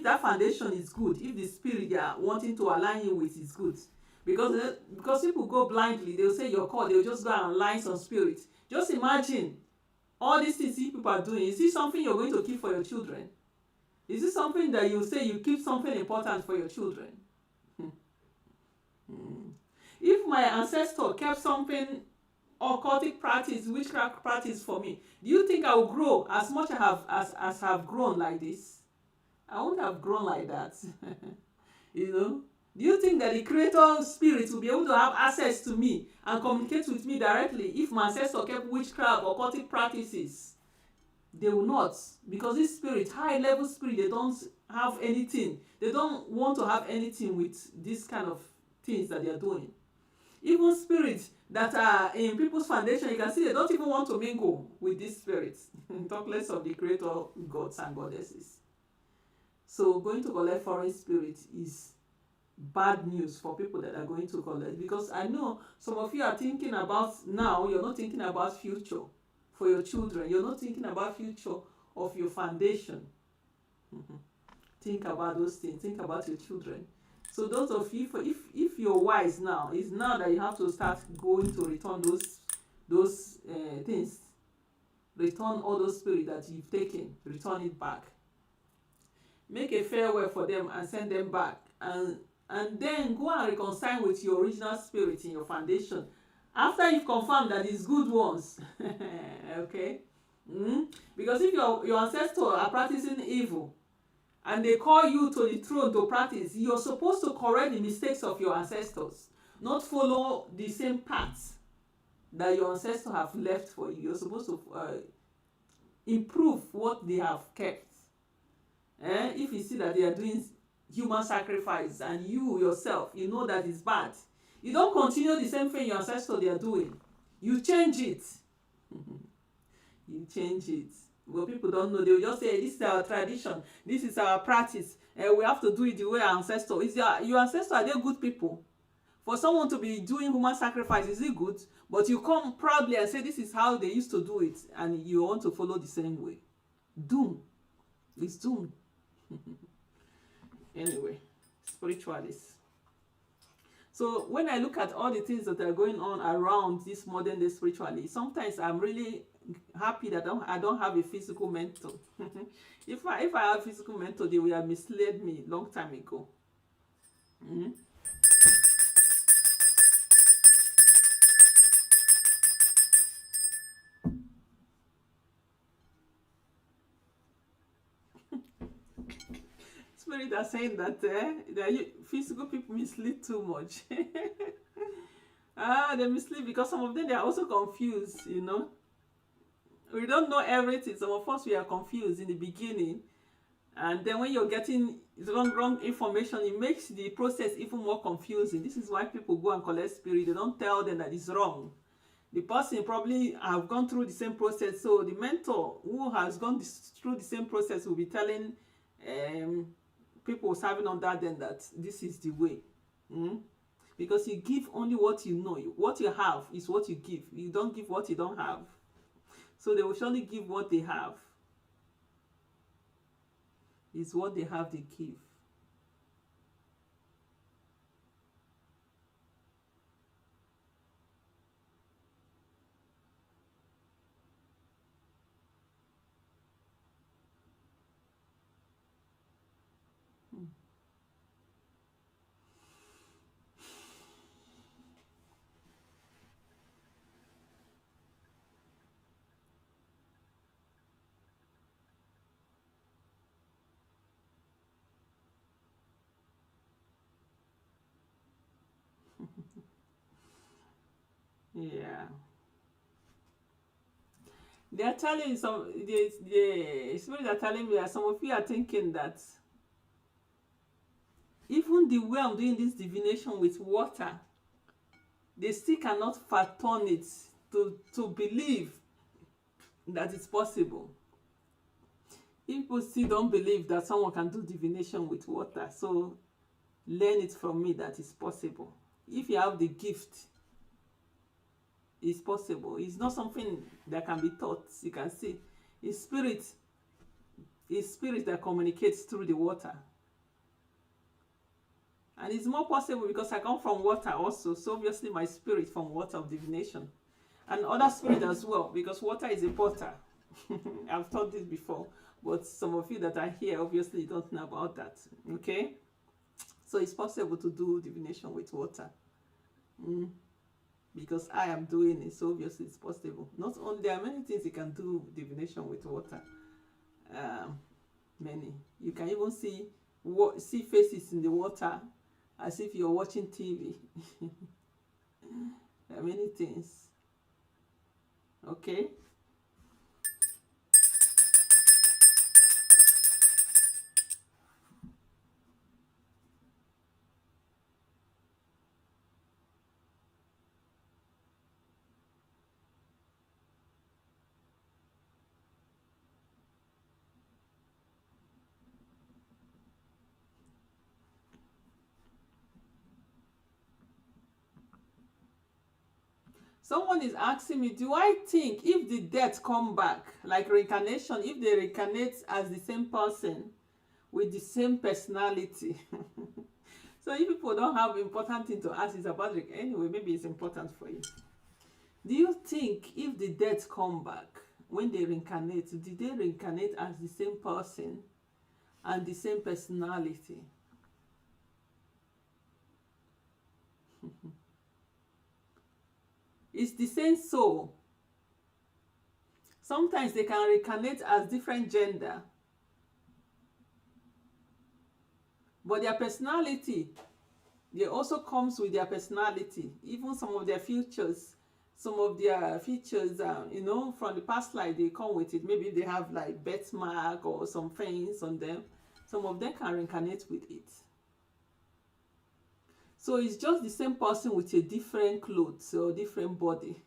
[SPEAKER 2] that foundation is good, if the spirit they are wanting to align you with is good. Because people go blindly, they'll say you're called, they'll just go and align some spirit. Just imagine all these things people are doing. Is this something you're going to keep for your children? Is this something that you say you keep something important for your children? If my ancestor kept something occultic practice, witchcraft practice for me, do you think I will grow as much as I have grown like this? I won't have grown like that. You know? Do you think that the creator spirit will be able to have access to me and communicate with me directly if my ancestor kept witchcraft or occultic practices? They will not, because this spirit, high level spirit, they don't have anything. They don't want to have anything with this kind of things that they are doing. Even spirits that are in people's foundation, you can see they don't even want to mingle with these spirits. Talk less of the creator gods and goddesses. So going to collect foreign spirits is bad news for people that are going to collect, because I know some of you are thinking about now, you're not thinking about future for your children. You're not thinking about future of your foundation. Think about those things. Think about your children. So those of you, if you're wise now, it's now that you have to start going to return those things. Return all those spirits that you've taken. Return it back. Make a farewell for them and send them back. And then go and reconcile with your original spirit in your foundation. After you've confirmed that it's good ones. Okay? Because if your ancestors are practicing evil, and they call you to the throne to practice, you're supposed to correct the mistakes of your ancestors, not follow the same path that your ancestors have left for you. You're supposed to improve what they have kept. If you see that they are doing human sacrifice and you yourself, you know that it's bad, you don't continue the same thing your ancestors they are doing. You change it. You change it. But people don't know. They will just say, this is our tradition, this is our practice, we have to do it the way our ancestors. Your ancestors, are they good people? For someone to be doing human sacrifice, is it good? But you come proudly and say this is how they used to do it, and you want to follow the same way. Doom. It's doom. Anyway, spiritualists. So when I look at all the things that are going on around this modern day spirituality, sometimes I'm really happy that I don't have a physical mentor. If I have a physical mentor, they would have misled me long time ago. Spirit are saying that physical people mislead too much. They mislead because some of them, they are also confused, you know. We don't know everything. Some of us, we are confused in the beginning, and then when you're getting wrong information, it makes the process even more confusing. This is why people go and collect spirit. They don't tell them that it's wrong. The person probably have gone through the same process, so the mentor who has gone through the same process will be telling people serving under them that this is the way. Because you give only what you know. What you have is what you give. You don't give what you don't have. So they will surely give what they have. It's what they have they give. Yeah. They are telling the spirit are telling me that some of you are thinking that even the way I'm doing this divination with water, they still cannot fathom it to believe that it's possible. People still don't believe that someone can do divination with water, so learn it from me that it's possible. If you have the gift, it's possible. It's not something that can be taught. You can see it's spirit that communicates through the water. And it's more possible because I come from water also, so obviously my spirit from water of divination. And other spirit as well, because water is a portal. I've taught this before, but some of you that are here obviously don't know about that. Okay? So it's possible to do divination with water. Because I am doing it, so obviously it's possible. Not only, there are many things you can do divination with water. Many. You can even see faces in the water as if you're watching TV. There are many things. Okay? Someone is asking me, do I think if the dead come back, like reincarnation, if they reincarnate as the same person with the same personality? So if people don't have important thing to ask, it's about anyway, maybe it's important for you. Do you think if the dead come back, when they reincarnate, did they reincarnate as the same person and the same personality? It's the same soul. Sometimes they can reincarnate as different gender, but their personality, they also comes with their personality. Even some of their features, from the past life, they come with it. Maybe they have like birthmark or some things on them. Some of them can reincarnate with it. So it's just the same person with a different clothes or different body.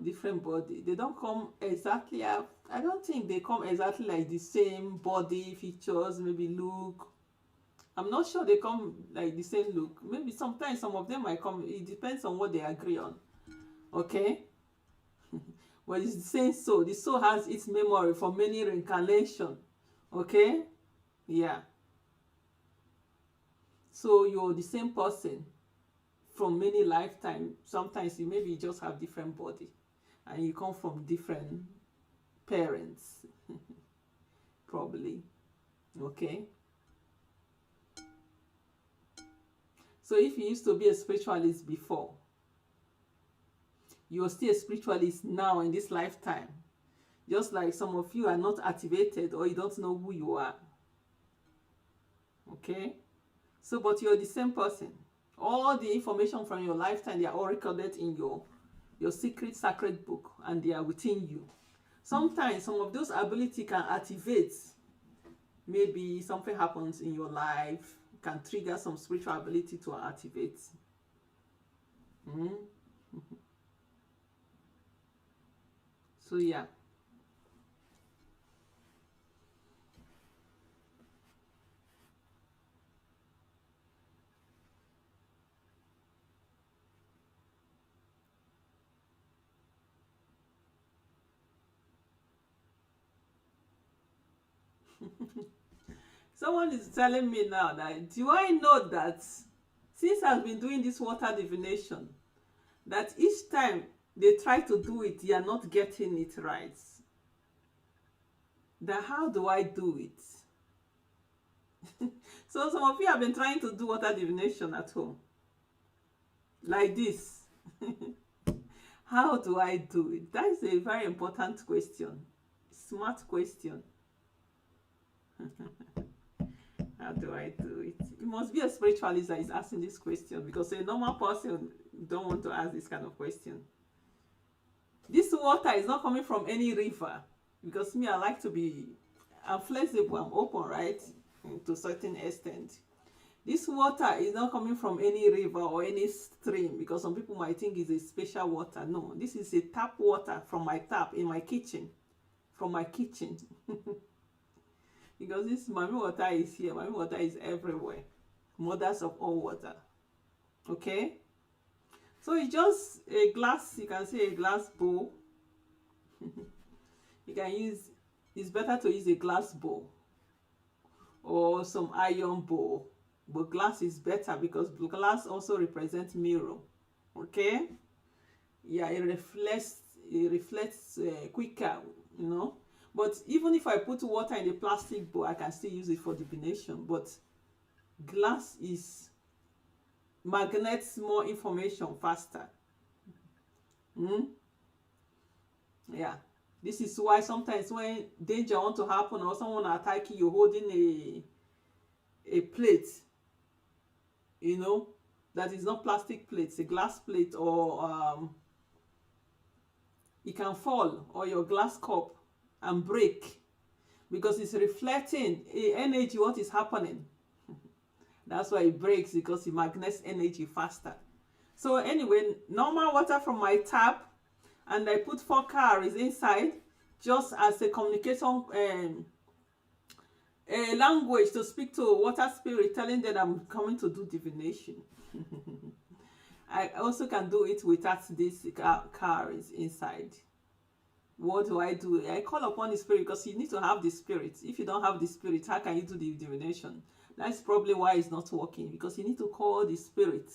[SPEAKER 2] Different body. They don't come exactly. I don't think they come exactly like the same body features, maybe look. I'm not sure they come like the same look. Maybe sometimes some of them might come. It depends on what they agree on. Okay? But it's the same soul. The soul has its memory for many reincarnations. Okay? Yeah. So you're the same person from many lifetimes. Sometimes you maybe just have different body and you come from different parents. Probably. Okay? So if you used to be a spiritualist before, you're still a spiritualist now in this lifetime. Just like some of you are not activated or you don't know who you are. Okay? So, but you're the same person. All the information from your lifetime, they are all recorded in your secret sacred book, and they are within you. Sometimes some of those abilities can activate. Maybe something happens in your life, can trigger some spiritual ability to activate. So yeah. Someone is telling me now that, do I know that since I've been doing this water divination, that each time they try to do it, they are not getting it right? That how do I do it? So some of you have been trying to do water divination at home. Like this. How do I do it? That is a very important question. Smart question. How do I do it? It must be a spiritualist that is asking this question, because a normal person, don't want to ask this kind of question. This water is not coming from any river, because me, I like to be, I'm flexible, I'm open, right? To a certain extent. This water is not coming from any river or any stream, because some people might think it's a special water. No, this is a tap water from my tap in my kitchen, from my kitchen. Because this mommy water is here, mommy water is everywhere. Mothers of all water. Okay? So it's just a glass, you can say a glass bowl. You can use, it's better to use a glass bowl or some iron bowl. But glass is better because glass also represents mirror. Okay? Yeah, it reflects quicker, you know. But even if I put water in a plastic bowl, I can still use it for divination. But glass is magnets more information faster. Yeah. This is why sometimes when danger want to happen or someone attack you, you're holding a plate, you know, that is not plastic plate, it's a glass plate, or it can fall, or your glass cup and break because it's reflecting energy what is happening. That's why it breaks, because it magnets energy faster. So anyway, normal water from my tap, and I put 4 cowries inside just as a communication a language to speak to water spirit, telling them I'm coming to do divination. I also can do it without this cowries inside. What do? I call upon the spirit, because you need to have the spirit. If you don't have the spirit, how can you do the divination? That's probably why it's not working, because you need to call the spirit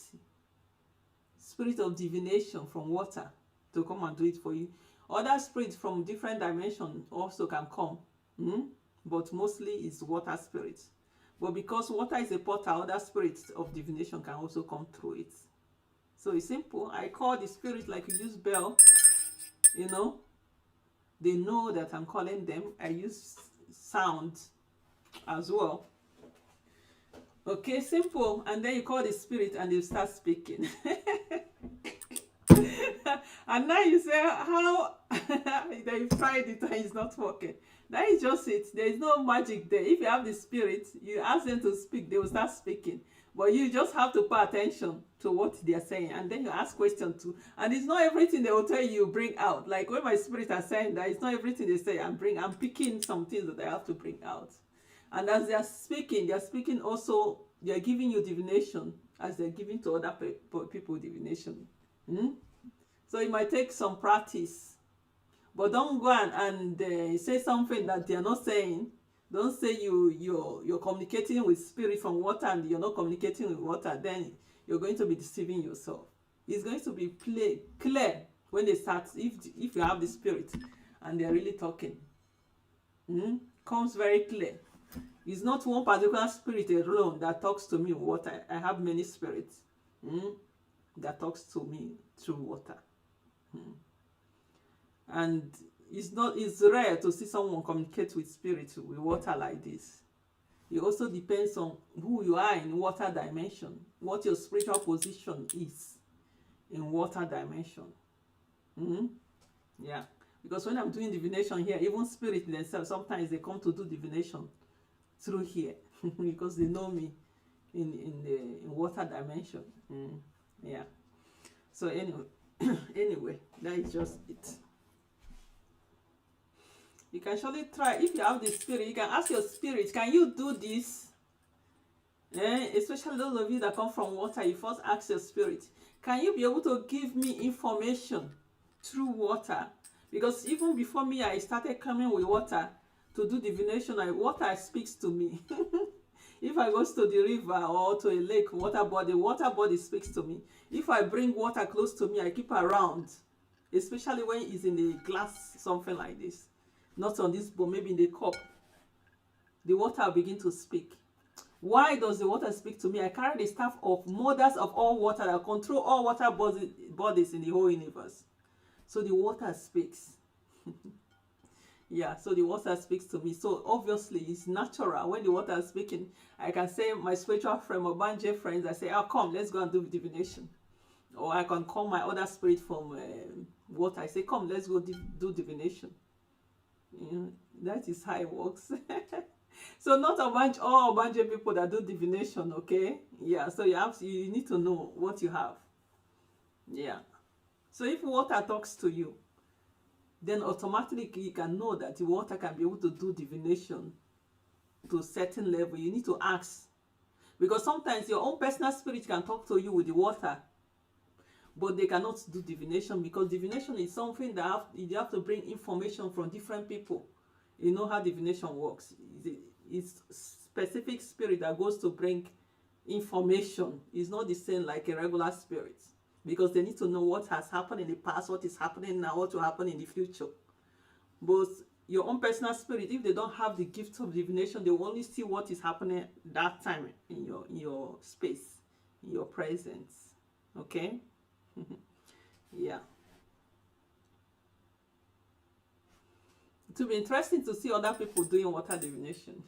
[SPEAKER 2] of divination from water to come and do it for you. Other spirits from different dimensions also can come, but mostly it's water spirits. But because water is a portal, other spirits of divination can also come through it. So it's simple. I call the spirit like you use bell, you know. They know that I'm calling them. I use sound as well. Okay, simple. And then you call the spirit and they start speaking. And now you say, how? Then you tried it and it's not working. That is just it. There is no magic there. If you have the spirit, you ask them to speak, they will start speaking. But you just have to pay attention to what they are saying, and then you ask questions too. And it's not everything they will tell you bring out. Like when my spirit are saying that, it's not everything they say I'm picking some things that I have to bring out. And as they are speaking also, they are giving you divination as they're giving to other people divination. So it might take some practice. But don't go and say something that they are not saying. Don't say you're communicating with spirit from water and you're not communicating with water. Then you're going to be deceiving yourself. It's going to be clear when they start, if you have the spirit and they're really talking. Comes very clear. It's not one particular spirit alone that talks to me with water. I have many spirits that talks to me through water. And it's rare to see someone communicate with spirit with water like this. It also depends on who you are in water dimension, what your spiritual position is in water dimension. Yeah, because when I'm doing divination here, even spirit themselves, sometimes they come to do divination through here because they know me in water dimension. Yeah. So anyway, that is just it. You can surely try. If you have the spirit, you can ask your spirit, can you do this? Especially those of you that come from water, you first ask your spirit, can you be able to give me information through water? Because even before me, I started coming with water to do divination, water speaks to me. If I go to the river or to a lake, water body speaks to me. If I bring water close to me, I keep around, especially when it's in the glass, something like this. Not on this bowl, maybe in the cup. The water will begin to speak. Why does the water speak to me? I carry the staff of mothers of all water that control all water bodies in the whole universe. So the water speaks. Yeah, so the water speaks to me. So obviously it's natural when the water is speaking. I can say my spiritual friend, my Banje friends, I say, oh, come, let's go and do divination. Or I can call my other spirit from what I say, come, let's go do divination. That is how it works. So not all bunch of people that do divination, okay? Yeah, so you need to know what you have. Yeah. So if water talks to you, then automatically you can know that the water can be able to do divination to a certain level. You need to ask. Because sometimes your own personal spirit can talk to you with the water, but they cannot do divination, because divination is something that you have to bring information from different people. You know how divination works. It's specific spirit that goes to bring information. It's not the same like a regular spirit, because they need to know what has happened in the past, what is happening now, what will happen in the future. But your own personal spirit, if they don't have the gift of divination, they will only see what is happening that time in your space, in your presence. Okay. Yeah. It will be interesting to see other people doing water divination.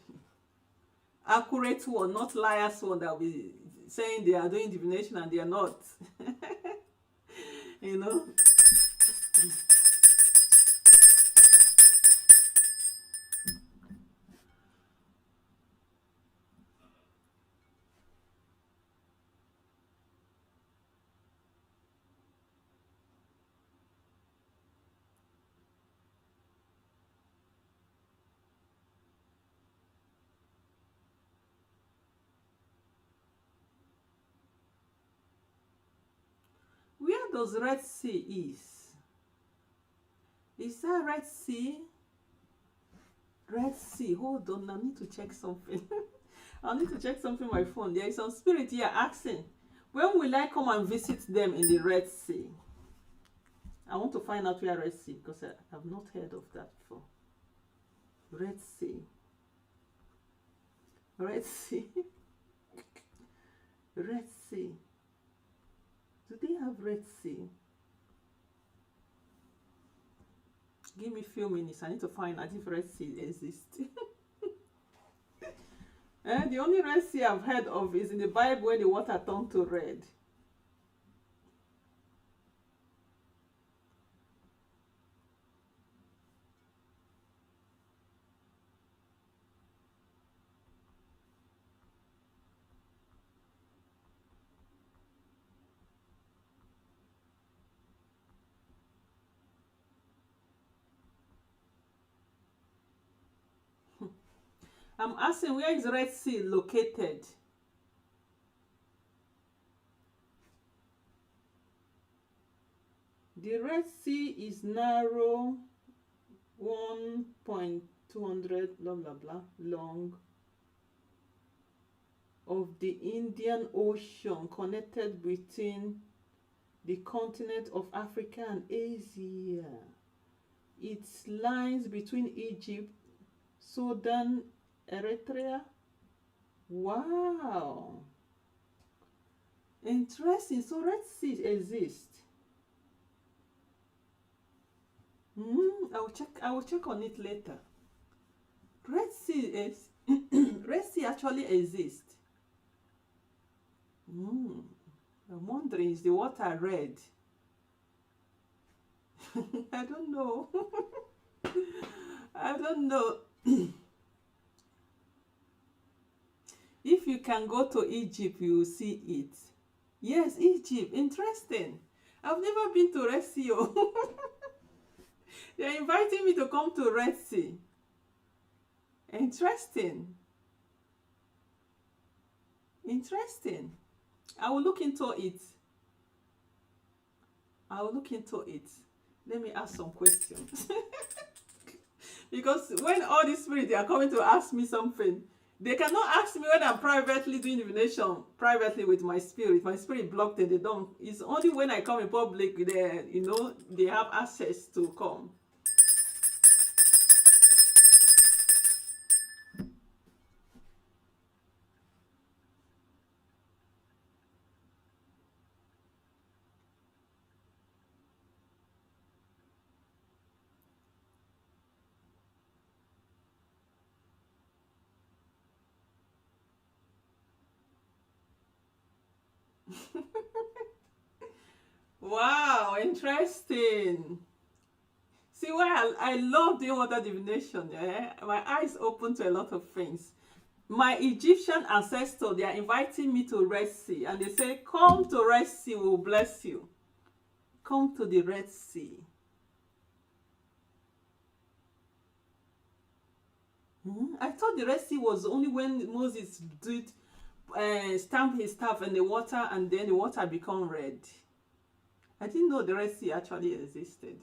[SPEAKER 2] Accurate one, not liars one that will be saying they are doing divination and they are not. You know. Where does Red Sea is? Is that Red Sea? Red Sea. Hold on, I need to check something. I need to check something on my phone. There is some spirit here asking, when will I come and visit them in the Red Sea? I want to find out where Red Sea, because I have not heard of that before. Red Sea. Red Sea. Red Sea. Do they have Red Sea? Give me a few minutes. I need to find out if Red Sea exists. The only Red Sea I've heard of is in the Bible, where the water turned to red. I'm asking, where is Red Sea located? The Red Sea is narrow, 1.200 blah blah blah long, of the Indian Ocean, connected between the continent of Africa and Asia. It lies between Egypt, Sudan, Eritrea. Wow. Interesting. So Red Sea exists. I will check on it later. Red Sea is Red Sea actually exists. I'm wondering, is the water red? I don't know. I don't know. If you can go to Egypt, you will see it. Yes, Egypt. Interesting. I've never been to Red Sea. They're inviting me to come to Red Sea. Interesting. Interesting. I will look into it. I will look into it. Let me ask some questions. Because when all these spirits are coming to ask me something, they cannot ask me when I'm privately doing divination privately with my spirit. My spirit blocked it. They don't. It's only when I come in public, they have access to come. Wow, interesting. See why I love doing water divination. Yeah? My eyes open to a lot of things. My Egyptian ancestors, they are inviting me to Red Sea, and they say, come to Red Sea, we'll bless you. Come to the Red Sea. I thought the Red Sea was only when Moses did stamp his staff in the water, and then the water become red. I didn't know the Red Sea actually existed.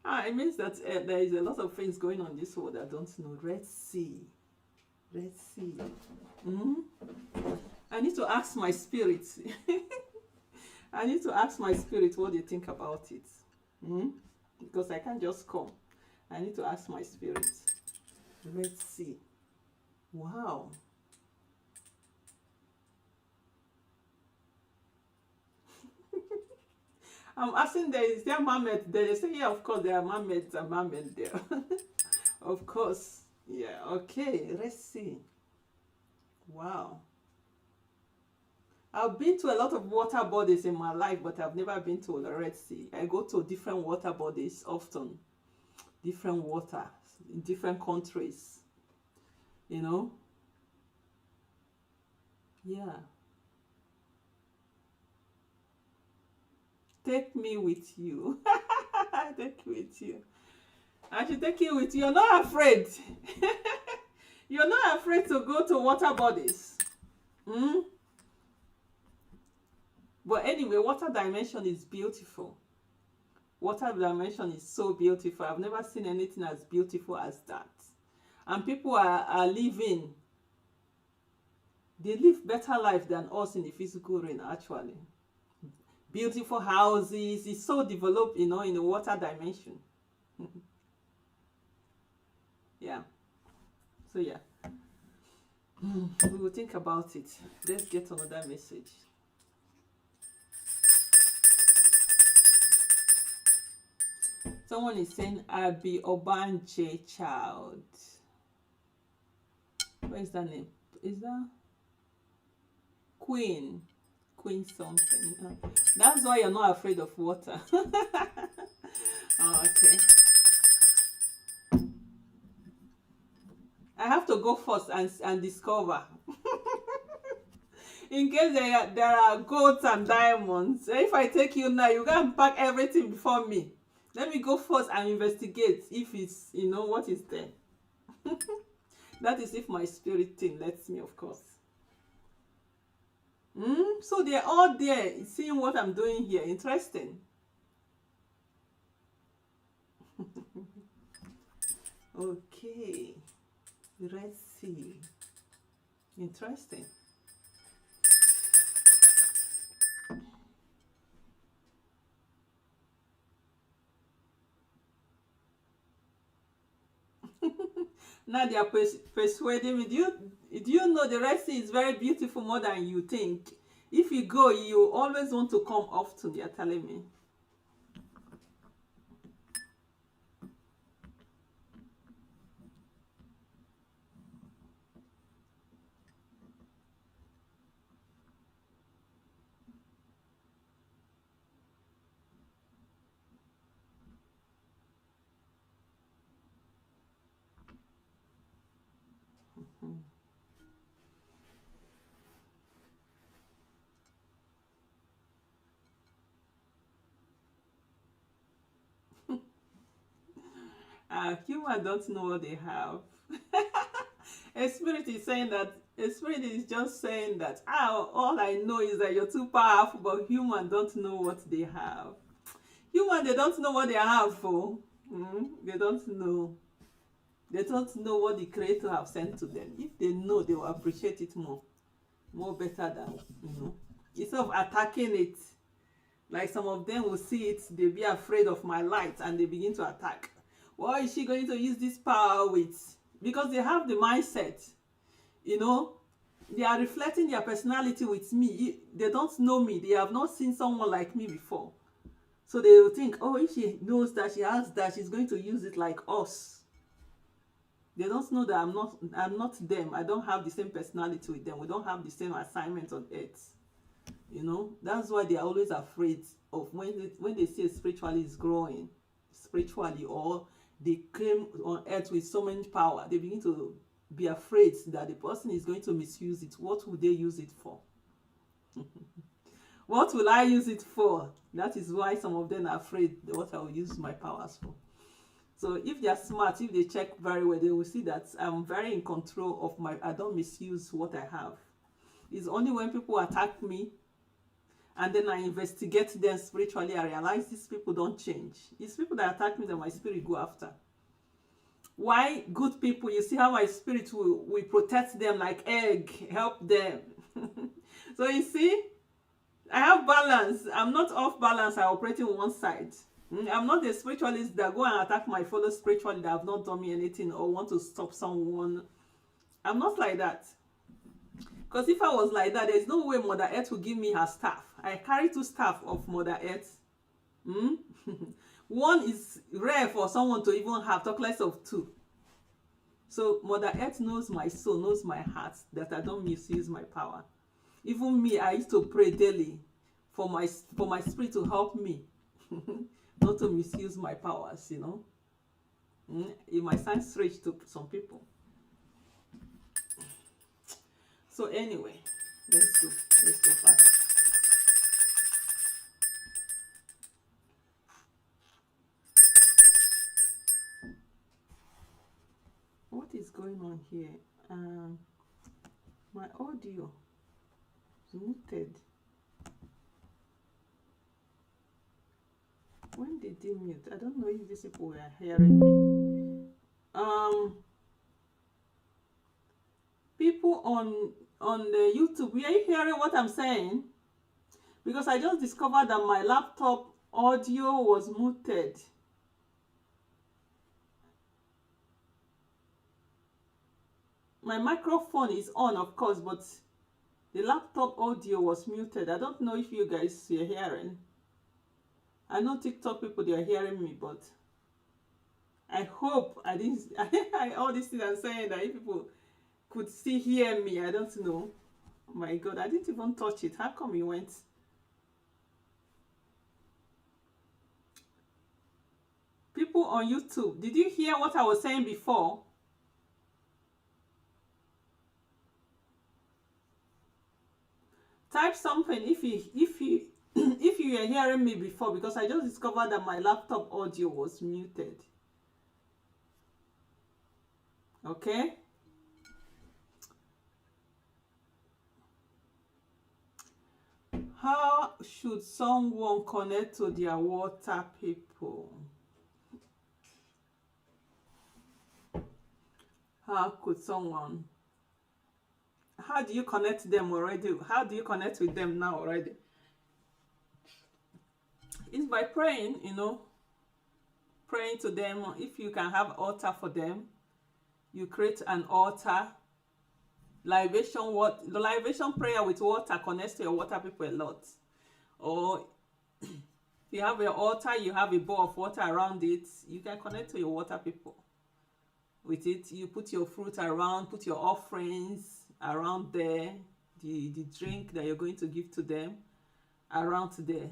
[SPEAKER 2] It means that there is a lot of things going on in this world I don't know. Red Sea. Red Sea. I need to ask my spirit. I need to ask my spirit what they think about it. Because I can't just come. I need to ask my spirit. Red Sea. Wow. I'm asking there, is there mermaid there? They say, yeah, of course, there are mermaids and mermen there. Of course. Yeah, okay. Red Sea. Wow. I've been to a lot of water bodies in my life, but I've never been to the Red Sea. I go to different water bodies often. Different water in different countries. You know? Yeah. Take me with you. Take me with you. I should take you with you. You're not afraid. You're not afraid to go to water bodies. But anyway, water dimension is beautiful. Water dimension is so beautiful. I've never seen anything as beautiful as that. And people are living. They live better life than us in the physical realm, actually. Beautiful houses. It's so developed, in the water dimension. Yeah. So yeah. We will think about it. Let's get another message. Someone is saying, I'll be Obanje child. What is that name? Is that Queen? Queen something. That's why you're not afraid of water. Okay. I have to go first and discover. In case there are golds and diamonds. If I take you now, you can pack everything before me. Let me go first and investigate if it's, what is there. That is if my spirit thing lets me, of course. So they're all there seeing what I'm doing here. Interesting. Okay. Red Sea. Interesting. Now they are persuading me. Do you know the Red Sea is very beautiful more than you think? If you go, you always want to come often, they are telling me. Human don't know what they have. A spirit is saying that. A spirit is just saying that. All I know is that you're too powerful, but human don't know what they have. Human, they don't know what they have for. They don't know. They don't know what the Creator have sent to them. If they know, they will appreciate it more better than instead of attacking it. Like some of them will see it, they be afraid of my light and they begin to attack. What is she going to use this power with? Because they have the mindset, they are reflecting their personality with me. They don't know me. They have not seen someone like me before. So they will think, oh, if she knows that, she has that, she's going to use it like us. They don't know that I'm not them. I don't have the same personality with them. We don't have the same assignment on earth. You know, that's why they're always afraid of when they see a spiritually is growing spiritually, or they came on earth with so much power, they begin to be afraid that the person is going to misuse it. What will they use it for? What will I use it for? That is why some of them are afraid what I will use my powers for. So if they're smart, if they check very well, they will see that I'm very in control of I don't misuse what I have. It's only when people attack me and then I investigate them spiritually, I realize these people don't change. It's people that attack me that my spirit go after. Why good people, you see how my spirit will protect them like egg, help them. So you see, I have balance. I'm not off balance. I operate in one side. I'm not a spiritualist that go and attack my fellow spiritually that have not done me anything or want to stop someone. I'm not like that. Because if I was like that, there's no way Mother Earth will give me her staff. I carry 2 staff of Mother Earth. One is rare for someone to even have, talk less of 2. So Mother Earth knows my soul, knows my heart, that I don't misuse my power. Even me, I used to pray daily for my spirit to help me not to misuse my powers, you know. It might sound strange to some people. So anyway, let's go back. What is going on here? My audio is muted. When did they mute? I don't know if these people were hearing me. People on the YouTube, are you hearing what I'm saying? Because I just discovered that my laptop audio was muted. My microphone is on, of course, but the laptop audio was muted. I don't know if you guys are hearing. I know TikTok people, they are hearing me, but I hope I didn't. All these things I'm saying, that if people could still hear me, I don't know. Oh my God, I didn't even touch it. How come it went? People on YouTube, did you hear what I was saying before? Type something if you are hearing me before, because I just discovered that my laptop audio was muted. Okay? How should someone connect to their water people? How do you connect them already? How do you connect with them now already? It's by praying, you know. Praying to them. If you can have altar for them, you create an altar. The libation prayer with water connects to your water people a lot. Or you have your altar, you have a bowl of water around it, you can connect to your water people with it. You put your fruit around, put your offerings around there, the drink that you're going to give to them around there.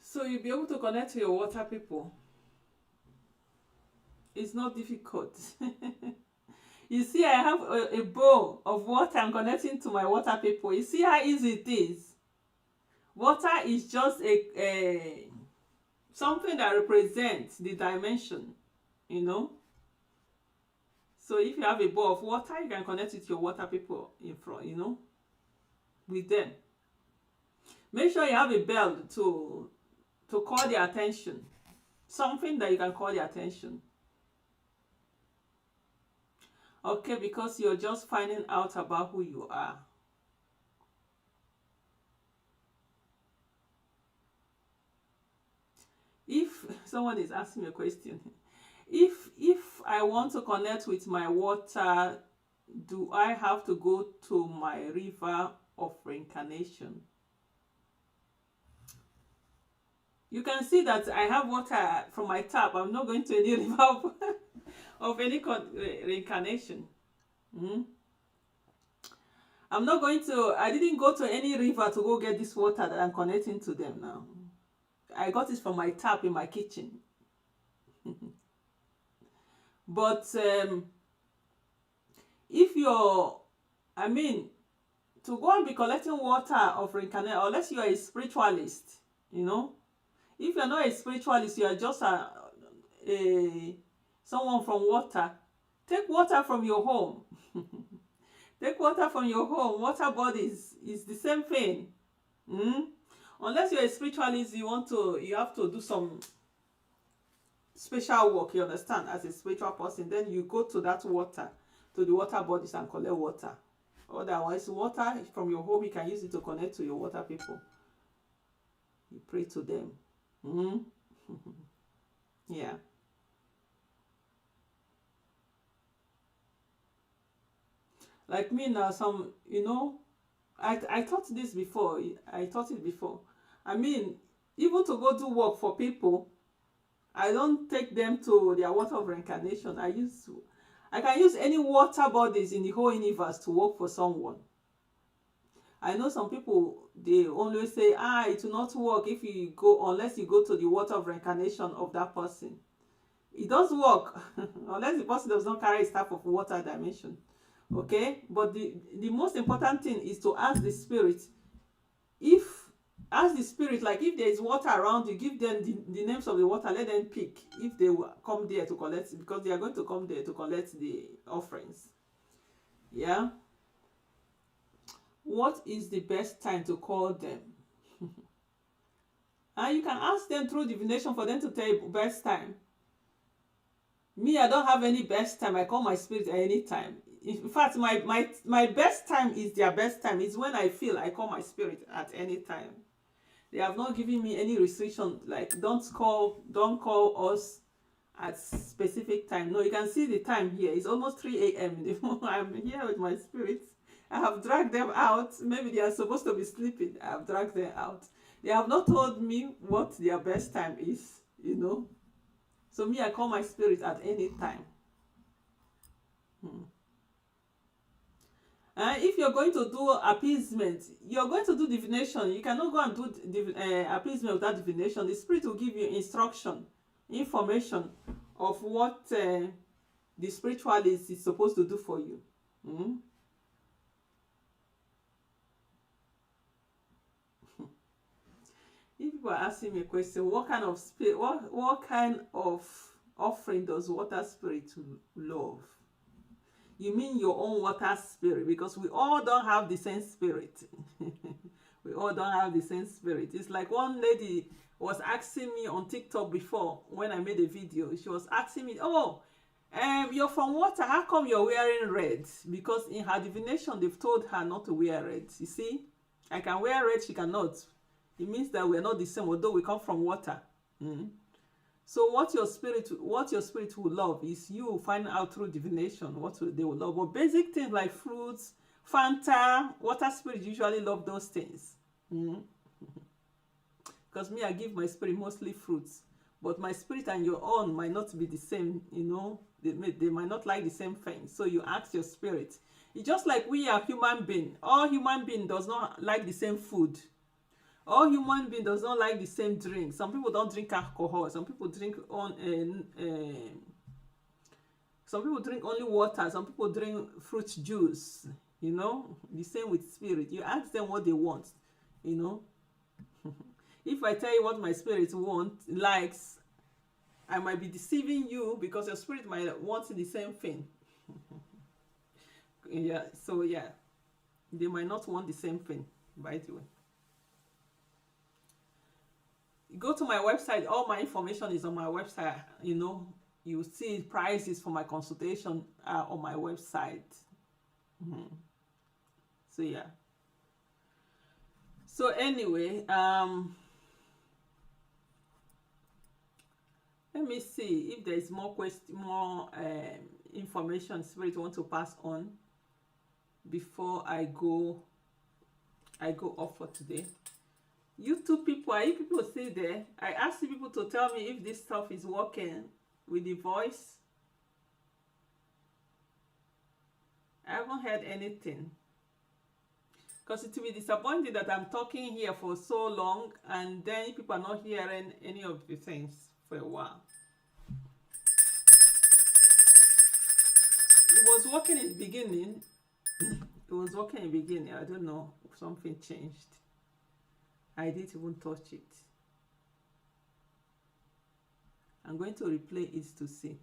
[SPEAKER 2] So you'll be able to connect to your water people. It's not difficult. You see, I have a bowl of water. I'm connecting to my water people. You see how easy it is? Water is just a something that represents the dimension, you know. So if you have a bowl of water, you can connect with your water people in front, you know, with them. Make sure you have a bell to call their attention. Something that you can call their attention. Okay, because you're just finding out about who you are. If someone is asking me a question, if I want to connect with my water, do I have to go to my river of reincarnation? You can see that I have water from my tap. I'm not going to any river of any reincarnation. I'm not going to, I didn't go to any river to go get this water that I'm connecting to them now. I got it from my tap in my kitchen. But if you're, I mean, to go and be collecting water of reincarnation, unless you are a spiritualist, you know, if you're not a spiritualist, you are just someone from water. Take water from your home. Take water from your home. Water bodies is the same thing. Unless you're a spiritualist, you have to do some special work, you understand, as a spiritual person. Then you go to that water, to the water bodies, and collect water. Otherwise, water from your home, you can use it to connect to your water people. You pray to them. Yeah. Like me now, some, you know, I taught this before. I taught it before. I mean, even to go do work for people, I don't take them to their water of reincarnation. I can use any water bodies in the whole universe to work for someone. I know some people, they always say, it will not work if you go, unless you go to the water of reincarnation of that person. It does work unless the person does not carry a type of water dimension. Okay, but the most important thing is to ask the spirit. Ask the spirit, like if there is water around you, give them the names of the water, let them pick if they will come there to collect, because they are going to come there to collect the offerings. Yeah. What is the best time to call them? And you can ask them through divination for them to tell you best time. Me, I don't have any best time. I call my spirit at any time. In fact, my best time is their best time. It's when I feel I call my spirit at any time. They have not given me any restriction, like don't call us at specific time. No, you can see the time here. It's almost 3 a.m. I'm here with my spirits. I have dragged them out. Maybe they are supposed to be sleeping. I have dragged them out. They have not told me what their best time is, you know. So me, I call my spirit at any time. If you're going to do appeasement, you're going to do divination. You cannot go and do appeasement without divination. The spirit will give you instruction, information of what the spiritualist is supposed to do for you. If people are asking me a question, what kind of spirit, what kind of offering does water spirit love? You mean your own water spirit? Because we all don't have the same spirit. We all don't have the same spirit. It's like one lady was asking me on TikTok before, when I made a video. She was asking me, you're from water, how come you're wearing red? Because in her divination, they've told her not to wear red. You see, I can wear red, she cannot. It means that we're not the same, although we come from water. So what your spirit will love is you find out through divination what they will love. But basic things like fruits, Fanta, water spirit usually love those things. Because me, I give my spirit mostly fruits. But my spirit and your own might not be the same, you know. They might not like the same thing. So you ask your spirit. It's just like we are human beings. All human beings does not like the same food. All human beings does not like the same drink. Some people don't drink alcohol. Some people drink some people drink only water. Some people drink fruit juice. You know, the same with spirit. You ask them what they want. You know, if I tell you what my spirit likes, I might be deceiving you because your spirit might want the same thing. Yeah. So yeah, they might not want the same thing. By the way. Go to my website. All my information is on my website. You know, you see prices for my consultation on my website. So yeah. So anyway, let me see if there is more information spirit want to pass on before I go off for today. YouTube people, are you people still there? I asked you people to tell me if this stuff is working with the voice. I haven't heard anything. Because it will be disappointing that I'm talking here for so long and then people are not hearing any of the things for a while. It was working in the beginning. It was working in the beginning. I don't know if something changed. I didn't even touch it. I'm going to replay it to see.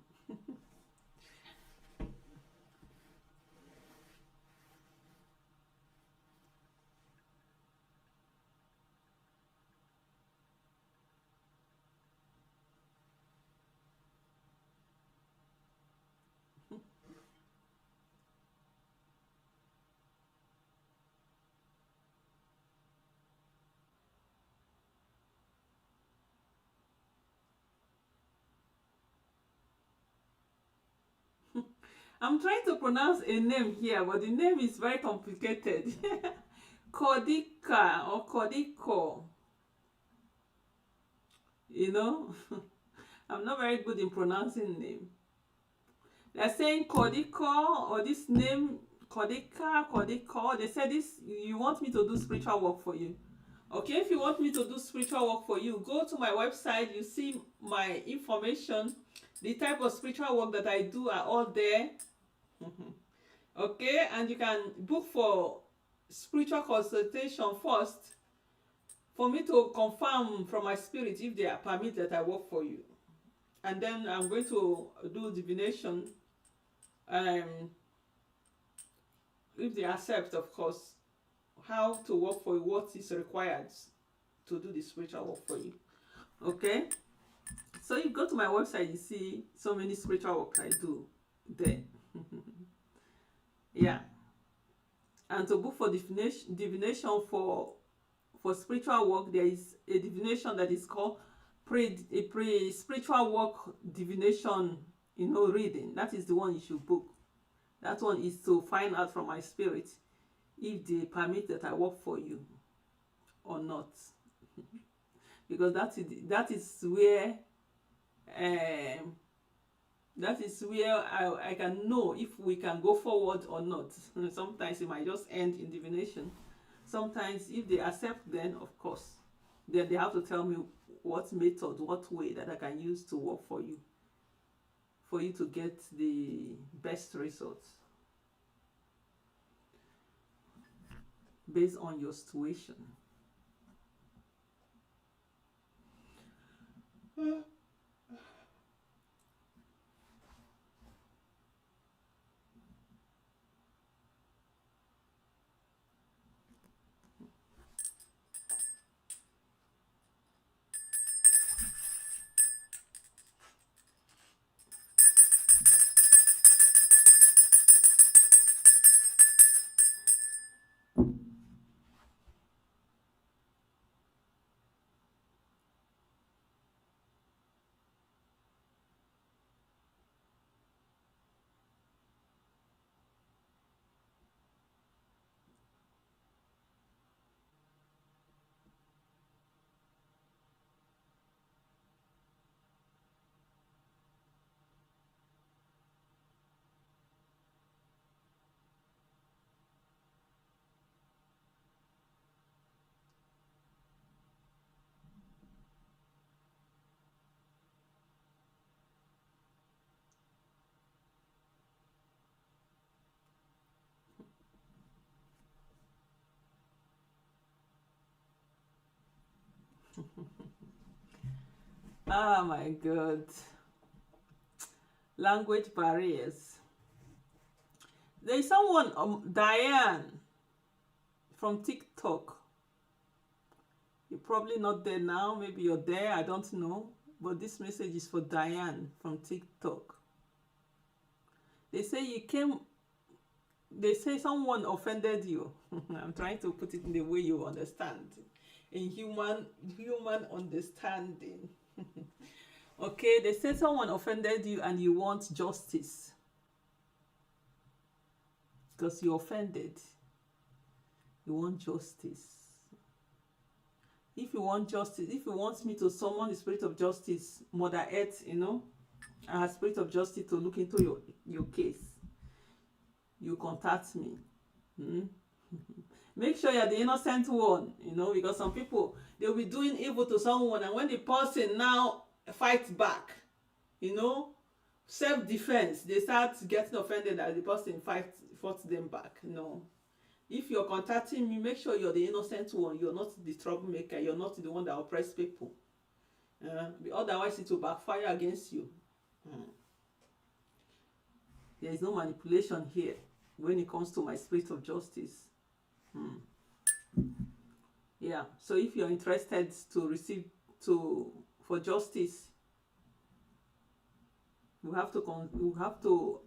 [SPEAKER 2] I'm trying to pronounce a name here, but the name is very complicated. Kodika or Kodiko. You know, I'm not very good in pronouncing name. They're saying Kodiko or this name Kodika, Kodiko. They said this, you want me to do spiritual work for you. Okay, if you want me to do spiritual work for you, go to my website. You see my information. The type of spiritual work that I do are all there. Okay, and you can book for spiritual consultation first for me to confirm from my spirit if they are permit that I work for you. And then I'm going to do divination, if they accept, of course, how to work for you, what is required to do the spiritual work for you. Okay, so you go to my website, you see so many spiritual work I do there. Yeah, and to book for divination for spiritual work, there is a divination that is called pre spiritual work divination, reading. That is the one you should book. That one is to find out from my spirit if they permit that I work for you or not. Because that is where I can know if we can go forward or not. Sometimes it might just end in divination. Sometimes if they accept, then of course, then they have to tell me what method, what way that I can use to work for you to get the best results based on your situation. Oh my God. Language barriers. There is someone, Diane from TikTok. You're probably not there now. Maybe you're there. I don't know. But this message is for Diane from TikTok. They say someone offended you. I'm trying to put it in the way you understand. In human understanding. Okay, they say someone offended you and you want justice. Because you're offended. You want justice. if you want justice, if you want me to summon the spirit of justice, Mother Earth, you know, and her spirit of justice to look into your case, you contact me. Make sure you're the innocent one, you know, because some people, they'll be doing evil to someone, and when the person now fights back, you know, self-defense, they start getting offended that the person fought them back. No. If you're contacting me, make sure you're the innocent one. You're not the troublemaker. You're not the one that oppresses people. Otherwise, it will backfire against you. There is no manipulation here when it comes to my spirit of justice. Yeah. So if you're interested to receive for justice, you have to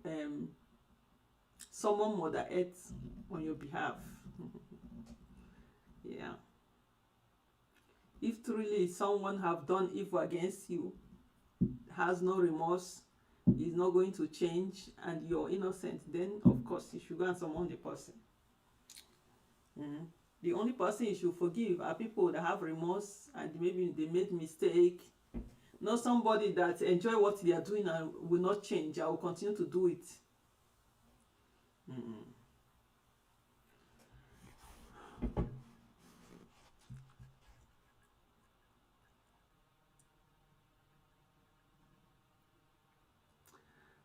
[SPEAKER 2] summon Mother Earth on your behalf. Yeah. If truly someone have done evil against you, has no remorse, is not going to change, and you're innocent, then of course you should go and summon the person. The only person you should forgive are people that have remorse and maybe they made mistake. Not somebody that enjoy what they are doing and will not change. I will continue to do it.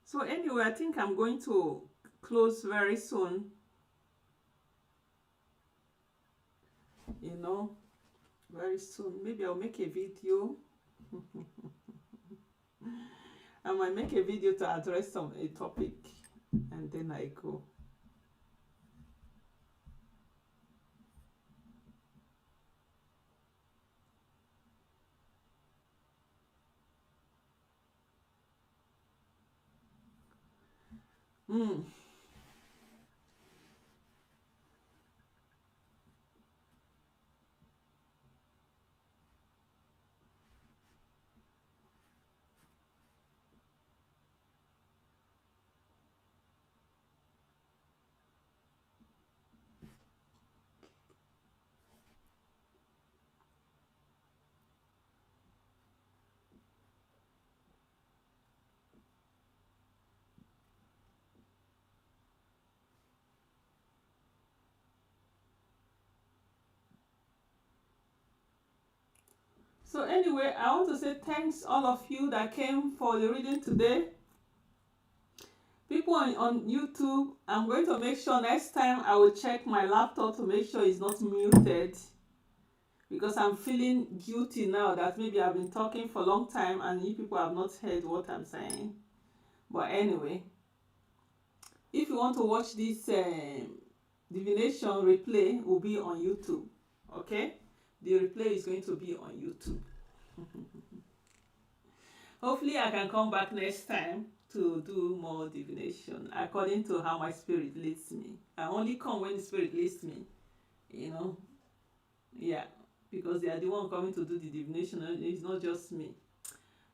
[SPEAKER 2] So anyway, I think I'm going to close very soon. You know, very soon. Maybe I'll make a video. I might make a video to address a topic, and then I go. So anyway, I want to say thanks all of you that came for the reading today. People on YouTube, I'm going to make sure next time I will check my laptop to make sure it's not muted, because I'm feeling guilty now that maybe I've been talking for a long time and you people have not heard what I'm saying. But anyway, if you want to watch this divination replay, will be on YouTube. Okay, the replay is going to be on YouTube. Hopefully I can come back next time to do more divination according to how my spirit leads me. I only come when the spirit leads me, you know. Yeah, because they are the one coming to do the divination. It's not just me.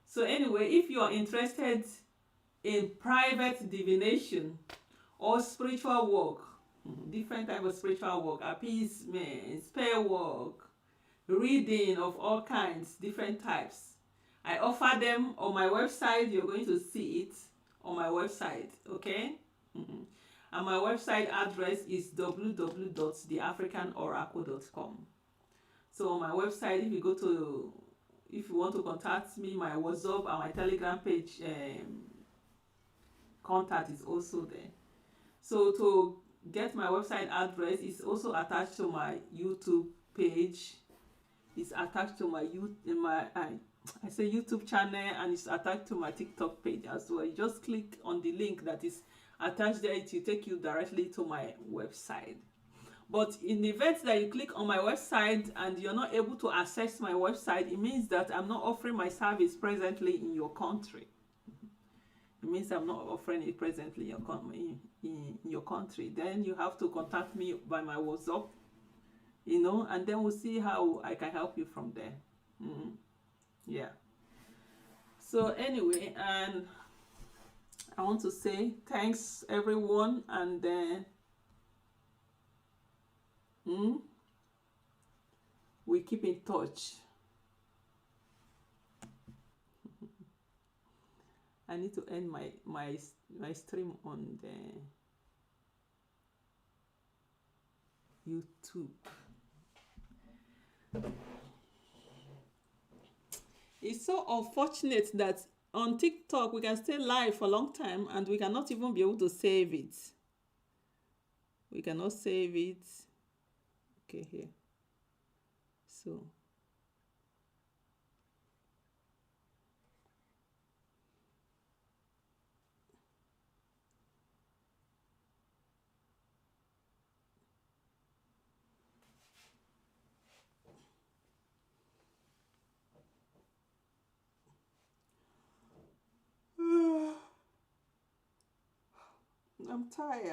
[SPEAKER 2] So anyway, if you are interested in private divination or spiritual work, different type of spiritual work, appeasement, spell work, reading of all kinds, different types, I offer them on my website. You're going to see it on my website, okay? And my website address is www.TheAfricanOracle.com. So on my website, if you want to contact me, my WhatsApp and my Telegram page contact is also there. So to get my website address, is also attached to my YouTube page. It's attached to my YouTube channel, and it's attached to my TikTok page as well. You just click on the link that is attached there, it will take you directly to my website. But in the event that you click on my website and you're not able to access my website, it means that I'm not offering my service presently in your country. It means I'm not offering it presently in your country. Then you have to contact me by my WhatsApp, you know, and then we'll see how I can help you from there. Yeah. So anyway, and I want to say thanks everyone, and we keep in touch. I need to end my stream on the YouTube. It's so unfortunate that on TikTok we can stay live for a long time and we cannot even be able to save it. We cannot save it. Okay, here. So I'm tired.